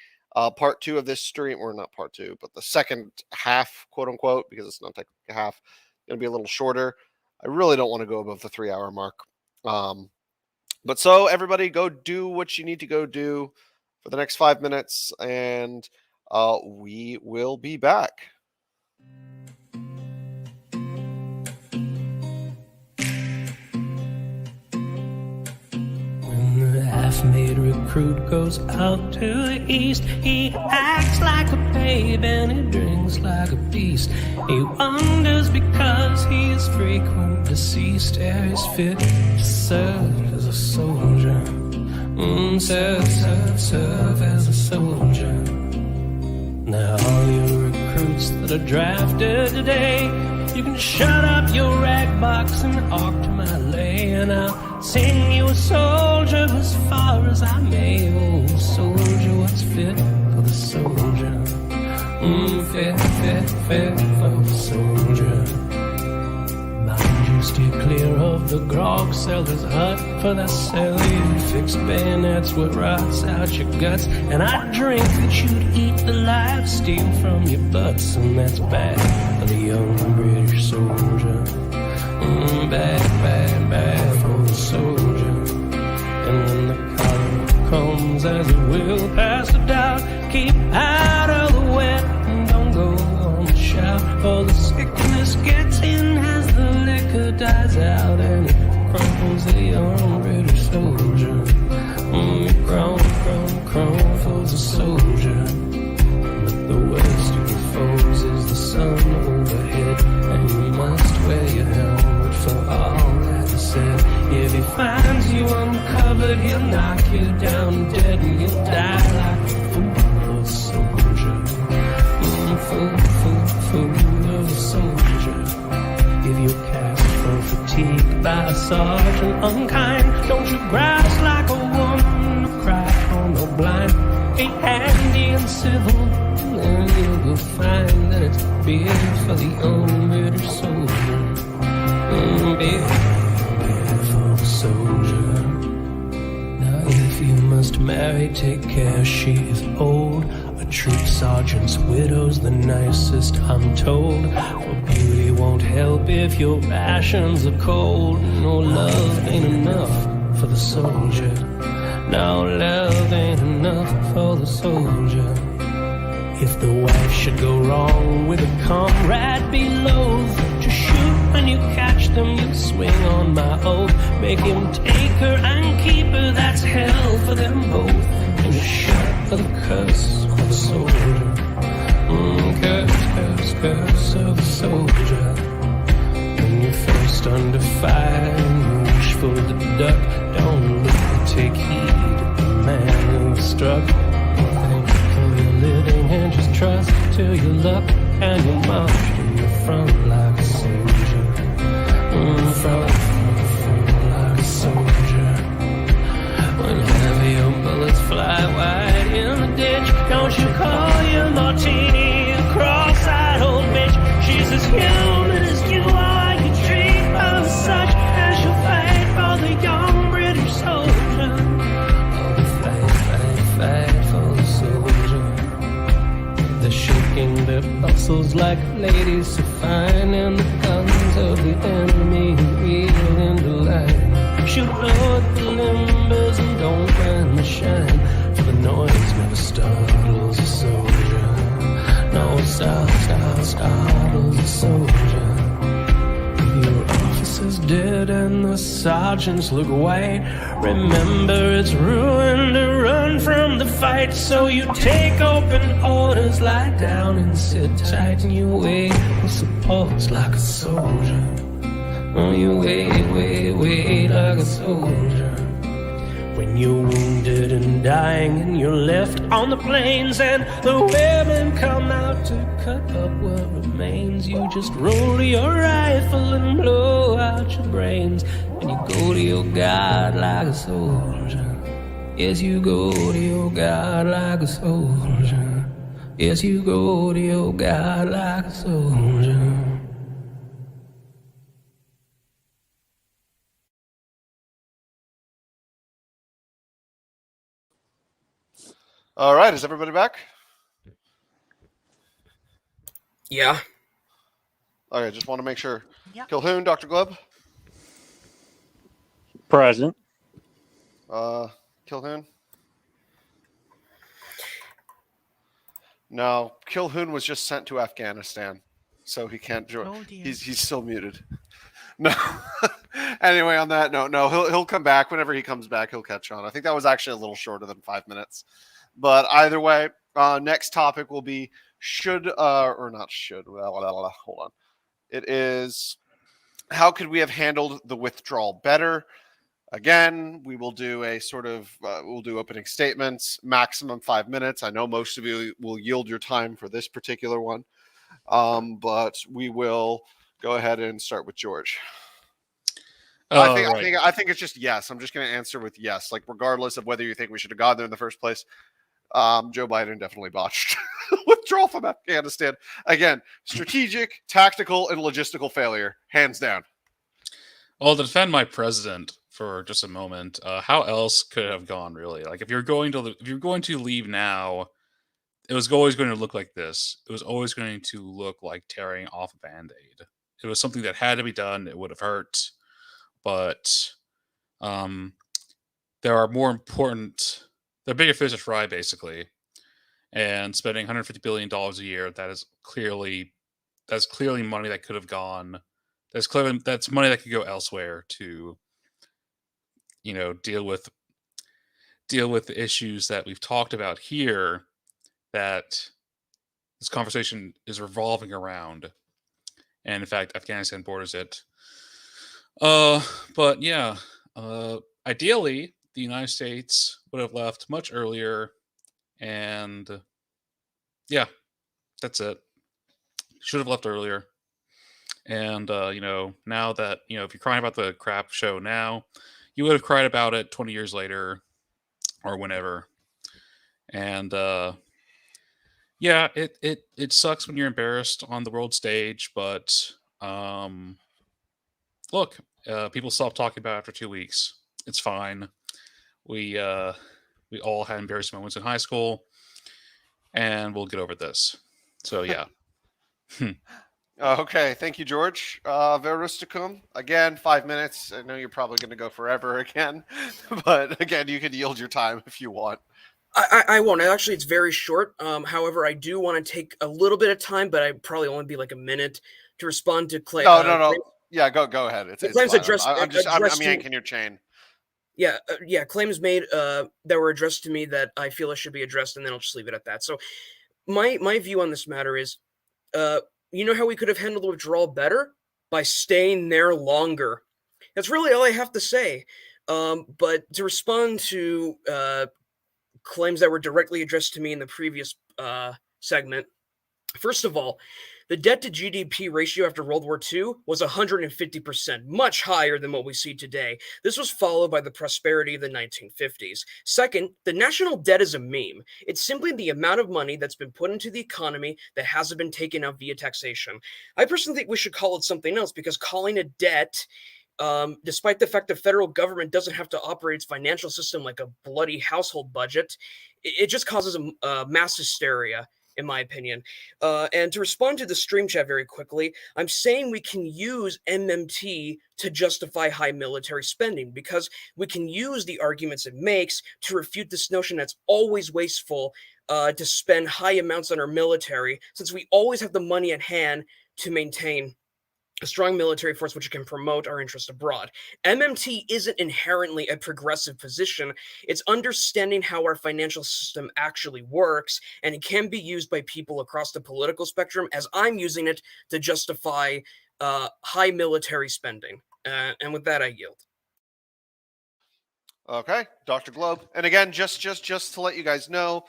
Part 2 of this stream, or not part 2, but the second half, quote unquote, because it's not technically a half, going to be a little shorter. I really don't want to go above the 3-hour mark. But so everybody go do what you need to go do for the next 5 minutes, and we will be back. Half-made recruit goes out to the east. He acts like a babe and he drinks like a beast. He wonders because he is frequent deceased. Ere he's fit to serve as a soldier. Serve as a soldier. Now all you recruits that are drafted today, you can shut up your rag box and hark to my lay, and I'll sing you a soldier as far as I may. Oh, soldier, what's fit for the soldier? Fit for the soldier. Mind you, steer clear of the grog seller's hut, for they'll sell you fixed bayonets what rots out your guts. And I drink that you'd eat the live steam from your butts, and that's bad for the young British soldier. Bad for the soldier. And when the collar comes, as it will pass the doubt, keep out of the wet and don't go on the shout, for the sickness gets in as the liquor dies out, and it crumples the young British soldier. Crumples the soldier. But the worst of the foes is the sun overhead, and you must wear your helmet for all that is said. If he finds you uncovered, he'll knock you down dead, and you'll die like a fool of a soldier. Fool of a soldier. If you're cast for fatigue by a sergeant unkind, don't you grouse like a woman or cry on the blind. Be handy and civil, and you will find that it's beer for the young British soldier. Beer for the soldier. Now if you must marry, take care she is old. A Troop sergeants, widows, the nicest, I'm told. But beauty won't help if your rations are cold. No love ain't enough for the soldier. No love ain't enough for the soldier. If the wife should go wrong with a comrade, be loath to shoot when you catch them. You swing on my oath, make him take her and keep her. That's hell for them both. And the shot of the curse of the soldier. Curse, curse, curse of the soldier. When you're first under fire and you wish for the duck, don't look or take heed of the man who was struck. Living and just trust to your luck, and you march to your front like a soldier. Front like a soldier. Whenever your bullets fly wide in the ditch, don't you call your martini a cross-eyed old bitch. She's as human as you are. You treat her as such, and she'll fight for the young British soldier. Oh, fight for the soldier. They're shaking their muscles like ladies so fine, and the guns of the enemy wheel into line. Shoot low at the limbers and don't burn the shine, for the noise never startles a soldier. No, startles a soldier. Your officer's dead and the sergeants look white. Remember, it's ruin to run from the fight. So you take open orders, lie down and sit tight, and you wait for supports like a soldier. Oh, you wait like a soldier. When you're wounded and dying and you're left on the plains, and the women come out to cut up what remains, you just roll your rifle and blow out your brains, and you go to your God like a soldier. Yes, you go to your God like a soldier. Yes, you go to your God like a soldier. All right, is everybody back? Yeah. Okay, just want to make sure. Yeah. Calhoun, Dr. Gleb? Present. Calhoun? No, Calhoun was just sent to Afghanistan, so he can't join. Oh, dear. He's still muted. No. Anyway, on that note, no, he'll come back. Whenever he comes back, he'll catch on. I think that was actually a little shorter than 5 minutes. But either way, next topic will be hold on. It is, how could we have handled the withdrawal better? Again, we will do a sort of, we'll do opening statements, maximum 5 minutes. I know most of you will yield your time for this particular one. But we will go ahead and start with George. I think it's just yes. I'm just going to answer with yes, like regardless of whether you think we should have gone there in the first place. Joe Biden definitely botched withdrawal from Afghanistan. Again, strategic, tactical, and logistical failure, hands down. Well, to defend my president for just a moment, how else could it have gone? Really, like if you're going to leave now, it was always going to look like this. It was always going to look like tearing off a Band-Aid. It was something that had to be done. It would have hurt, but there are bigger fish to fry, basically. And spending $150 billion a year, that's clearly money that could have gone. That's money that could go elsewhere to, deal with the issues that we've talked about here, that this conversation is revolving around. And in fact, Afghanistan borders it. But yeah, ideally, the United States would have left much earlier, and yeah, that's it. Should have left earlier. And now that if you're crying about the crap show now, you would have cried about it 20 years later or whenever. And yeah, it sucks when you're embarrassed on the world stage, but look, people stopped talking about it after 2 weeks. It's fine. We all had embarrassing moments in high school. and we'll get over this. So yeah. Okay, thank you, George. Verusticum, again, 5 minutes. I know you're probably going to go forever again, but again, you can yield your time if you want. I won't. Actually, it's very short. However, I do want to take a little bit of time, but I probably only be like a minute to respond to Clay. No. Yeah, go ahead. It's claims fine. I'm I'm yanking your chain. Yeah, claims made that were addressed to me that I feel I should be addressed, and then I'll just leave it at that. So, my view on this matter is, you know how we could have handled the withdrawal better? By staying there longer. That's really all I have to say. But to respond to claims that were directly addressed to me in the previous segment, first of all, the debt to GDP ratio after World War II was 150%, much higher than what we see today. This was followed by the prosperity of the 1950s. Second, the national debt is a meme. It's simply the amount of money that's been put into the economy that hasn't been taken out via taxation. I personally think we should call it something else, because calling it debt, despite the fact the federal government doesn't have to operate its financial system like a bloody household budget, it just causes a mass hysteria, in my opinion. And to respond to the stream chat very quickly, I'm saying we can use MMT to justify high military spending, because we can use the arguments it makes to refute this notion that's always wasteful to spend high amounts on our military, since we always have the money at hand to maintain a strong military force which can promote our interest abroad. MMT isn't inherently a progressive position. It's understanding how our financial system actually works, and it can be used by people across the political spectrum, as I'm using it, to justify high military spending. And with that, I yield. Okay, Dr. Globe. And again, just to let you guys know,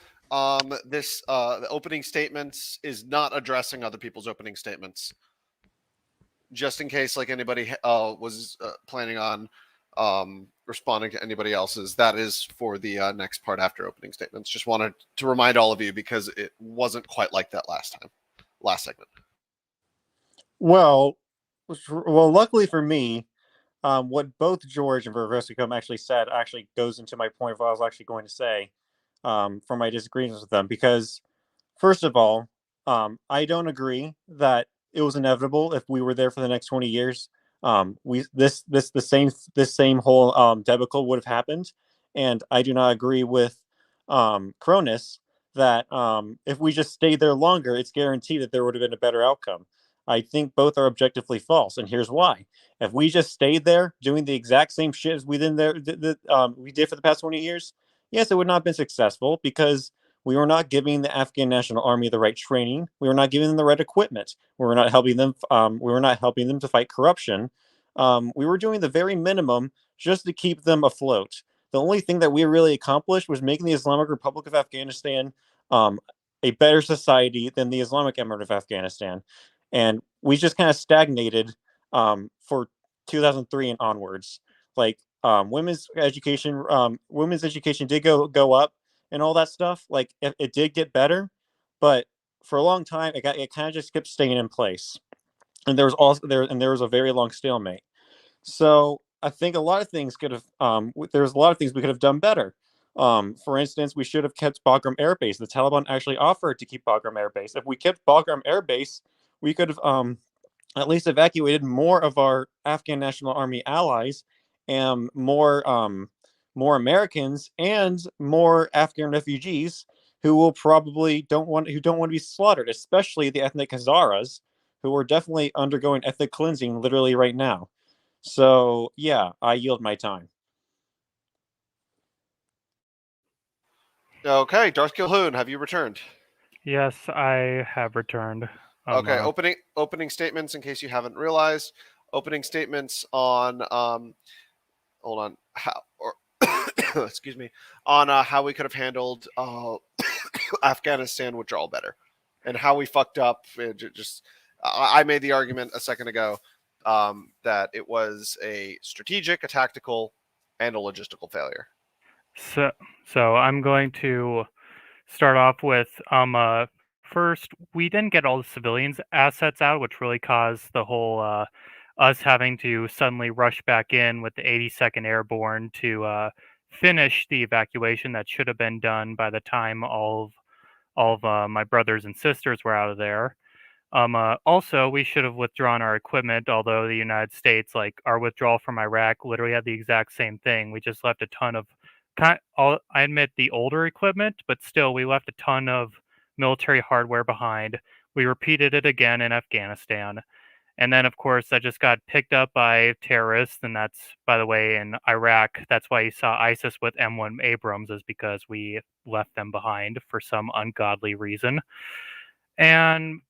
this the opening statements is not addressing other people's opening statements. Just in case, like, anybody was planning on responding to anybody else's, that is for the next part after opening statements. Just wanted to remind all of you, because it wasn't quite like that last segment. Well, luckily for me, what both George and Verosicum actually said actually goes into my point of what I was actually going to say from my disagreements with them. Because, first of all, I don't agree that it was inevitable if we were there for the next 20 years. The same whole debacle would have happened, and I do not agree with Cronus that if we just stayed there longer, it's guaranteed that there would have been a better outcome. I think both are objectively false, and here's why. If we just stayed there doing the exact same shit as we did for the past 20 years, yes, it would not have been successful, because we were not giving the Afghan National Army the right training. We were not giving them the right equipment. We were not helping them. We were not helping them to fight corruption. We were doing the very minimum just to keep them afloat. The only thing that we really accomplished was making the Islamic Republic of Afghanistan a better society than the Islamic Emirate of Afghanistan, and we just kind of stagnated for 2003 and onwards. Like women's education did go up and all that stuff. Like it did get better, but for a long time it kind of just kept staying in place, and there was a very long stalemate. So I think a lot of things could have there's a lot of things we could have done better. For instance, we should have kept Bagram Air Base. The Taliban actually offered to keep Bagram Air Base. If we kept Bagram Air Base, we could have at least evacuated more of our Afghan National Army allies, and more Americans and more Afghan refugees who don't want to be slaughtered, especially the ethnic Hazaras, who are definitely undergoing ethnic cleansing literally right now. So yeah, I yield my time. Okay, Darth Gilhoon, have you returned? Yes, I have returned. Okay, opening statements, in case you haven't realized. Opening statements on hold on, excuse me, on how we could have handled Afghanistan withdrawal better, and how we fucked up. I made the argument a second ago that it was a strategic, a tactical, and a logistical failure. So I'm going to start off with first, we didn't get all the civilians assets out, which really caused the whole us having to suddenly rush back in with the 82nd Airborne to finish the evacuation that should have been done by the time all all of my brothers and sisters were out of there. Also, we should have withdrawn our equipment, although the United States, like our withdrawal from Iraq, literally had the exact same thing. We just left a ton of, I admit, the older equipment, but still, we left a ton of military hardware behind. We repeated it again in Afghanistan. And then, of course, that just got picked up by terrorists. And that's, by the way, in Iraq, that's why you saw ISIS with M1 Abrams, is because we left them behind for some ungodly reason. And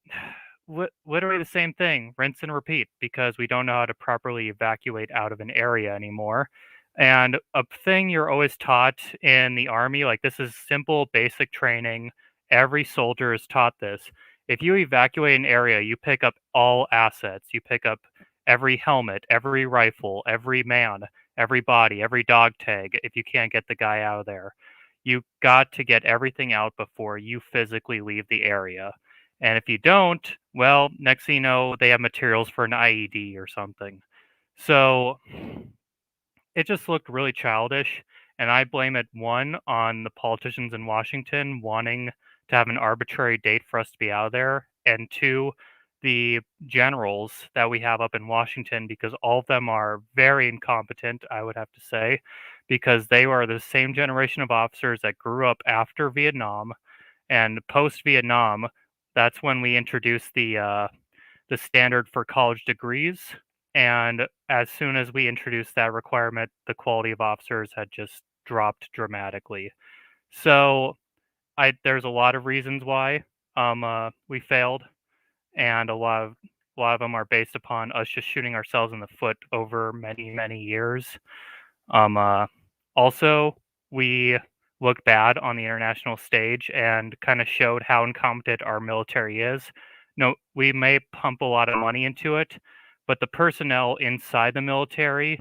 literally the same thing, rinse and repeat, because we don't know how to properly evacuate out of an area anymore. And a thing you're always taught in the Army, like this is simple, basic training. Every soldier is taught this. If you evacuate an area, you pick up all assets. You pick up every helmet, every rifle, every man, every body, every dog tag if you can't get the guy out of there. You got to get everything out before you physically leave the area. And if you don't, well, next thing you know, they have materials for an IED or something. So it just looked really childish. And I blame it, one, on the politicians in Washington wanting to have an arbitrary date for us to be out of there. And two, the generals that we have up in Washington, because all of them are very incompetent, I would have to say, because they are the same generation of officers that grew up after Vietnam and post-Vietnam. That's when we introduced the standard for college degrees, and as soon as we introduced that requirement, the quality of officers had just dropped dramatically. So, there's a lot of reasons why we failed, and a lot of them are based upon us just shooting ourselves in the foot over many years. Also, we look bad on the international stage and kind of showed how incompetent our military is. No, we may pump a lot of money into it, but the personnel inside the military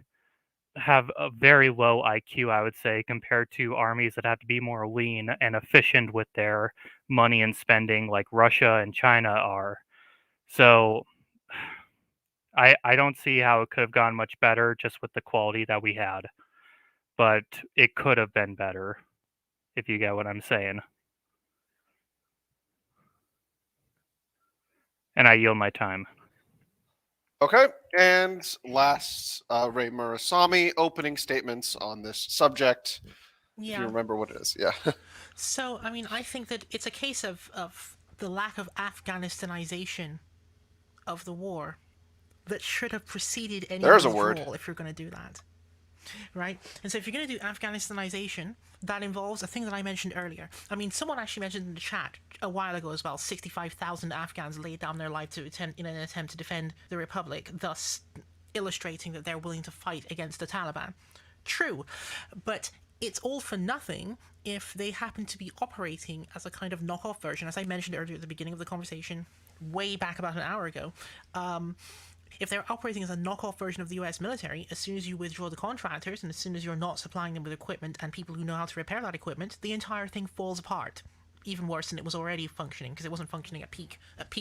have a very low IQ, I would say, compared to armies that have to be more lean and efficient with their money and spending, like Russia and China are. So I don't see how it could have gone much better just with the quality that we had, but it could have been better, if you get what I'm saying. And I yield my time. Okay, and last, Ray Murasami, opening statements on this subject. If you remember what it is, yeah. So, I mean, I think that it's a case of the lack of Afghanistanization of the war that should have preceded any withdrawal if you're going to do that. Right? And so if you're going to do Afghanistanization, that involves a thing that I mentioned earlier. I mean, someone actually mentioned in the chat a while ago as well, 65,000 Afghans laid down their life in an attempt to defend the Republic, thus illustrating that they're willing to fight against the Taliban. True, but it's all for nothing if they happen to be operating as a kind of knockoff version, as I mentioned earlier at the beginning of the conversation, way back about an hour ago. If they're operating as a knockoff version of the US military, as soon as you withdraw the contractors and as soon as you're not supplying them with equipment and people who know how to repair that equipment, the entire thing falls apart. Even worse than it was already functioning, because it wasn't functioning at peak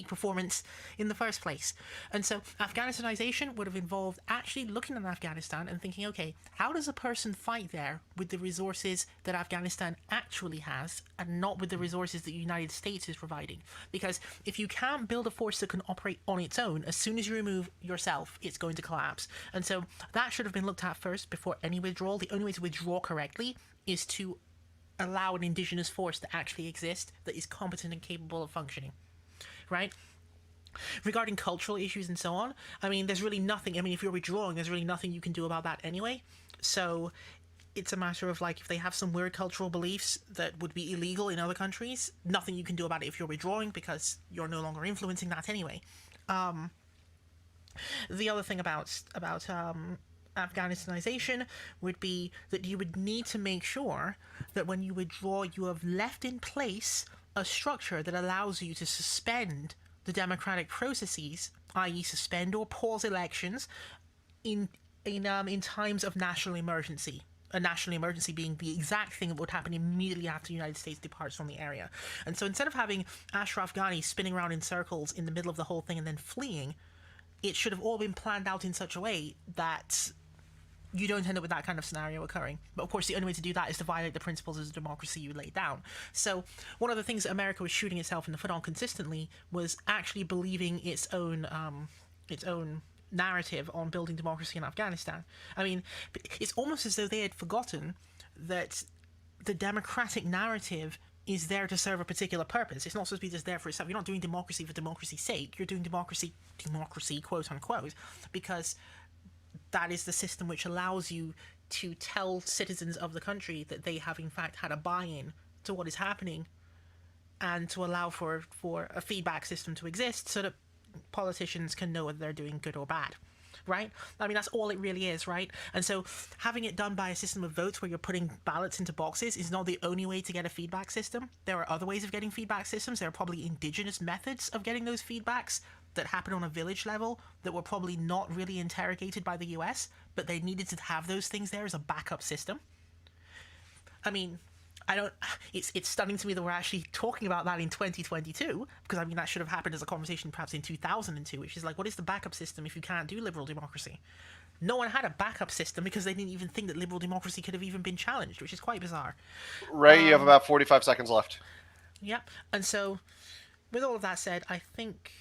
performance in the first place. And so Afghanistanization would have involved actually looking at Afghanistan and thinking, okay, how does a person fight there with the resources that Afghanistan actually has and not with the resources that the United States is providing? Because if you can't build a force that can operate on its own, as soon as you remove yourself, it's going to collapse. And so that should have been looked at first before any withdrawal. The only way to withdraw correctly is to allow an indigenous force to actually exist that is competent and capable of functioning, right? Regarding cultural issues and so on, I mean, there's really nothing, I mean, if you're withdrawing, there's really nothing you can do about that anyway. So it's a matter of, like, if they have some weird cultural beliefs that would be illegal in other countries, nothing you can do about it if you're withdrawing, because you're no longer influencing that anyway. The other thing about Afghanistanization would be that you would need to make sure that when you withdraw, you have left in place a structure that allows you to suspend the democratic processes, i.e. suspend or pause elections in times of national emergency. A national emergency being the exact thing that would happen immediately after the United States departs from the area. And so instead of having Ashraf Ghani spinning around in circles in the middle of the whole thing and then fleeing, it should have all been planned out in such a way that you don't end up with that kind of scenario occurring. But of course, the only way to do that is to violate the principles of democracy you lay down. So one of the things that America was shooting itself in the foot on consistently was actually believing its own narrative on building democracy in Afghanistan. I mean, it's almost as though they had forgotten that the democratic narrative is there to serve a particular purpose. It's not supposed to be just there for itself. You're not doing democracy for democracy's sake. You're doing democracy, quote unquote, because that is the system which allows you to tell citizens of the country that they have in fact had a buy-in to what is happening, and to allow for a feedback system to exist so that politicians can know whether they're doing good or bad. Right? I mean, that's all it really is, right? And so having it done by a system of votes where you're putting ballots into boxes is not the only way to get a feedback system. There are other ways of getting feedback systems. There are probably indigenous methods of getting those feedbacks that happen on a village level that were probably not really interrogated by the US, but they needed to have those things there as a backup system. I mean, it's stunning to me that we're actually talking about that in 2022, because I mean that should have happened as a conversation perhaps in 2002, which is like, what is the backup system if you can't do liberal democracy? No one had a backup system because they didn't even think that liberal democracy could have even been challenged, which is quite bizarre. Ray, you have about 45 seconds left. Yep. And so with all of that said, I think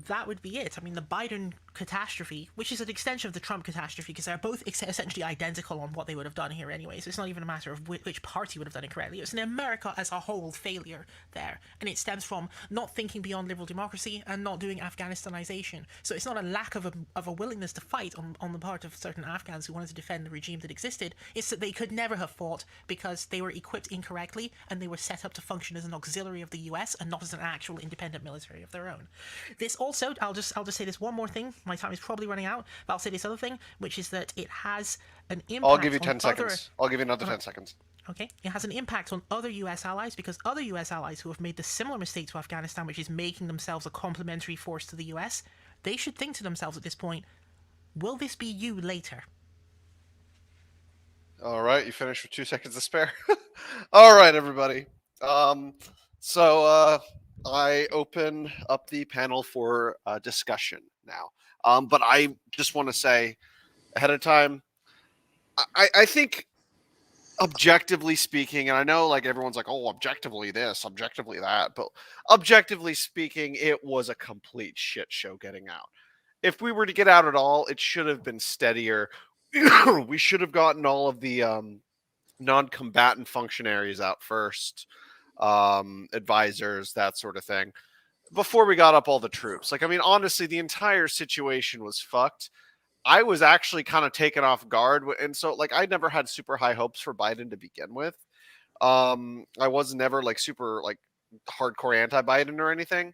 that would be it. I mean, the Biden catastrophe, which is an extension of the Trump catastrophe, because they're both essentially identical on what they would have done here anyway, so it's not even a matter of which party would have done it correctly. It's an America as a whole failure there, and it stems from not thinking beyond liberal democracy and not doing Afghanistanization. So it's not a lack of a willingness to fight on the part of certain Afghans who wanted to defend the regime that existed. It's that they could never have fought because they were equipped incorrectly and they were set up to function as an auxiliary of the US and not as an actual independent military of their own. This also, I'll just say this one more thing. My time is probably running out, but I'll say this other thing, which is that it has an impact. I'll give you 10 seconds. I'll give you another 10 seconds. Okay, it has an impact on other US allies, because other US allies who have made the similar mistake to Afghanistan, which is making themselves a complementary force to the US, they should think to themselves at this point, will this be you later? All right, you finished with 2 seconds to spare. All right, everybody. So I open up the panel for discussion now. But I just want to say ahead of time, I think objectively speaking, and I know like everyone's like, oh, objectively this, objectively that, but objectively speaking, it was a complete shit show getting out. If we were to get out at all, it should have been steadier. We should have gotten all of the non-combatant functionaries out first, advisors, that sort of thing, before we got up all the troops. Like, I mean, honestly, the entire situation was fucked. I was actually kind of taken off guard. And so, like, I never had super high hopes for Biden to begin with. I was never, like, super, like, hardcore anti-Biden or anything.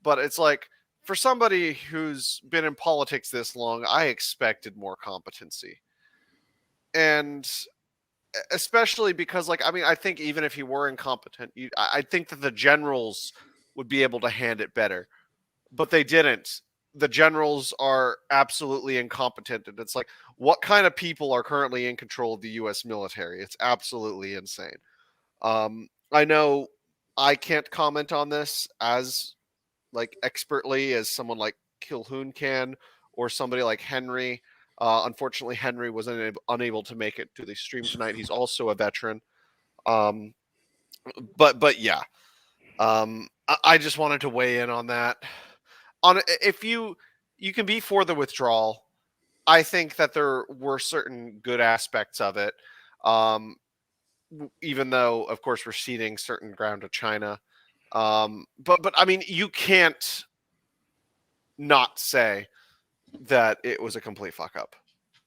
But it's like, for somebody who's been in politics this long, I expected more competency. And especially because, like, I mean, I think even if he were incompetent, I think that the generals would be able to hand it better, but they didn't. The generals are absolutely incompetent, and it's like, what kind of people are currently in control of the U.S. military? It's absolutely insane. I know I can't comment on this as like expertly as someone like Kilhoun can, or somebody like Henry. Unfortunately, Henry was unable to make it to the stream tonight. He's also a veteran. But yeah. I just wanted to weigh in on that. If you can be for the withdrawal, I think that there were certain good aspects of it. Even though, of course, we're ceding certain ground to China. But I mean, you can't not say that it was a complete fuck up.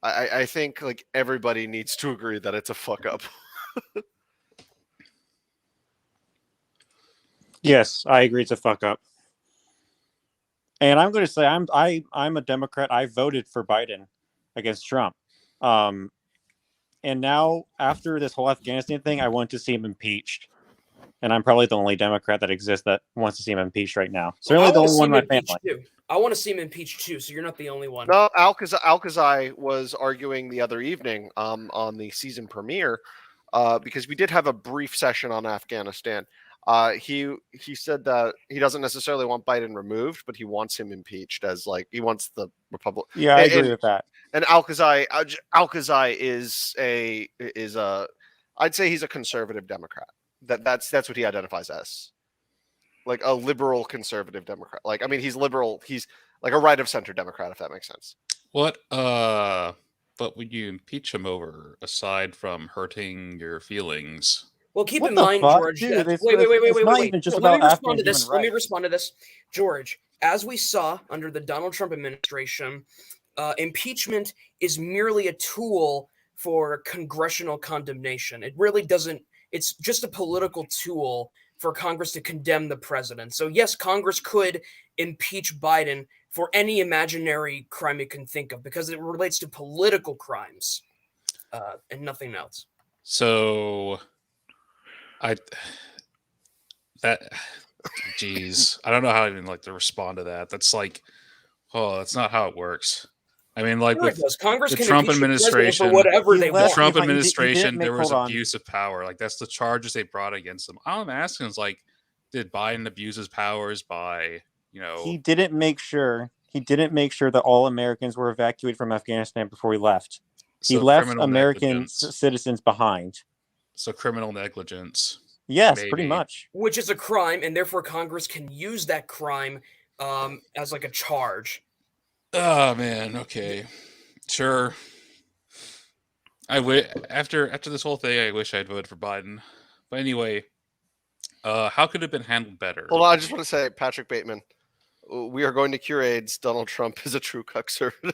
I think like everybody needs to agree that it's a fuck up. Yes, I agree. It's a fuck up. And I'm going to say I'm a Democrat. I voted for Biden against Trump. And now after this whole Afghanistan thing, I want to see him impeached. And I'm probably the only Democrat that exists that wants to see him impeached right now. Certainly the only one in my family. Too. I want to see him impeached too, so you're not the only one. No, Alkazai was arguing the other evening on the season premiere because we did have a brief session on Afghanistan. He said that he doesn't necessarily want Biden removed, but he wants him impeached as like he wants the Republic. Yeah, I agree with that. And Al-Kazai is a I'd say he's a conservative Democrat. That's what he identifies as, like a liberal conservative Democrat. Like I mean, he's liberal. He's like a right of center Democrat, if that makes sense. What? But would you impeach him over aside from hurting your feelings? Well, keep What in the mind, fuck, George. dude? Wait. It's not even just No, let about me respond Afghan to this. human Let me rights. respond to this, George. As we saw under the Donald Trump administration, impeachment is merely a tool for congressional condemnation. It really doesn't. It's just a political tool for Congress to condemn the president. So yes, Congress could impeach Biden for any imaginary crime it can think of because it relates to political crimes and nothing else. So, geez, I don't know how to even like to respond to that. That's like, oh, that's not how it works. I mean, like Sure it with does. Congress the can Trump impeach the president administration, for whatever He they left- the Trump he didn't administration, make- there was hold on. abuse of power. Like that's the charges they brought against them. All I'm asking is like, did Biden abuse his powers by, He didn't make sure that all Americans were evacuated from Afghanistan before he left. He so left criminal American negligence. citizens behind. So criminal negligence. Yes, Maybe. pretty much. which is a crime, and therefore Congress can use that crime as like a charge. Oh man, okay, sure. After this whole thing, I wish I'd voted for Biden. But anyway, how could it have been handled better? Hold on, I just want to say, Patrick Bateman, we are going to cure AIDS. Donald Trump is a true conservative.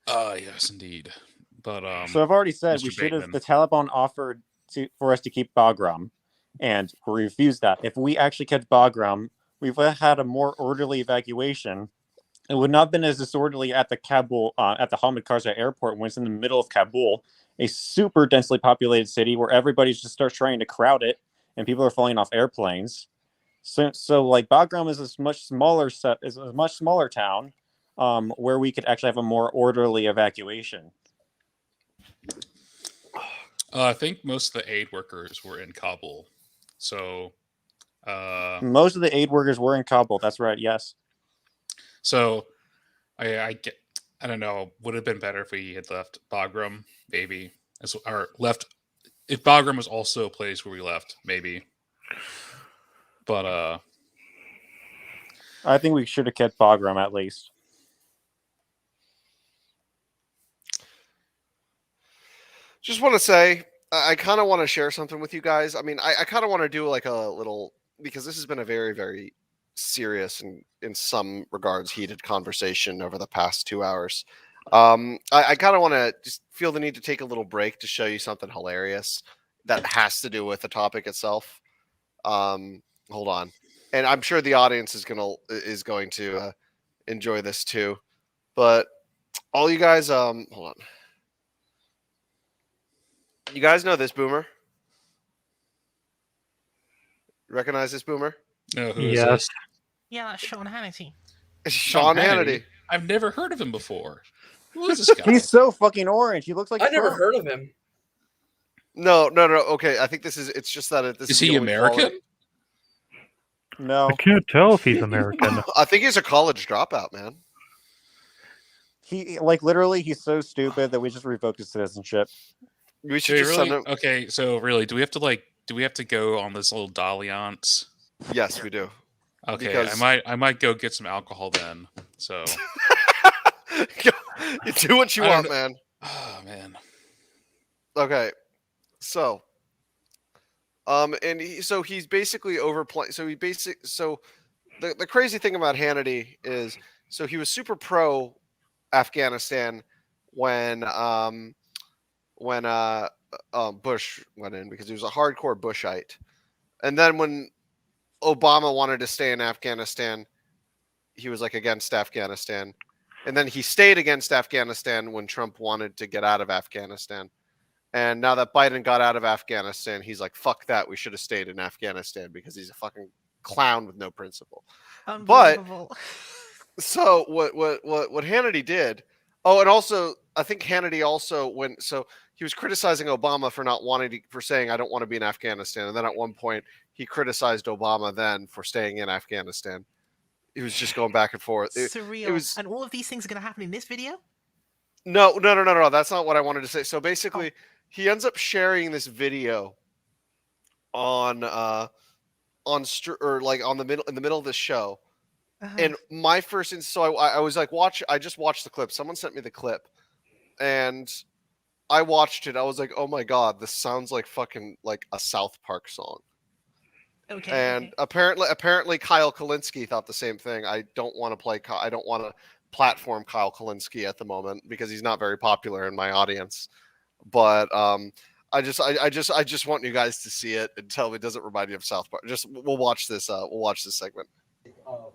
Yes, indeed. But So I've already said Mr. we should have. Bateman. The Taliban offered for us to keep Bagram, and we refused that. If we actually kept Bagram, we've had a more orderly evacuation. It would not have been as disorderly at the Hamid Karzai airport when it's in the middle of Kabul, a super densely populated city where everybody just starts trying to crowd it, and people are falling off airplanes. So like Bagram is a much smaller town, where we could actually have a more orderly evacuation. I think most of the aid workers were in Kabul. So, Most of the aid workers were in Kabul. That's right. Yes. so I don't know. Would it have been better if we had left Bagram, maybe, or left if Bagram was also a place where we left, maybe. But I think we should have kept Bagram at least. Just want to say, I kind of want to share something with you guys. I mean, I kind of want to do like a little, because this has been a very, very serious and in some regards heated conversation over the past 2 hours. I kind of want to just feel the need to take a little break to show you something hilarious that has to do with the topic itself. Hold on. And I'm sure the audience is going to enjoy this too. But all you guys, hold on. You guys know this boomer? Recognize this boomer? no, who is Yes. this? Yeah, that's Sean Hannity. It's Sean Hannity. I've never heard of him before. Who is this guy? He's so fucking orange. He looks like I never Trump. heard of him. No. Okay, I think it's just that this Is the he only American? quality- No, I can't tell if he's American. I think he's a college dropout, man. he literally he's so stupid that we just revoked his citizenship. We Do should we just really? send him. Okay, so really, do we have to go on this little dalliance? Yes, we do. Okay, Because- I might go get some alcohol then. So, You do what you I don't want, know. man. oh man, Okay, so, he's basically overplaying. So the crazy thing about Hannity is, so he was super pro Afghanistan when Bush went in, because he was a hardcore Bushite, and then when Obama wanted to stay in Afghanistan, he was like against Afghanistan, and then he stayed against Afghanistan when Trump wanted to get out of Afghanistan. And now that Biden got out of Afghanistan, he's like, fuck that. We should have stayed in Afghanistan because he's a fucking clown with no principle. Unbelievable. So what Hannity did? Oh, and also I think Hannity also he was criticizing Obama for not for saying I don't want to be in Afghanistan, and then at one point he criticized Obama then for staying in Afghanistan. He was just going back and forth. Surreal. It was, and all of these things are going to happen in this video? No. That's not what I wanted to say. So basically, he ends up sharing this video on the middle of the show. And my first, so I was like, I just watched the clip. Someone sent me the clip, and I watched it. I was like, oh my god, this sounds like fucking like a South Park song. Okay. And apparently Kyle Kalinske thought the same thing. I don't want to platform Kyle Kalinske at the moment because he's not very popular in my audience. But I just want you guys to see it and tell me, does it remind you of South Park? We'll watch this segment.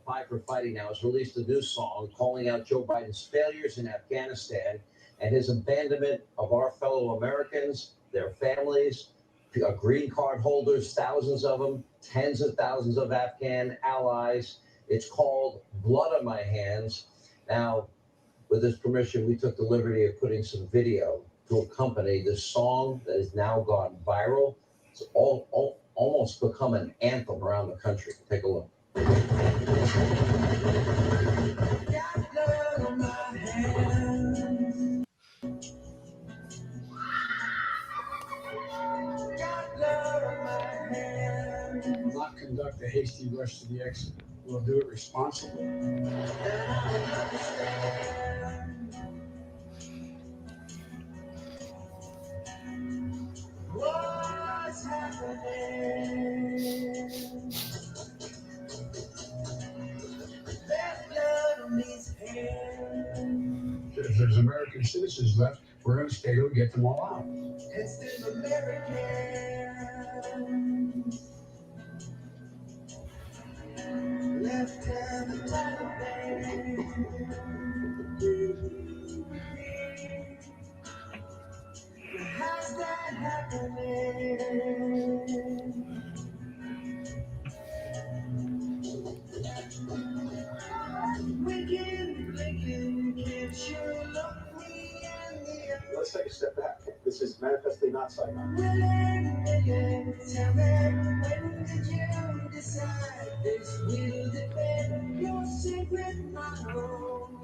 Five for Fighting now has released a new song calling out Joe Biden's failures in Afghanistan and his abandonment of our fellow Americans, their families, green card holders, thousands of them, tens of thousands of Afghan allies. It's called Blood on My Hands. Now, with his permission, we took the liberty of putting some video to accompany this song that has now gone viral. It's almost become an anthem around the country. Take a look. Will not conduct a hasty rush to the exit. We'll do it responsibly. What's happening? There's blood on his hands. If there's American citizens left, we're going to stay to get them all out. It's still Americans. Left hand the Taliban. How's that happening? Let's take a step back. This is manifestly not Saigon. Tell me, when did you decide this will defend your secret model?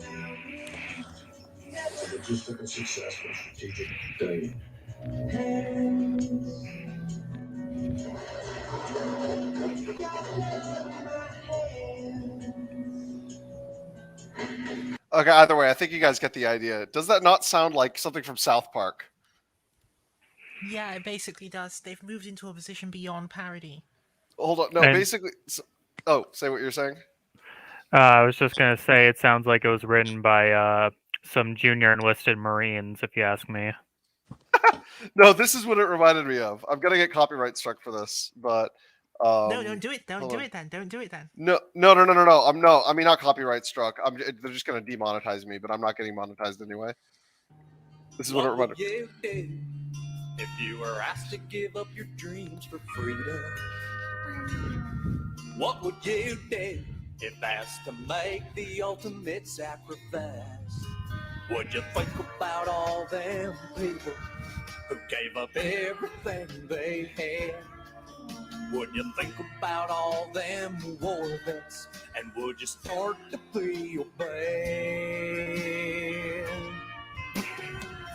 It just took a successful strategic failure. Okay, either way, I think you guys get the idea. Does that not sound like something from South Park? Yeah, it basically does. They've moved into a position beyond parody. Hold on. No, basically... say what you're saying. I was just going to say it sounds like it was written by some junior enlisted Marines, if you ask me. No, this is what it reminded me of. I'm going to get copyright struck for this, but... no, don't do it. Don't do it then. Don't do it then. No. I mean, not copyright struck. They're just going to demonetize me, but I'm not getting monetized anyway. This is what it reminded me. You do if you were asked to give up your dreams for freedom? What would you do if asked to make the ultimate sacrifice? Would you think about all them people who gave up everything they had? Would you think about all them war vets, and would you start to feel bad?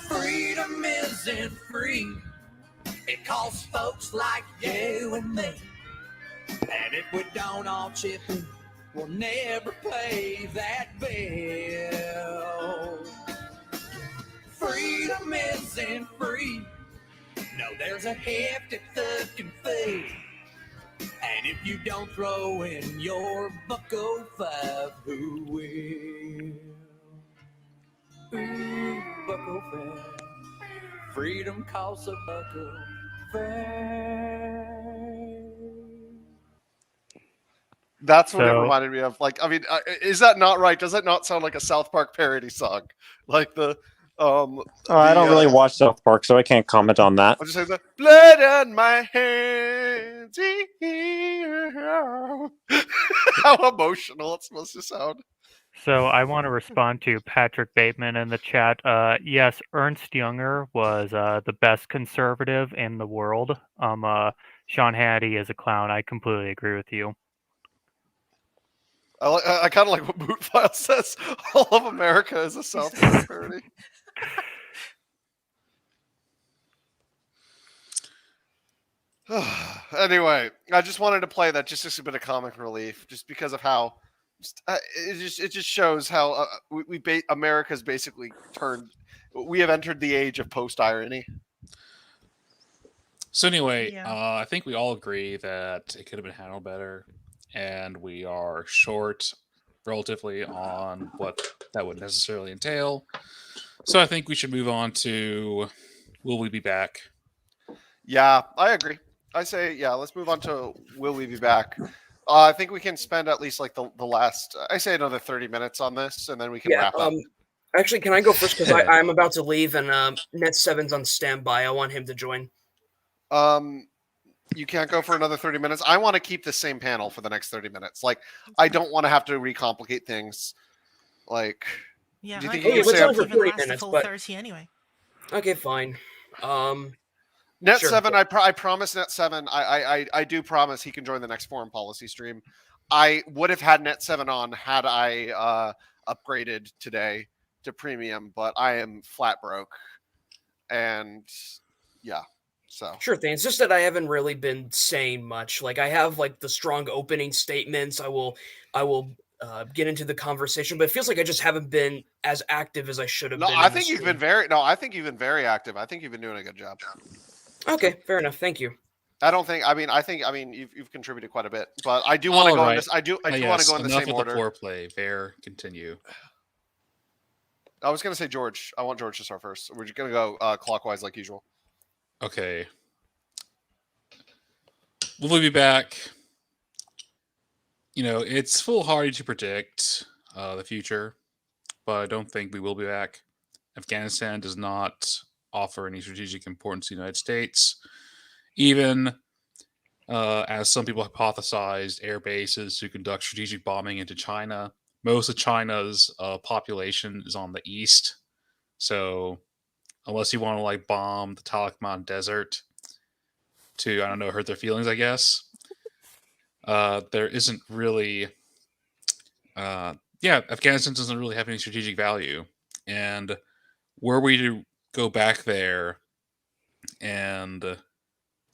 Freedom isn't free. It costs folks like you and me. And if we don't all chip in, we'll never pay that bill. Freedom isn't free. No, there's a hefty fucking fee. And if you don't throw in your $1.05, who will? Ooh, $1.05. Freedom costs $1.05. That's what it reminded me of. Like, I mean, is that not right? Does that not sound like a South Park parody song? Like the I don't really watch South Park, so I can't comment on that. I'll just say the blood on my hands. How emotional it's supposed to sound. So I want to respond to Patrick Bateman in the chat. Yes, Ernst Jünger was the best conservative in the world. Sean Hannity is a clown. I completely agree with you. I kind of like what Bootfile says. All of America is a South Park parody. Anyway, I just wanted to play that just as a bit of comic relief, just because of how it just shows how America's basically turned. We have entered the age of post irony. So anyway, Yeah. I think we all agree that it could have been handled better, and we are short relatively on what that would necessarily entail. So I think we should move on to will we be back? Yeah, I agree. I say yeah. Let's move on to will we be back? I think we can spend at least like the last. I say another 30 minutes on this, and then we can Yeah. wrap up. Actually, can I go first because I'm about to leave and Net7's on standby. I want him to join. You can't go for another 30 minutes. I want to keep the same panel for the next 30 minutes. Like, I don't want to have to recomplicate things. Like, Yeah, do you think Okay, you let's can have say for even 40 last the minutes, full but 30 anyway. okay, fine. Net Sure. 7? I promise Net 7. I do promise he can join the next foreign policy stream. I would have had Net 7 on had I upgraded today to premium, but I am flat broke, and yeah. So Sure thing. It's just that I haven't really been saying much. Like I have like the strong opening statements. I will get into the conversation, but it feels like I just haven't been as active as I should have no, been. I in think the you've been stream. I think you've been very active. I think you've been doing a good job. Okay, fair enough. Thank you. I don't think. I mean, you've contributed quite a bit, but I do want to go in this. I do want to go in the enough same of order. the foreplay. Bear, continue. I was going to say George. I want George to start first. We're just going to go clockwise like usual. Okay. Will we be back? You know, it's foolhardy to predict the future, but I don't think we will be back. Afghanistan does not offer any strategic importance to the United States. Even as some people hypothesized, air bases to conduct strategic bombing into China. Most of China's population is on the east. So unless you want to like bomb the Talakman Desert to, I don't know, hurt their feelings, I guess, there isn't really... Afghanistan doesn't really have any strategic value. And were we to go back there and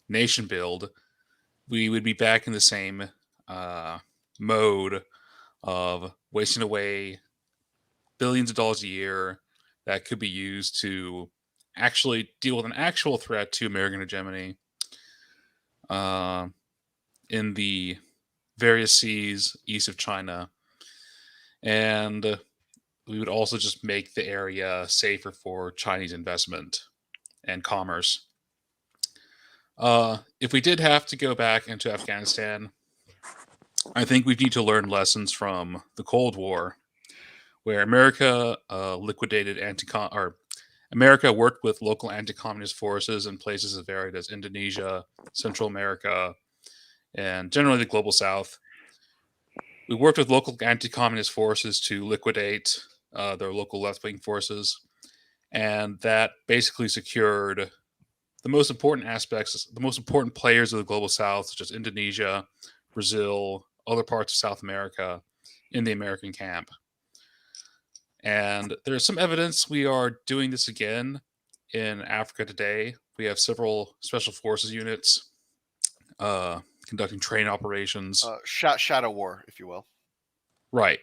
nation build, we would be back in the same mode of wasting away billions of dollars a year that could be used to actually deal with an actual threat to American hegemony in the various seas east of China. And we would also just make the area safer for Chinese investment and commerce. If we did have to go back into Afghanistan, I think we need to learn lessons from the Cold War, where America America worked with local anti-communist forces in places as varied as Indonesia, Central America, and generally the global South. We worked with local anti-communist forces to liquidate their local left-wing forces, and that basically secured the most important aspects, the most important players of the global South, such as Indonesia, Brazil, other parts of South America, in the American camp. And there's some evidence we are doing this again in Africa today. We have several special forces units conducting training operations. Shadow war, if you will. Right.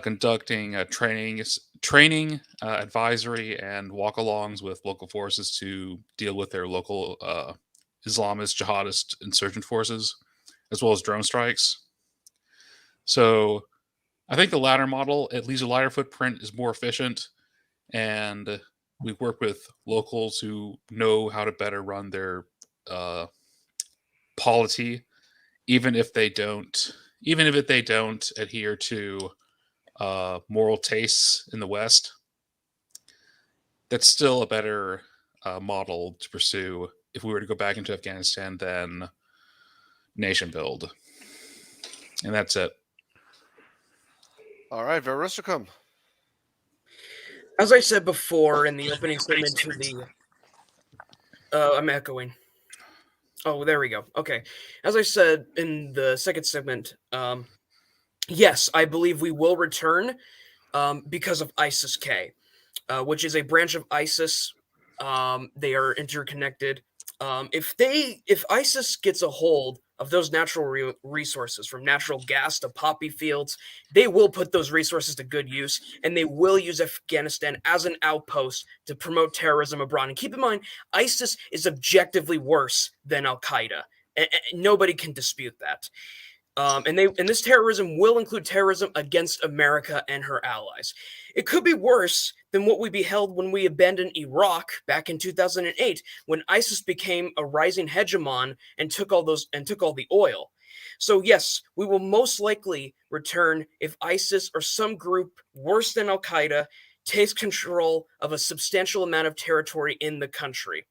Conducting training, advisory, and walk-alongs with local forces to deal with their local Islamist, jihadist insurgent forces, as well as drone strikes. So I think the latter model, at least a lighter footprint, is more efficient, and we work with locals who know how to better run their polity, even if they don't adhere to moral tastes in the West. That's still a better model to pursue if we were to go back into Afghanistan than nation build. And that's it. All right, Verusticum. As I said before in the opening statement to the... I'm echoing. Oh, there we go. Okay. As I said in the second segment, yes, I believe we will return because of ISIS-K, which is a branch of ISIS. They are interconnected. If ISIS gets a hold of those natural resources, from natural gas to poppy fields, they will put those resources to good use, and they will use Afghanistan as an outpost to promote terrorism abroad. And keep in mind, ISIS is objectively worse than Al Qaeda. Nobody can dispute that. And this terrorism will include terrorism against America and her allies. It could be worse than what we beheld when we abandoned Iraq back in 2008, when ISIS became a rising hegemon and took all the oil. So yes, we will most likely return if ISIS or some group worse than Al Qaeda takes control of a substantial amount of territory in the country.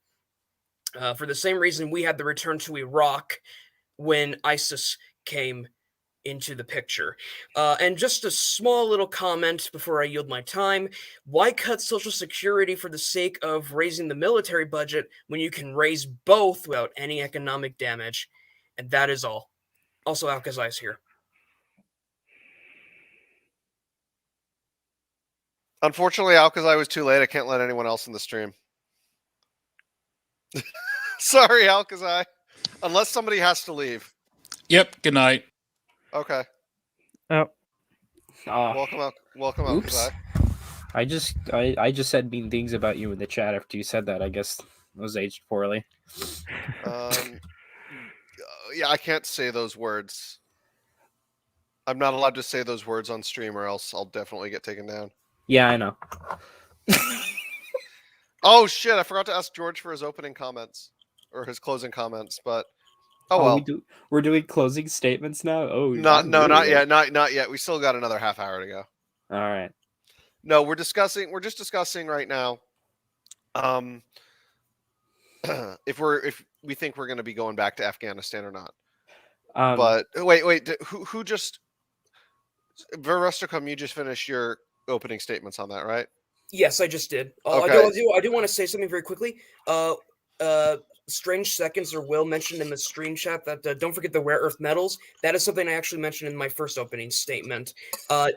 For the same reason we had the return to Iraq when ISIS came into the picture. And just a small little comment before I yield my time. Why cut Social Security for the sake of raising the military budget when you can raise both without any economic damage? And that is all. Also, Alkazai's here. Unfortunately, Alkazai was too late. I can't let anyone else in the stream. Sorry, Alkazai. Unless somebody has to leave. Yep. Good night. Okay. Oh. Welcome, Oops. Alkazai. I just said mean things about you in the chat after you said that. I guess it was aged poorly. Yeah, I can't say those words. I'm not allowed to say those words on stream, or else I'll definitely get taken down. Yeah, I know. Oh shit! I forgot to ask George for his opening comments or his closing comments, but well. We're doing closing statements now. Oh, not yet. Not yet. We still got another half hour to go. All right. No, we're just discussing right now. If we think we're going to be going back to Afghanistan or not. But wait, who just Verusticum, you just finished your opening statements on that, right? Yes, I just did. Okay. I do want to say something very quickly. Strange Seconds or Will mentioned in the stream chat that don't forget the rare earth metals. That is something I actually mentioned in my first opening statement.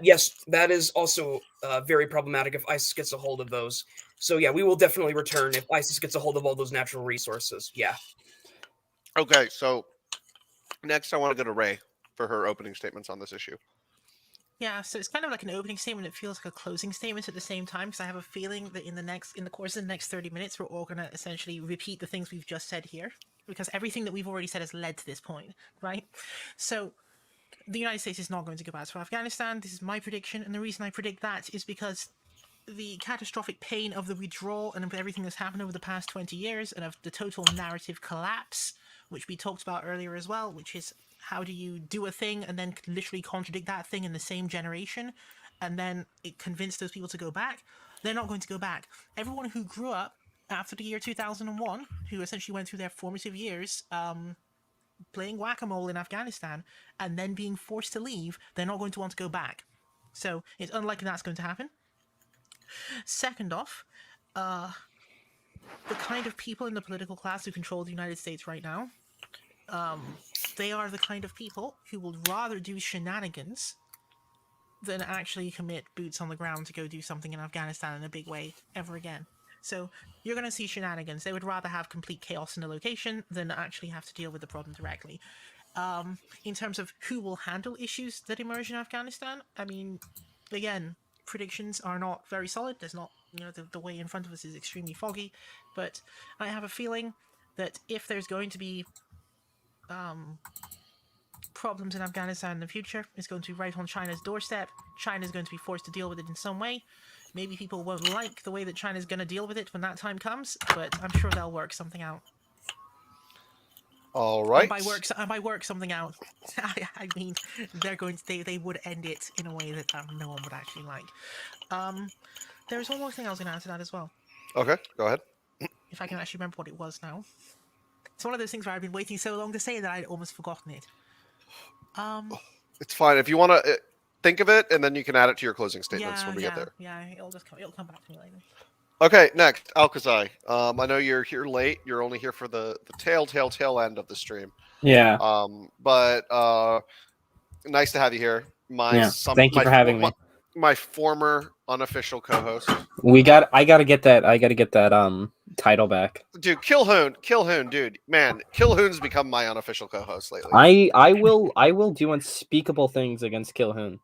Yes, that is also very problematic if ISIS gets a hold of those. So yeah, we will definitely return if ISIS gets a hold of all those natural resources. Yeah. Okay, so next I want to go to Ray for her opening statements on this issue. Yeah, so it's kind of like an opening statement. It feels like a closing statement at the same time, because I have a feeling that in the course of the next 30 minutes, we're all going to essentially repeat the things we've just said here, because everything that we've already said has led to this point, right? So the United States is not going to go back to Afghanistan. This is my prediction, and the reason I predict that is because the catastrophic pain of the withdrawal and of everything that's happened over the past 20 years and of the total narrative collapse, which we talked about earlier as well, which is how do you do a thing and then literally contradict that thing in the same generation and then it convince those people to go back? They're not going to go back. Everyone who grew up after the year 2001, who essentially went through their formative years playing whack-a-mole in Afghanistan and then being forced to leave, they're not going to want to go back. So it's unlikely that's going to happen. Second off, the kind of people in the political class who control the United States right now, they are the kind of people who would rather do shenanigans than actually commit boots on the ground to go do something in Afghanistan in a big way ever again. So you're going to see shenanigans. They would rather have complete chaos in the location than actually have to deal with the problem directly. In terms of who will handle issues that emerge in Afghanistan, I mean, again, predictions are not very solid. There's not, the way in front of us is extremely foggy, but I have a feeling that if there's going to be problems in Afghanistan in the future, it's going to be right on China's doorstep. China's going to be forced to deal with it in some way. Maybe people won't like the way that China's going to deal with it when that time comes, but I'm sure they'll work something out. All right. And by work something out, I mean they would end it in a way that no one would actually like. There's one more thing I was going to answer that as well. Okay, go ahead. If I can actually remember what it was now. It's one of those things where I've been waiting so long to say that I'd almost forgotten it. It's fine if you want to. think of it, and then you can add it to your closing statements when we get there. Yeah, it'll come back to me later. Okay, next, Alkazai. I know you're here late. You're only here for the tail end of the stream. Yeah. But nice to have you here. Thank you for having me. My former unofficial co-host. I gotta get that title back. Dude, Killhoon, dude, man, Killhoon's become my unofficial co-host lately. I will do unspeakable things against Killhoon.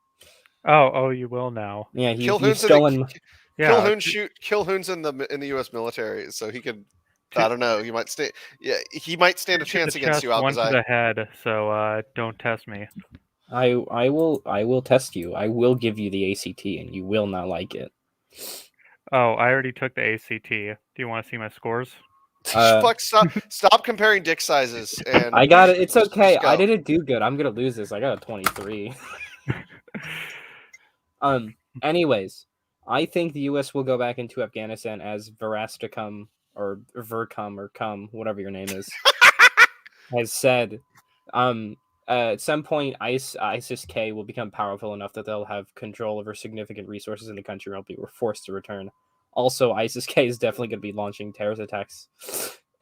Oh, you will now. Yeah, he's stolen. Killhoon's in the U.S. military, so he could. I don't know. He might stay. Yeah, he might stand a chance against you, Alkazai. One to the head, so don't test me. I will test you. I will give you the ACT, and you will not like it. Oh, I already took the ACT. Do you want to see my scores? Fuck! Stop comparing dick sizes. And I got it. It's okay. I didn't do good. I'm gonna lose this. I got a 23. Anyways, I think the U.S. will go back into Afghanistan as Verasticum or Vercum or Cum, whatever your name is, has said. At some point, ISIS-K will become powerful enough that they'll have control over significant resources in the country and will be forced to return. Also, ISIS-K is definitely going to be launching terrorist attacks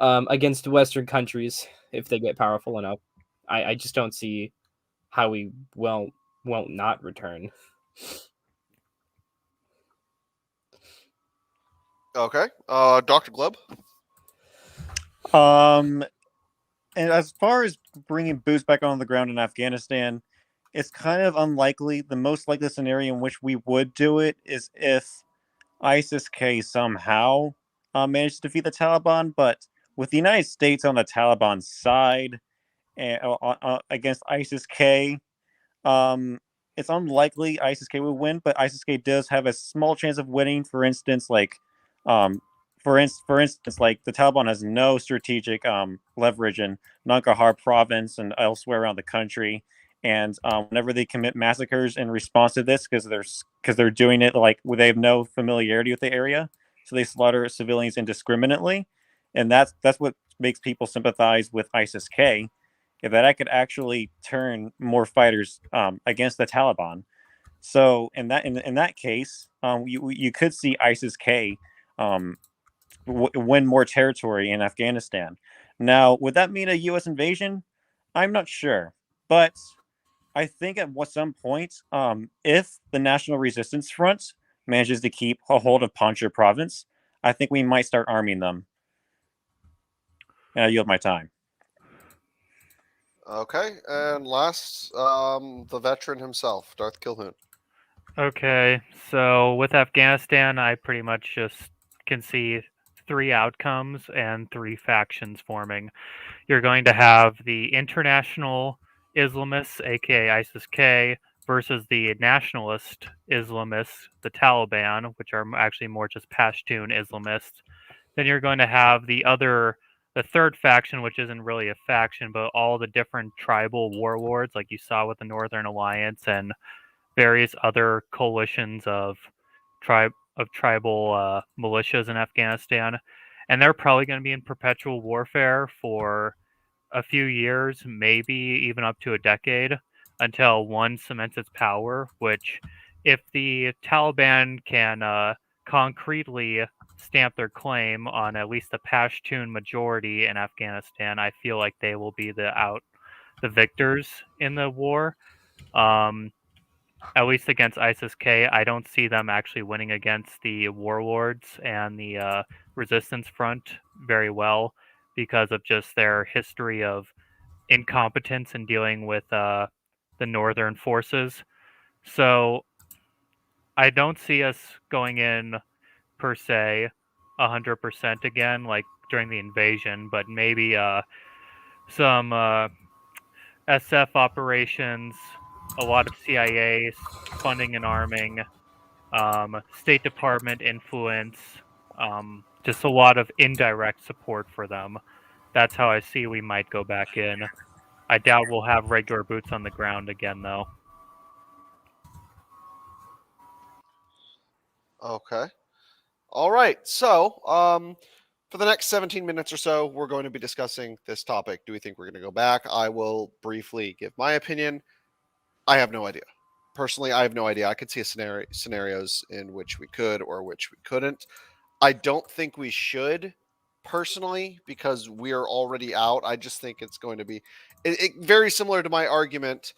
against Western countries if they get powerful enough. I just don't see how we won't not return. Okay. Dr. Glub? And as far as bringing boots back on the ground in Afghanistan, it's kind of unlikely. The most likely scenario in which we would do it is if ISIS-K somehow managed to defeat the Taliban. But with the United States on the Taliban side against ISIS-K, it's unlikely ISIS-K will win. But ISIS-K does have a small chance of winning. For instance, like for instance, like the Taliban has no strategic leverage in Nangarhar province and elsewhere around the country, and whenever they commit massacres in response to this, because they're doing it like they have no familiarity with the area, so they slaughter civilians indiscriminately, and that's what makes people sympathize with ISIS-K. If that could actually turn more fighters against the Taliban. So in that case, you could see ISIS-K win more territory in Afghanistan. Now, would that mean a U.S. invasion? I'm not sure, but I think at some point, if the National Resistance Front manages to keep a hold of Panjshir province, I think we might start arming them. And I yield my time. Okay, and last, the veteran himself, Darth Killhoon. Okay, so with Afghanistan, I pretty much just can see 3 outcomes and 3 factions forming. You're going to have the international Islamists, aka ISIS-K, versus the nationalist Islamists, the Taliban, which are actually more just Pashtun Islamists. Then you're going to have the third faction, which isn't really a faction, but all the different tribal warlords, like you saw with the Northern Alliance and various other coalitions of tribal militias in Afghanistan, and they're probably going to be in perpetual warfare for a few years, maybe even up to a decade, until one cements its power. Which, if the Taliban can concretely stamp their claim on at least the Pashtun majority in Afghanistan, I feel like they will be the victors in the war. At least against ISIS-K, I don't see them actually winning against the warlords and the resistance front very well because of just their history of incompetence in dealing with the northern forces. So I don't see us going in per se 100% again like during the invasion, but maybe some SF operations, a lot of CIA funding and arming, State Department influence, just a lot of indirect support for them. That's how I see we might go back in. I doubt we'll have regular boots on the ground again, though. Okay. All right. So, for the next 17 minutes or so, we're going to be discussing this topic. Do we think we're going to go back? I will briefly give my opinion. I have no idea. personally, I have no idea. I could see scenarios in which we could or which we couldn't. I don't think we should, personally, because we are already out. I just think it's going to be very similar to my argument.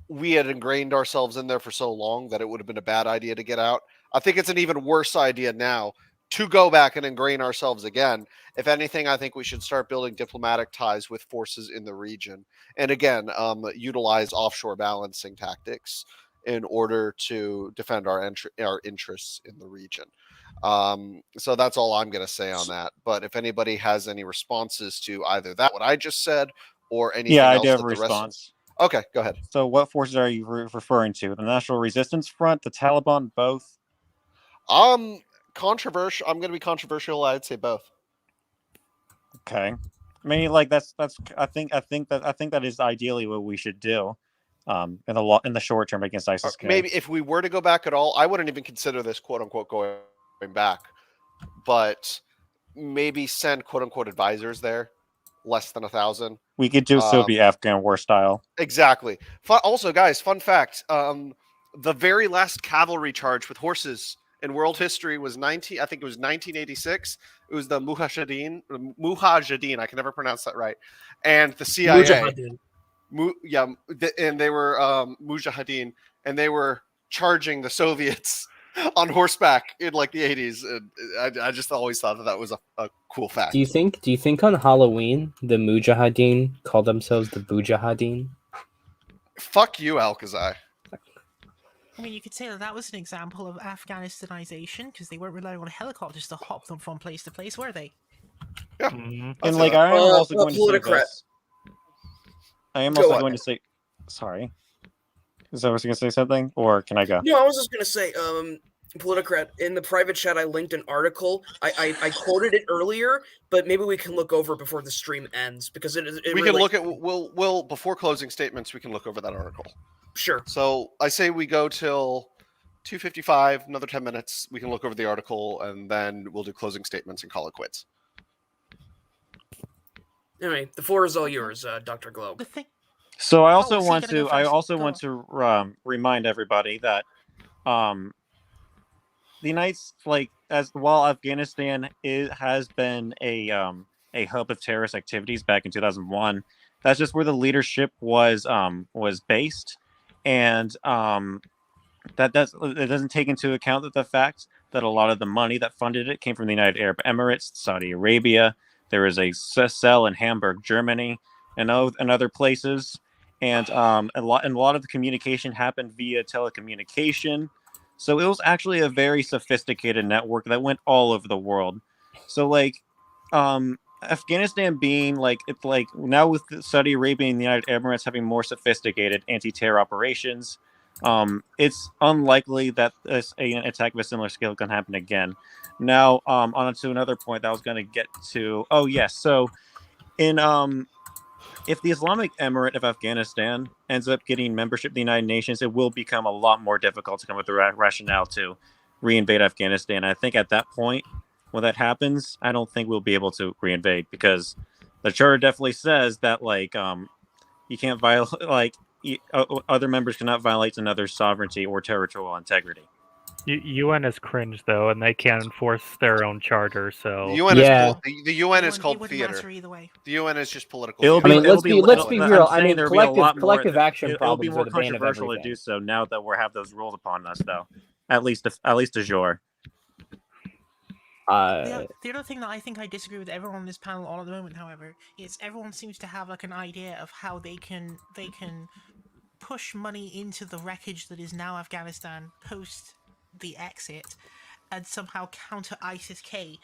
We had ingrained ourselves in there for so long that it would have been a bad idea to get out. I think it's an even worse idea now to go back and ingrain ourselves again. If anything, I think we should start building diplomatic ties with forces in the region. And again, utilize offshore balancing tactics in order to defend our interests in the region. So that's all I'm going to say on that. But if anybody has any responses to either that, what I just said, or anything Yeah, I else do have that a the rest response. Okay, go ahead. So what forces are you referring to? The National Resistance Front, the Taliban, both? Controversial. I'm going to be controversial. I'd say both. Okay. I mean, like that's. I think that is ideally what we should do, in the short term against ISIS-K. Maybe if we were to go back at all, I wouldn't even consider this quote unquote going back, but maybe send quote unquote advisors there, less than 1,000. We could do so be Afghan war style. Exactly. Also, guys, fun fact: the very last cavalry charge with horses in world history was 1986. It was the Mujahideen. I can never pronounce that right. And the CIA. Mujahideen. And they were Mujahideen, and they were charging the Soviets on horseback in like the 80s. And I just always thought that was a cool fact. Do you think on Halloween the Mujahideen call themselves the Mujahideen? Fuck you, Alcazar. I mean, you could say that was an example of Afghanistanization because they weren't relying on helicopters to hop them from place to place, were they? Yeah. And like I am also going to say this. I am also going to say, sorry. Is that was going to say something, or can I go? No, I was just going to say, Politicrat, in the private chat, I linked an article. I quoted it earlier, but maybe we can look over before the stream ends because we can look at we'll before closing statements. We can look over that article. Sure. So I say we go till 2:55, another 10 minutes. We can look over the article and then we'll do closing statements and call it quits. Anyway, the floor is all yours, Dr. Globe. So I also want to remind everybody that the United States, while Afghanistan has been a hub of terrorist activities back in 2001, that's just where the leadership was based, and it doesn't take into account the fact that a lot of the money that funded it came from the United Arab Emirates, Saudi Arabia. There is a cell in Hamburg, Germany, and other places, and a lot of the communication happened via telecommunication. So it was actually a very sophisticated network that went all over the world. So Afghanistan being now with Saudi Arabia and the United Emirates having more sophisticated anti-terror operations, it's unlikely that an attack of a similar scale can happen again. Now, on to another point that I was going to get to. Oh yes, so if the Islamic Emirate of Afghanistan ends up getting membership of the United Nations, it will become a lot more difficult to come up with the rationale to reinvade Afghanistan. I think at that point, when that happens, I don't think we'll be able to reinvade because the charter definitely says that you can't violate other members cannot violate another's sovereignty or territorial integrity. UN is cringe though, and they can't enforce their own charter. So the UN is called theater. The UN is just political. Let's be real. I mean, collective action it'll be problems more are the bane of controversial to everything. do so now that we have those rules upon us, though. At least de jure. The other thing that I think I disagree with everyone on this panel all at the moment, however, is everyone seems to have an idea of how they can push money into the wreckage that is now Afghanistan post the exit and somehow counter ISIS-K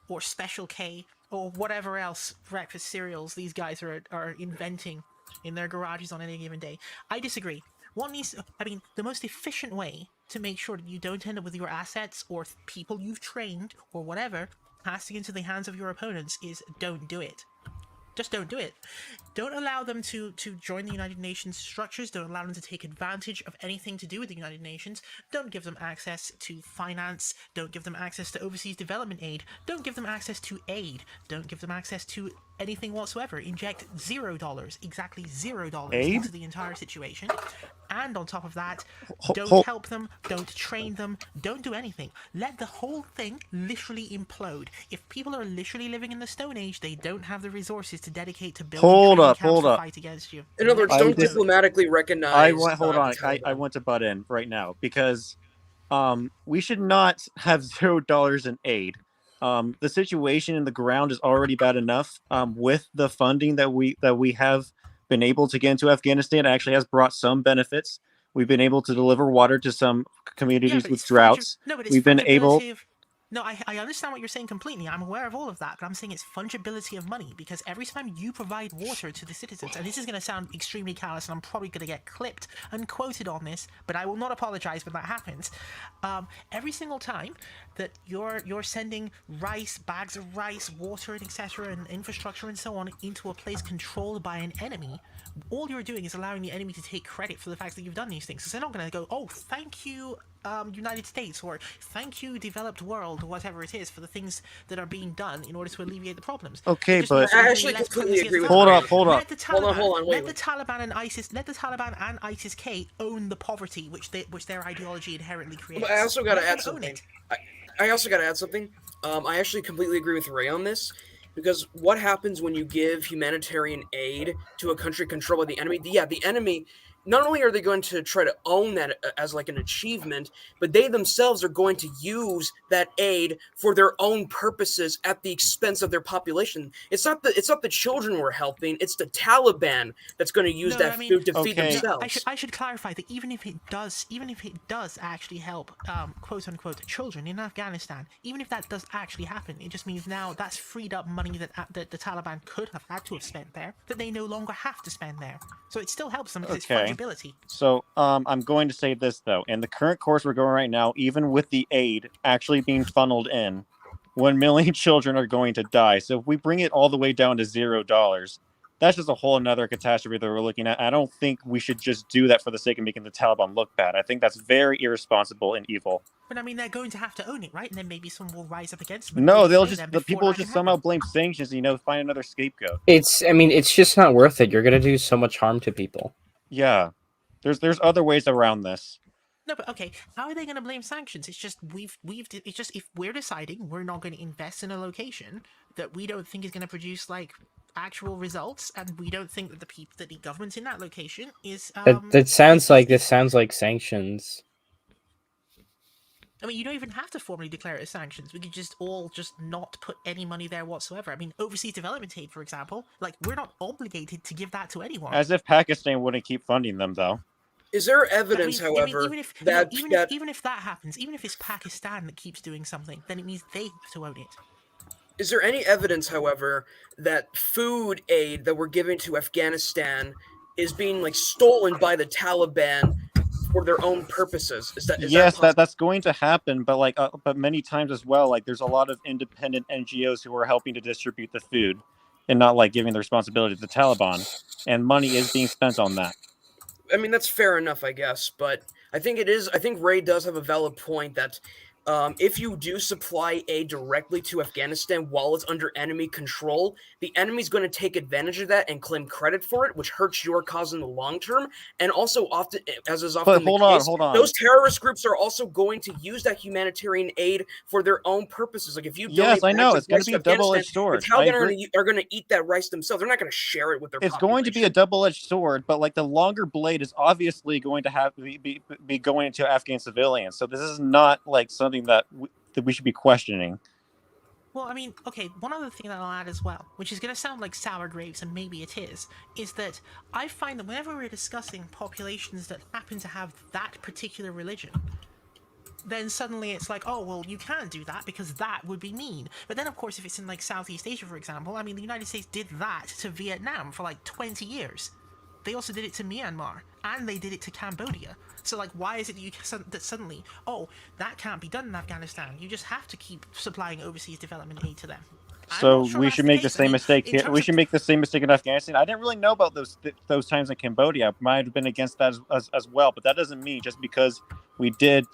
or Special K or whatever else breakfast cereals these guys are inventing in their garages on any given day. I disagree. The most efficient way to make sure that you don't end up with your assets or people you've trained or whatever passing into the hands of your opponents is don't do it. Just don't do it. Don't allow them to join the United Nations structures. Don't allow them to take advantage of anything to do with the United Nations. Don't give them access to finance. Don't give them access to overseas development aid. Don't give them access to aid. Don't give them access to anything whatsoever. Inject $0, exactly $0 Aid? into the entire situation. And on top of that, don't Hold- help them, don't train them, don't do anything. Let the whole thing literally implode. If people are literally living in the Stone Age, they don't have the resources to dedicate to building Hold training up, camps hold to up. fight against you. In other words, I don't did- diplomatically recognize. I want hold the on. I Taliban. want to butt in right now because we should not have $0 in aid. The situation in the ground is already bad enough. With the funding that we have been able to get into Afghanistan, it actually has brought some benefits. We've been able to deliver water to some communities but with it's droughts. No, but it's We've been able. fungibility of. No, I understand what you're saying completely. I'm aware of all of that, but I'm saying it's fungibility of money because every time you provide water to the citizens, and this is going to sound extremely callous, and I'm probably going to get clipped and quoted on this, but I will not apologize when that happens. Every single time that you're sending rice, bags of rice, water, and etc., and infrastructure and so on into a place controlled by an enemy, all you're doing is allowing the enemy to take credit for the fact that you've done these things. So they're not going to go, "Oh, thank you, United States," or "Thank you, developed world," or whatever it is, for the things that are being done in order to alleviate the problems. Okay, It just but- means I that actually less completely clemency agree of with the Hold Taliban. up, hold up. Let the Taliban, Hold on, wait, let the Taliban and ISIS-K own the poverty which their ideology inherently creates. But I also got to Let add them own something. it. I also got to add something. I actually completely agree with Ray on this because what happens when you give humanitarian aid to a country controlled by the enemy? Yeah, the enemy. Not only are they going to try to own that as like an achievement, but they themselves are going to use that aid for their own purposes at the expense of their population. It's not the children we're helping; it's the Taliban that's going to use No, that I mean- food to feed Okay. themselves. I should clarify that even if it does actually help quote unquote children in Afghanistan, even if that does actually happen, it just means now that's freed up money that the Taliban could have had to have spent there that they no longer have to spend there. So it still helps them because Okay. it's fungibility. So I'm going to say this though. In the current course we're going right now, even with the aid actually being funneled in, 1 million children are going to die. So if we bring it all the way down to $0, that's just a whole another catastrophe that we're looking at. I don't think we should just do that for the sake of making the Taliban look bad. I think that's very irresponsible and evil. But I mean, they're going to have to own it, right? And then maybe someone will rise up against them. and No, really they'll slay just them the before people will that just can somehow happen. blame sanctions. Find another scapegoat. It's just not worth it. You're gonna do so much harm to people. Yeah, there's other ways around this. No, but okay, how are they going to blame sanctions? It's just it's just if we're deciding we're not going to invest in a location that we don't think is going to produce like actual results, and we don't think that the government in that location is That sounds like this sounds like sanctions. I mean, you don't even have to formally declare it as sanctions. We could just all just not put any money there whatsoever. I mean, overseas development aid, for example, like we're not obligated to give that to anyone. As if Pakistan wouldn't keep funding them, though. Is there evidence, however, even if that happens, even if it's Pakistan that keeps doing something, then it means they have to own it. Is there any evidence, however, that food aid that we're giving to Afghanistan is being like stolen by the Taliban for their own purposes? Is Yes, that that's going to happen, but but many times as well, like there's a lot of independent NGOs who are helping to distribute the food and not like giving the responsibility to the Taliban, and money is being spent on that. I mean, that's fair enough, I guess, but I think Ray does have a valid point that if you do supply aid directly to Afghanistan while it's under enemy control, the enemy's going to take advantage of that and claim credit for it, which hurts your cause in the long term. And also, often, as is often the case, hold on. those terrorist groups are also going to use that humanitarian aid for their own purposes. Like if you donate Yes, I know bags of it's going rice to be a Afghanistan, double-edged sword. the Taliban are going to eat that rice themselves. They're not going to share it with their It's population. going to be a double-edged sword, but like the longer blade is obviously going to have be going into Afghan civilians. So this is not like something that we should be questioning. Well, I mean, okay, one other thing that I'll add as well, which is going to sound like sour grapes, and maybe it is that I find that whenever we're discussing populations that happen to have that particular religion, then suddenly it's like, oh, well, you can't do that because that would be mean. But then, of course, if it's in like Southeast Asia, for example, I mean, the United States did that to Vietnam for like 20 years. They also did it to Myanmar, and they did it to Cambodia. So, like, why is it that suddenly, oh, that can't be done in Afghanistan? You just have to keep supplying overseas development aid to them. So sure we that's should the make the case. I same mean, mistake in here. terms We of- should make the same mistake in Afghanistan. I didn't really know about those times in Cambodia. I might have been against that as well, but that doesn't mean just because we did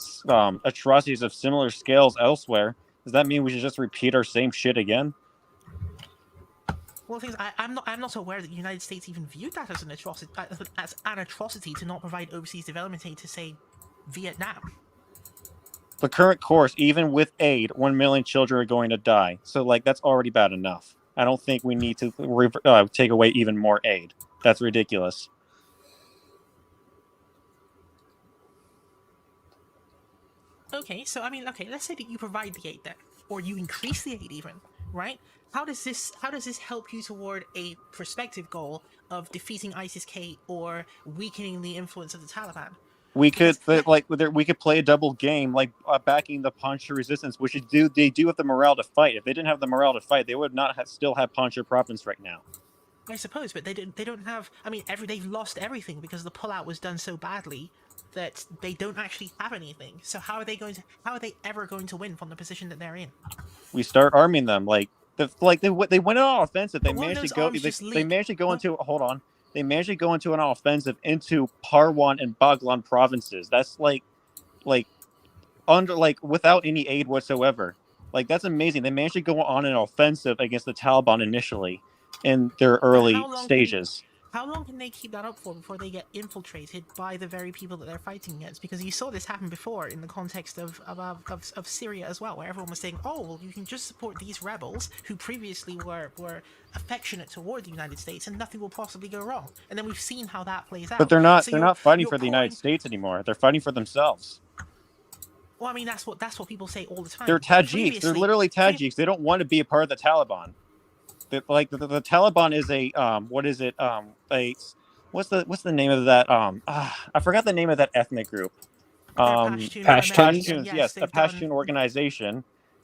atrocities of similar scales elsewhere, does that mean we should just repeat our same shit again? Well, the thing is, I'm not aware that the United States even viewed that as an atrocity to not provide overseas development aid to, say, Vietnam. The current course, even with aid, 1 million children are going to die. So, like, that's already bad enough. I don't think we need to take away even more aid. That's ridiculous. Okay, so I mean, okay, let's say that you provide the aid then, or you increase the aid even, right? How does this help you toward a prospective goal of defeating ISIS-K or weakening the influence of the Taliban? We could Because we could play a double game, like backing the Pancha resistance, which they do have the morale to fight. If they didn't have the morale to fight, they would not still have Pancha province right now. I suppose, but they don't have. I mean, they've lost everything because the pullout was done so badly that they don't actually have anything. So how are they ever going to win from the position that they're in? We start arming them they went on offensive. They But won't managed to those go. arms just They leak? managed to go into hold on. They managed to go into an offensive into Parwan and Baghlan provinces. That's like without any aid whatsoever. Like that's amazing. They managed to go on an offensive against the Taliban initially in their early stages. How long can they keep that up for before they get infiltrated by the very people that they're fighting against? Because you saw this happen before in the context of Syria as well, where everyone was saying, "Oh, well, you can just support these rebels who previously were affectionate toward the United States, and nothing will possibly go wrong." And then we've seen how that plays out. But they're not So they're not fighting you're for the United States anymore. They're fighting for themselves. Well, I mean, that's what people say all the time. They're Tajiks. They're literally Tajiks. They don't want to be a part of the Taliban. The Taliban is a what is it what's the name of that I forgot the name of that ethnic group. Pashtuns, yes, a Pashtun organization.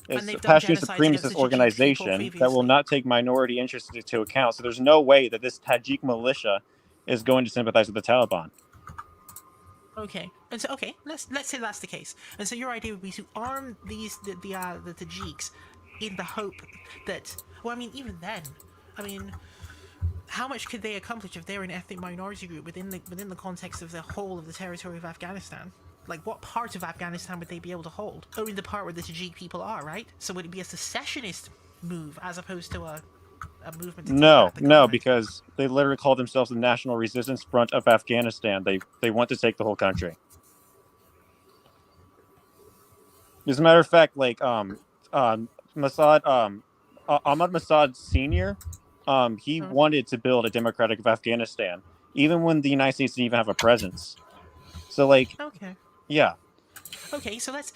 It's a Pashtun supremacist organization that will not take minority interests into account. So there's no way that this Tajik militia is going to sympathize with the Taliban. Okay, and so let's say that's the case, and so your idea would be to arm the Tajiks in the hope that, well, I mean, even then, I mean, how much could they accomplish if they're an ethnic minority group within the context of the whole of the territory of Afghanistan? Like, what part of Afghanistan would they be able to hold? Only the part where the Tajik people are, right? So would it be a secessionist move as opposed to a movement? No, because they literally call themselves the National Resistance Front of Afghanistan. They want to take the whole country. As a matter of fact, like Ahmad Masad Sr., he wanted to build a democratic Afghanistan, even when the United States didn't even have a presence. So, like, yeah. Okay, so let's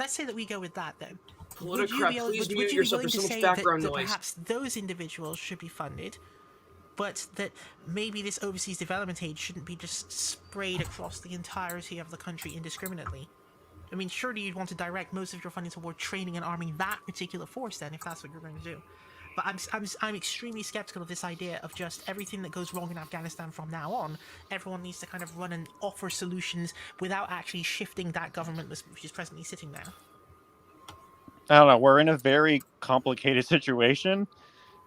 say that we go with that then. Politicrat, please mute yourself. There's so much background noise. Perhaps those individuals should be funded, but that maybe this overseas development aid shouldn't be just sprayed across the entirety of the country indiscriminately? I mean, surely you'd want to direct most of your funding toward training and arming that particular force then, if that's what you're going to do. But I'm extremely skeptical of this idea of just everything that goes wrong in Afghanistan from now on. Everyone needs to kind of run and offer solutions without actually shifting that government which is presently sitting there. I don't know. We're in a very complicated situation,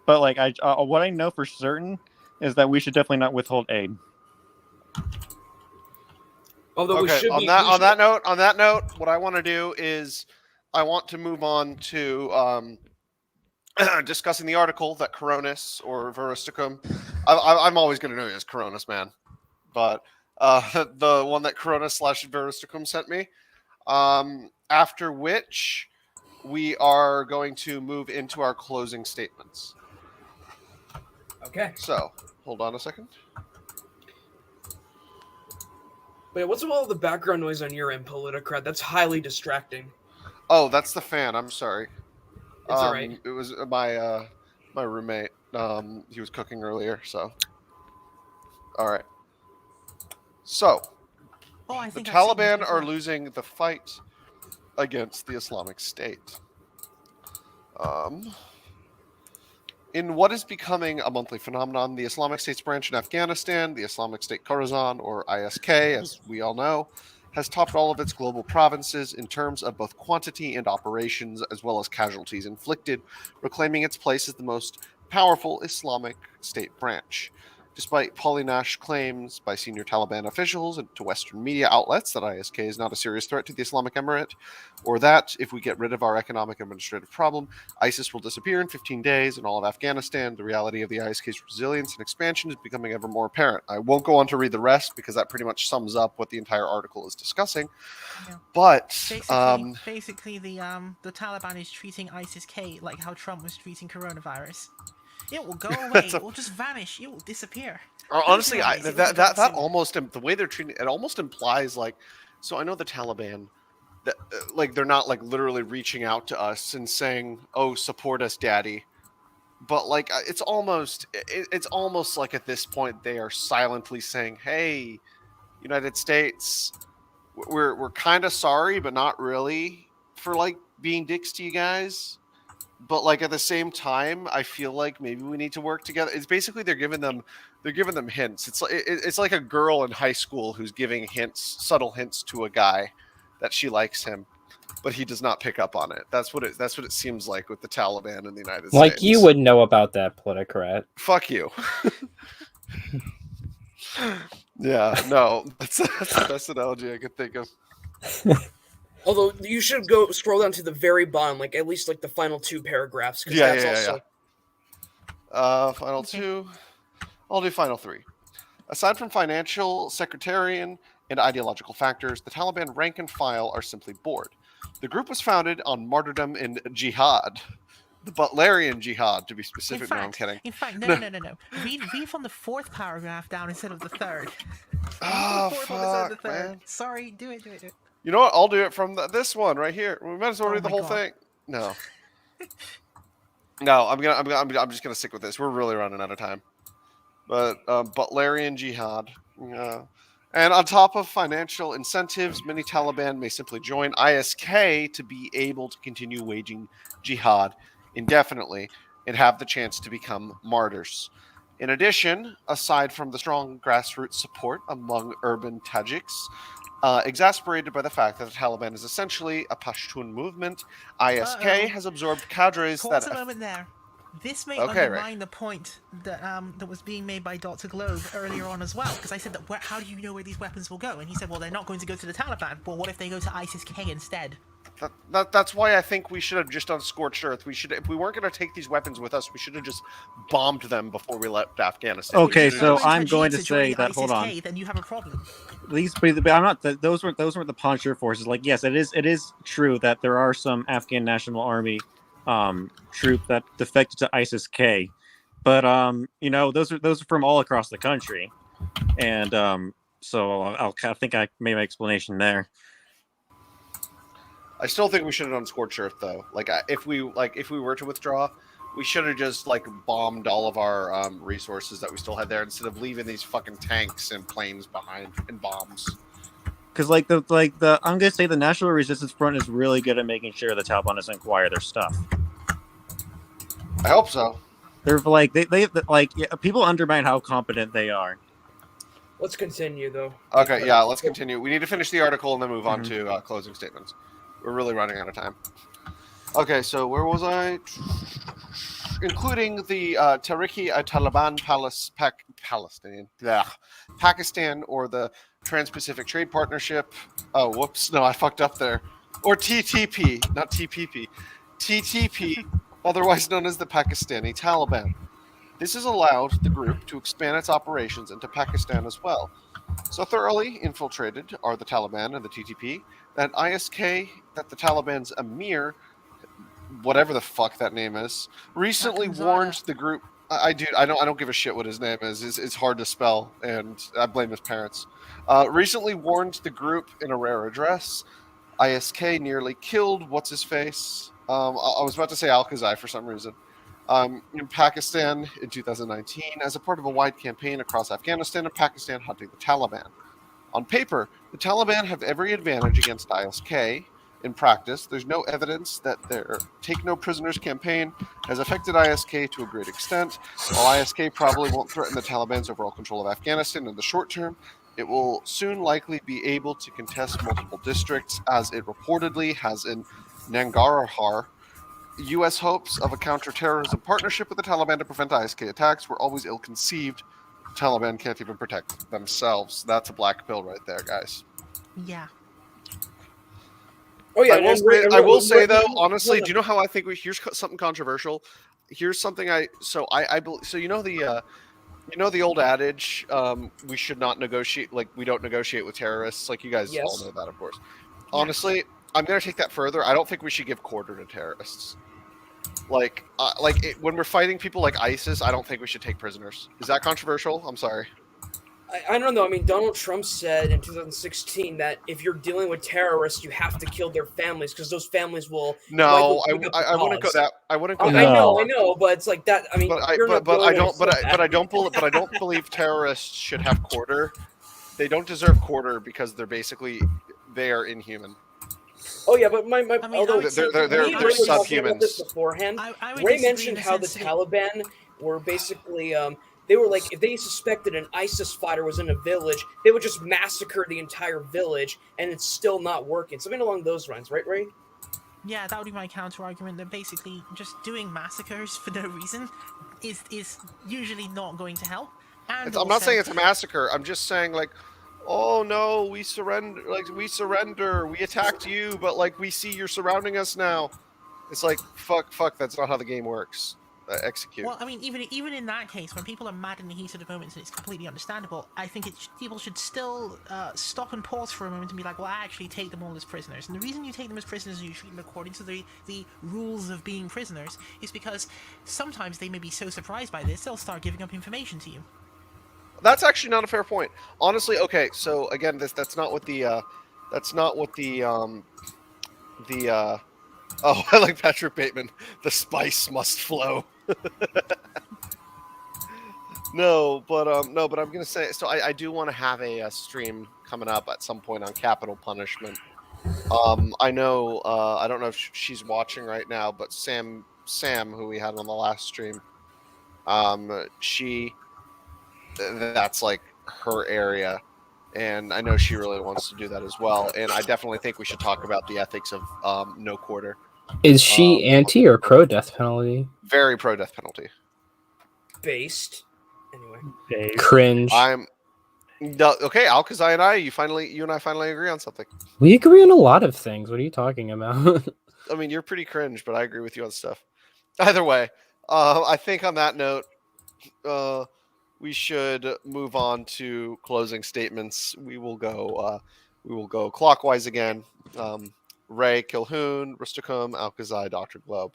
but like what I know for certain is that we should definitely not withhold aid. Although on that note, what I want to do is I want to move on to discussing the article that Coronis or Verusticum, I'm always going to know you as Coronis, man, but the one that Coronis/Verusticum sent me. After which we are going to move into our closing statements. Okay. So hold on a second. Wait, what's with all the background noise on your end, Politicrat? That's highly distracting. Oh, that's the fan. I'm sorry. It's all right. It was my roommate. He was cooking earlier, so. All right. So, the Taliban are losing the fight against the Islamic State. In what is becoming a monthly phenomenon, the Islamic State's branch in Afghanistan, the Islamic State Khorasan, or ISK, as we all know, has topped all of its global provinces in terms of both quantity and operations, as well as casualties inflicted, reclaiming its place as the most powerful Islamic State branch. Despite polynash claims by senior Taliban officials and to Western media outlets that ISK is not a serious threat to the Islamic Emirate, or that if we get rid of our economic and administrative problem, ISIS will disappear in 15 days in all of Afghanistan, the reality of the ISK's resilience and expansion is becoming ever more apparent. I won't go on to read the rest because that pretty much sums up what the entire article is discussing. Yeah. But basically, the Taliban is treating ISIS-K like how Trump was treating coronavirus. It will go away. It will just vanish. It will disappear. Honestly, that almost, the way they're treating it almost implies like, so I know the Taliban, that like they're not like literally reaching out to us and saying, "Oh, support us, Daddy," but like it's almost like at this point they are silently saying, "Hey, United States, we're kind of sorry, but not really for like being dicks to you guys." But like at the same time, I feel like maybe we need to work together. It's basically they're giving them hints. It's like a girl in high school who's giving subtle hints to a guy that she likes him, but he does not pick up on it. That's what it seems like with the Taliban in the United States. Like you would know about that, politicrat. Fuck you. Yeah, no, that's the best analogy I could think of. Although you should go scroll down to the very bottom, like at least like the final 2 paragraphs. Yeah. Final 2. I'll do final 3. Aside from financial, sectarian, and ideological factors, the Taliban rank and file are simply bored. The group was founded on martyrdom and jihad. The Butlerian jihad, to be specific. No, I'm kidding. In fact, no. Read from the 4th paragraph down instead of the 3rd. Oh, fuck, man. Sorry, do it. You know what? I'll do it from this one right here. We might as well read the whole thing. No, I'm just gonna stick with this. We're really running out of time. But Butlerian jihad, and on top of financial incentives, many Taliban may simply join ISK to be able to continue waging jihad indefinitely and have the chance to become martyrs. In addition, aside from the strong grassroots support among urban Tajiks, exasperated by the fact that the Taliban is essentially a Pashtun movement, ISK has absorbed cadres Pause a moment there. This may undermine the point that that was being made by Dr. Globe earlier on as well, because I said that how do you know where these weapons will go? And he said, well, they're not going to go to the Taliban. Well, what if they go to ISIS-K instead? That's why I think we should have just done Scorched Earth. If we weren't going to take these weapons with us, we should have just bombed them before we left Afghanistan. Okay, so I'm going to say that. Hold on. Then you have a problem. I'm not. Those weren't the Panjshir forces. Like, yes, it is true that there are some Afghan National Army troop that defected to ISIS-K, but those are from all across the country, and so I think I made my explanation there. I still think we should have done Scorched Earth though. If we were to withdraw, we should have just bombed all of our resources that we still had there instead of leaving these fucking tanks and planes behind and bombs. Because I'm gonna say the National Resistance Front is really good at making sure the Taliban doesn't acquire their stuff. I hope so. They're people undermine how competent they are. Let's continue though. Okay, yeah, let's continue. We need to finish the article and then move on to closing statements. We're really running out of time. Okay, so where was I? Including the Tehrik-i-Taliban Pakistan, or the Trans-Pacific Trade Partnership. Oh, whoops. No, I fucked up there. Or TTP, not TPP. TTP, otherwise known as the Pakistani Taliban. This has allowed the group to expand its operations into Pakistan as well. So thoroughly infiltrated are the Taliban and the TTP that the Taliban's Amir, whatever the fuck that name is, recently warned the group. I don't give a shit what his name is. It's hard to spell, and I blame his parents. Recently warned the group in a rare address. ISK nearly killed what's his face. I was about to say Al-Qazai for some reason. In Pakistan in 2019 as a part of a wide campaign across Afghanistan and Pakistan hunting the Taliban. On paper, the Taliban have every advantage against ISK. In practice, there's no evidence that their Take No Prisoners campaign has affected ISK to a great extent. While ISK probably won't threaten the Taliban's overall control of Afghanistan in the short term, It will soon likely be able to contest multiple districts, as it reportedly has in Nangarhar. U.S. hopes of a counterterrorism partnership with the Taliban to prevent ISK attacks were always ill-conceived. The Taliban can't even protect themselves. That's a black pill right there, guys. Yeah. Oh yeah, I will say though, honestly, do you know how I think here's something controversial? Here's something I believe. So you know the old adage, we should not negotiate, like we don't negotiate with terrorists. Like you guys all know that, of course. Honestly, I'm gonna take that further. I don't think we should give quarter to terrorists. When we're fighting people like ISIS, I don't think we should take prisoners. Is that controversial? I'm sorry. I don't know. I mean, Donald Trump said in 2016 that if you're dealing with terrorists, you have to kill their families because those families will. No, I wouldn't go that. I wouldn't go that. I know, but it's like that. I mean, I don't believe terrorists should have quarter. They don't deserve quarter because they are inhuman. Oh yeah, but they're subhumans. Beforehand, Ray mentioned how the Taliban were basically they were like, if they suspected an ISIS fighter was in a village, they would just massacre the entire village, and it's still not working. Something along those lines, right, Ray? Yeah, that would be my counter argument. That basically just doing massacres for no reason is usually not going to help. And I'm not saying it's a massacre. I'm just saying like, oh no, we surrender. Like we attacked you, but like we see you're surrounding us now. It's like fuck. That's not how the game works. Execute. Well, I mean, even in that case, when people are mad in the heat of the moments, and it's completely understandable, I think people should still stop and pause for a moment and be like, well, I actually take them all as prisoners. And the reason you take them as prisoners and you treat them according to the rules of being prisoners is because sometimes they may be so surprised by this, they'll start giving up information to you. That's actually not a fair point. Honestly, okay, so again, that's not what the oh, I like Patrick Bateman. The spice must flow. No, but I'm gonna say. So I do want to have a stream coming up at some point on capital punishment. I know. I don't know if she's watching right now, but Sam, who we had on the last stream, that's like her area, and I know she really wants to do that as well. And I definitely think we should talk about the ethics of no quarter. Is she anti or pro death penalty? Very pro death penalty. Based. Anyway. Cringe. Okay, Alkazai and you and I finally agree on something. We agree on a lot of things. What are you talking about? I mean, you're pretty cringe, but I agree with you on stuff. Either way, I think on that note, we should move on to closing statements. We will go clockwise again. Ray, Kilhoun, Rusticum, Alkazai, Dr. Globe.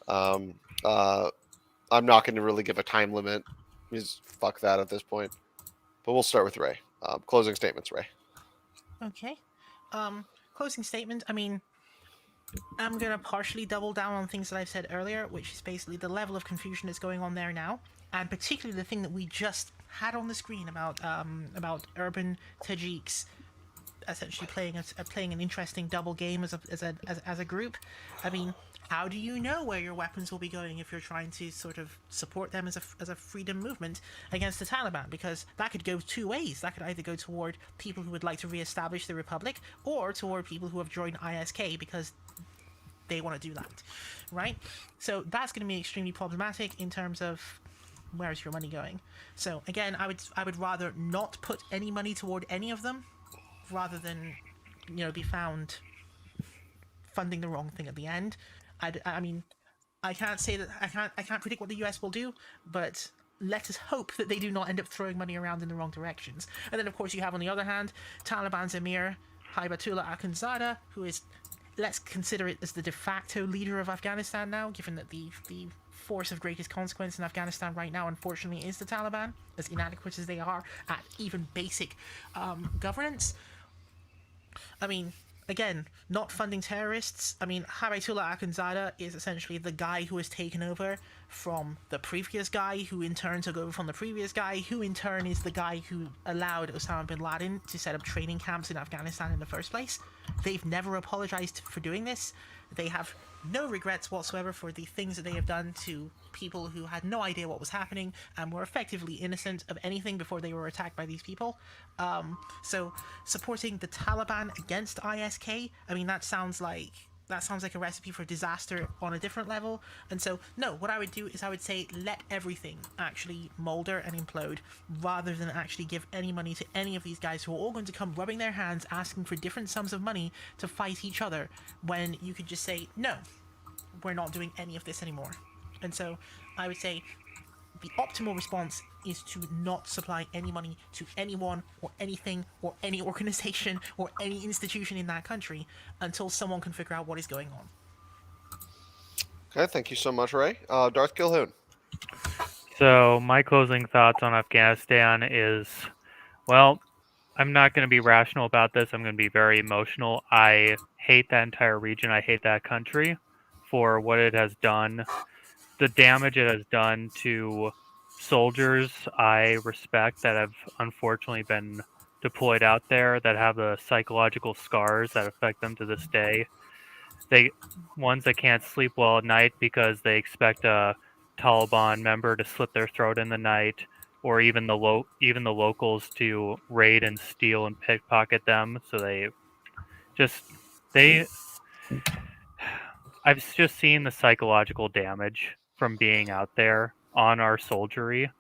I'm not going to really give a time limit. Just fuck that at this point. But we'll start with Ray. Closing statements, Ray. Okay. Closing statement. I mean, I'm going to partially double down on things that I've said earlier, which is basically the level of confusion that's going on there now, and particularly the thing that we just had on the screen about urban Tajiks essentially playing an interesting double game as a group. I mean, how do you know where your weapons will be going if you're trying to sort of support them as a freedom movement against the Taliban? Because that could go two ways. That could either go toward people who would like to reestablish the republic, or toward people who have joined ISK because they want to do that, right? So that's going to be extremely problematic in terms of where's your money going. So again, I would rather not put any money toward any of them, rather than, be found funding the wrong thing at the end. I mean, I can't say that I can't predict what the US will do, but let us hope that they do not end up throwing money around in the wrong directions. And then, of course, you have on the other hand Taliban's Emir Haibatullah Akhundzada, who is, let's consider it as the de facto leader of Afghanistan now, given that the force of greatest consequence in Afghanistan right now, unfortunately, is the Taliban, as inadequate as they are at even basic governance. I mean, again, not funding terrorists. I mean, Haibatullah Akhundzada is essentially the guy who has taken over from the previous guy, who in turn took over from the previous guy, who in turn is the guy who allowed Osama bin Laden to set up training camps in Afghanistan in the first place. They've never apologized for doing this. they have no regrets whatsoever for the things that they have done to people who had no idea what was happening and were effectively innocent of anything before they were attacked by these people. So supporting the Taliban against ISK, I mean, that sounds like a recipe for disaster on a different level. And so, no, what I would do is I would say let everything actually molder and implode, rather than actually give any money to any of these guys who are all going to come rubbing their hands asking for different sums of money to fight each other, when you could just say, no, we're not doing any of this anymore. And so I would say the optimal response is to not supply any money to anyone or anything or any organization or any institution in that country until someone can figure out what is going on. Okay, thank you so much, Ray. Darth Gilhoun. So my closing thoughts on Afghanistan is, well, I'm not going to be rational about this. I'm going to be very emotional. I hate that entire region. I hate that country for what it has done, the damage it has done to soldiers I respect that have unfortunately been deployed out there, that have the psychological scars that affect them to this day. Ones that can't sleep well at night because they expect a Taliban member to slit their throat in the night, or even the locals to raid and steal and pickpocket them. So I've just seen the psychological damage from being out there on our soldiery,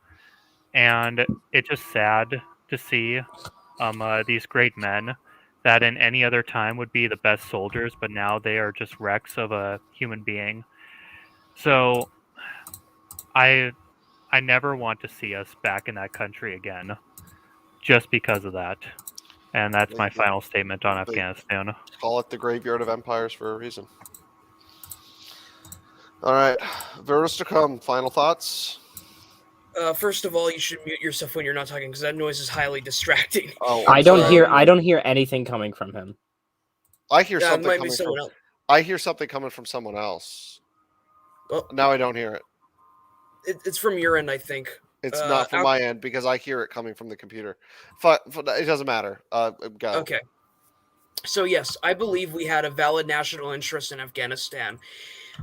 and it's just sad to see these great men that in any other time would be the best soldiers, but now they are just wrecks of a human being. So I never want to see us back in that country again, just because of that. And that's my final statement on Afghanistan. Call it the graveyard of empires for a reason. All right, Verusticum, final thoughts? First of all, you should mute yourself when you're not talking, because that noise is highly distracting. Oh, I don't hear anything coming from him. I hear something might coming be someone from. else. I hear something coming from someone else. Well, now I don't hear it. It's from your end, I think. It's not from my end because I hear it coming from the computer. It doesn't matter. Go. Okay. So yes, I believe we had a valid national interest in Afghanistan.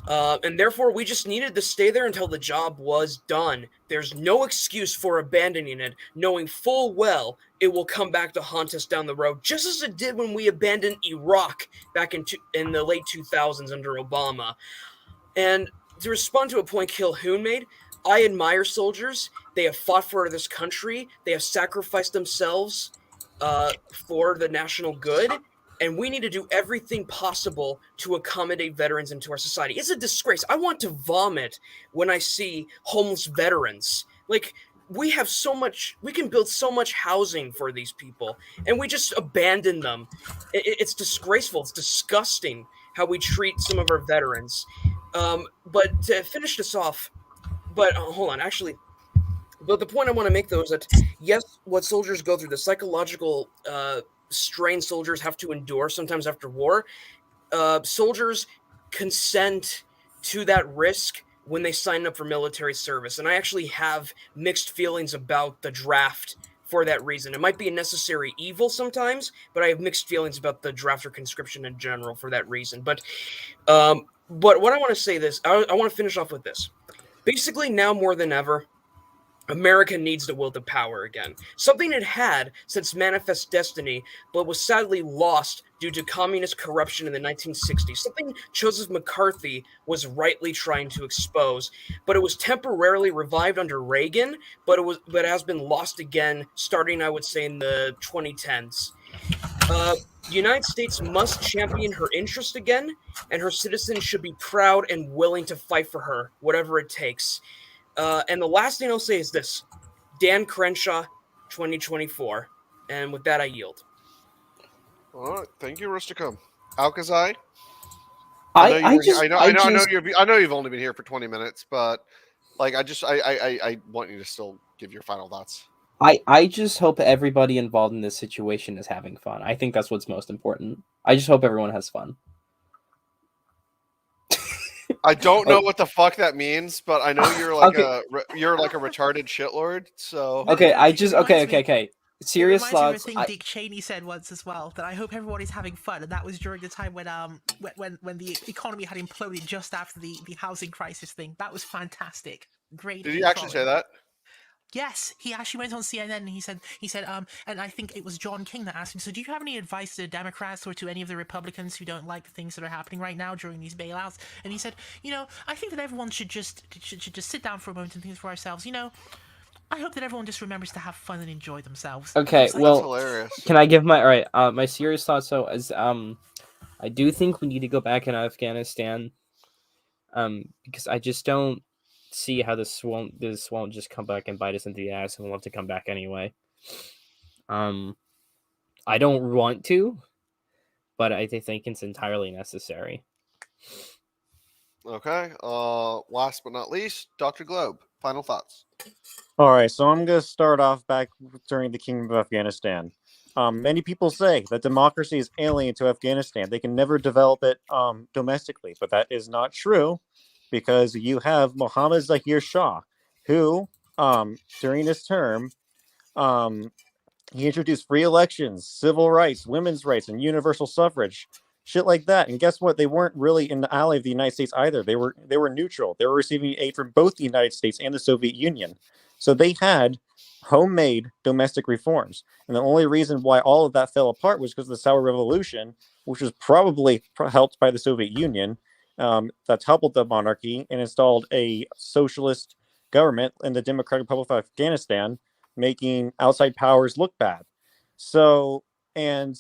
And therefore, we just needed to stay there until the job was done. There's no excuse for abandoning it, knowing full well it will come back to haunt us down the road, just as it did when we abandoned Iraq back in the late 2000s under Obama. And to respond to a point Gilhoun made, I admire soldiers. They have fought for this country. They have sacrificed themselves for the national good. And we need to do everything possible to accommodate veterans into our society. It's a disgrace. I want to vomit when I see homeless veterans. Like, we have so much, we can build so much housing for these people, and we just abandon them. It's disgraceful. It's disgusting how we treat some of our veterans. But to finish this off, hold on, actually. But the point I want to make, though, is that, yes, what soldiers go through, the psychological strain soldiers have to endure sometimes after war, soldiers consent to that risk when they sign up for military service. And I actually have mixed feelings about the draft for that reason. It might be a necessary evil sometimes, but I have mixed feelings about the draft or conscription in general for that reason. But what I want to say this, I want to finish off with this. Basically, now more than ever, America needs the will to power again. Something it had since Manifest Destiny, but was sadly lost due to communist corruption in the 1960s. Something Joseph McCarthy was rightly trying to expose, but it was temporarily revived under Reagan, but it has been lost again starting, I would say, in the 2010s. The United States must champion her interest again, and her citizens should be proud and willing to fight for her, whatever it takes. And the last thing I'll say is this: Dan Crenshaw, 2024. And with that, I yield. All right, thank you, Rusticum. Alkazai? I know you've only been here for 20 minutes, but like I want you to still give your final thoughts. I just hope everybody involved in this situation is having fun. I think that's what's most important. I just hope everyone has fun. I don't know what the fuck that means, but I know you're like a retarded shitlord. So okay. serious It reminds me of a thoughts. thing Dick Cheney said once as well, that I hope everybody's having fun, and that was during the time when the economy had imploded just after the housing crisis thing. That was fantastic. Great. Did he actually say that? Yes, he actually went on CNN and he said, and I think it was John King that asked him, so do you have any advice to Democrats or to any of the Republicans who don't like the things that are happening right now during these bailouts? And he said, I think that everyone should just sit down for a moment and think for ourselves, I hope that everyone just remembers to have fun and enjoy themselves. Okay, Like, well, hilarious. Can I give my my serious thoughts though? Is I do think we need to go back in Afghanistan, because I just don't see how this won't just come back and bite us in the ass, and we'll have to come back anyway. I don't want to, but I think it's entirely necessary. Okay. Last but not least, Dr. Globe. Final thoughts. All right, so I'm going to start off back during the Kingdom of Afghanistan. Many people say that democracy is alien to Afghanistan. They can never develop it domestically, but that is not true, because you have Mohammad Zahir Shah, who, during his term, he introduced free elections, civil rights, women's rights, and universal suffrage, shit like that. And guess what? They weren't really in the ally of the United States either. They were neutral. They were receiving aid from both the United States and the Soviet Union. So they had homemade domestic reforms. And the only reason why all of that fell apart was because of the Sour Revolution, which was probably helped by the Soviet Union, that toppled the monarchy and installed a socialist government in the Democratic Republic of Afghanistan, making outside powers look bad. So, and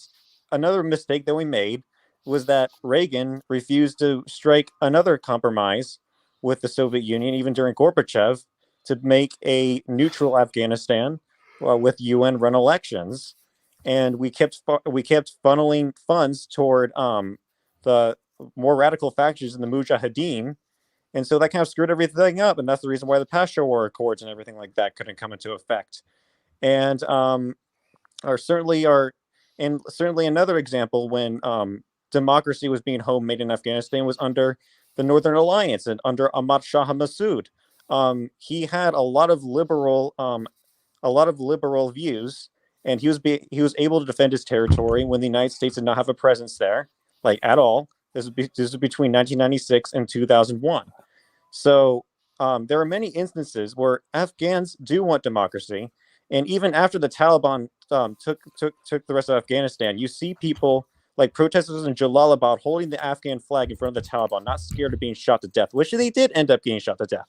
another mistake that we made was that Reagan refused to strike another compromise with the Soviet Union, even during Gorbachev, to make a neutral Afghanistan with UN-run elections. And we kept funneling funds toward the more radical factions in the Mujahideen. And so that kind of screwed everything up. And that's the reason why the Peshawar Accords and everything like that couldn't come into effect. And certainly another example when democracy was being homemade in Afghanistan was under the Northern Alliance and under Ahmad Shah Massoud. He had a lot of liberal views, and he was able to defend his territory when the United States did not have a presence there, like at all. This was between 1996 and 2001. So there are many instances where Afghans do want democracy, and even after the Taliban took the rest of Afghanistan, you see people like protesters in Jalalabad holding the Afghan flag in front of the Taliban, not scared of being shot to death, which they did end up getting shot to death.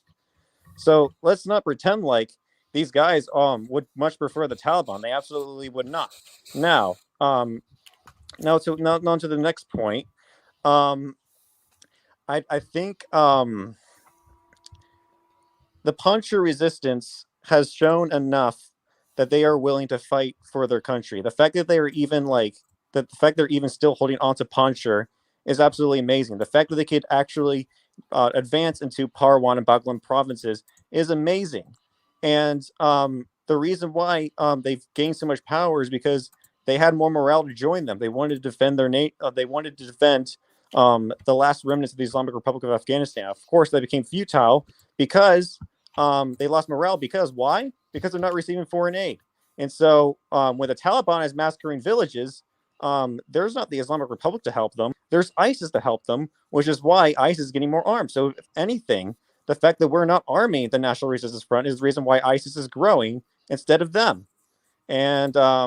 So let's not pretend like these guys would much prefer the Taliban. They absolutely would not. Now to the next point. I think the Panjshir resistance has shown enough that they are willing to fight for their country. The fact that they're even still holding on to Panjshir is absolutely amazing. The fact that they could actually advance into Parwan and Baghlan provinces is amazing. And the reason why they've gained so much power is because they had more morale to join them. They wanted to defend they wanted to defend the last remnants of the Islamic Republic of Afghanistan. Of course, that became futile because they lost morale. Because why? Because they're not receiving foreign aid. And so when the Taliban is massacring villages, there's not the Islamic Republic to help them. There's ISIS to help them, which is why ISIS is getting more armed. So if anything, the fact that we're not arming the National Resistance Front is the reason why ISIS is growing instead of them. And I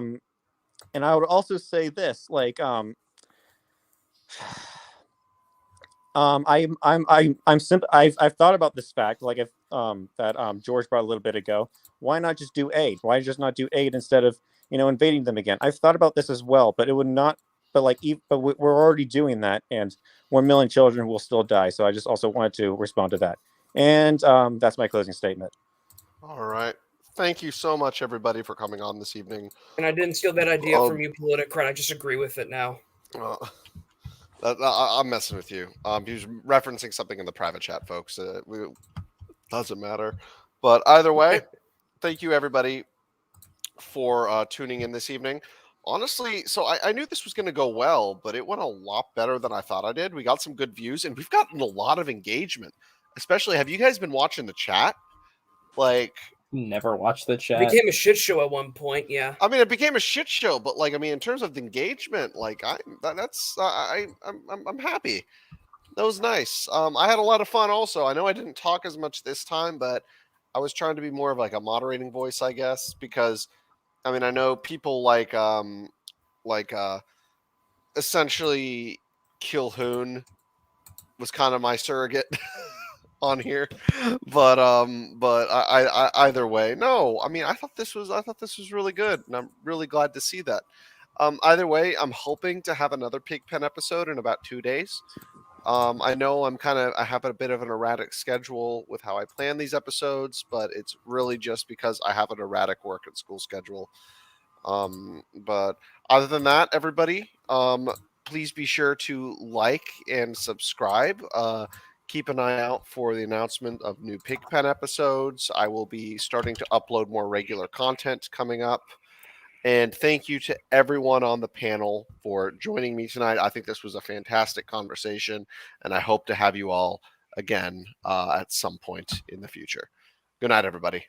would also say this, like, I've thought about this fact, like that George brought a little bit ago. Why not just do aid? Why just not do aid instead of invading them again? I've thought about this as well, but it would not. But we're already doing that, and 1 million children will still die. So I just also wanted to respond to that, and that's my closing statement. All right. Thank you so much, everybody, for coming on this evening. And I didn't steal that idea from you, Politicrat. I just agree with it now. I'm messing with you. He was referencing something in the private chat, folks. Doesn't matter. But either way, thank you, everybody, for tuning in this evening. Honestly, so I knew this was going to go well, but it went a lot better than I thought I did. We got some good views, and we've gotten a lot of engagement. Especially, have you guys been watching the chat? Like, Never watched the It chat. became a shit show at one point. Yeah. I mean, it became a shit show, but like, I mean, in terms of engagement, like, I'm happy. That was nice. I had a lot of fun. Also, I know I didn't talk as much this time, but I was trying to be more of like a moderating voice, I guess, because I mean, I know people like essentially Kilhoon was kind of my surrogate on here, but either way, no. I mean, I thought this was really good, and I'm really glad to see that. Either way, I'm hoping to have another Pigpen episode in about 2 days. I know I have a bit of an erratic schedule with how I plan these episodes, but it's really just because I have an erratic work and school schedule. But other than that, everybody, please be sure to like and subscribe. Keep an eye out for the announcement of new Pigpen episodes. I will be starting to upload more regular content coming up. And thank you to everyone on the panel for joining me tonight. I think this was a fantastic conversation, and I hope to have you all again at some point in the future. Good night, everybody.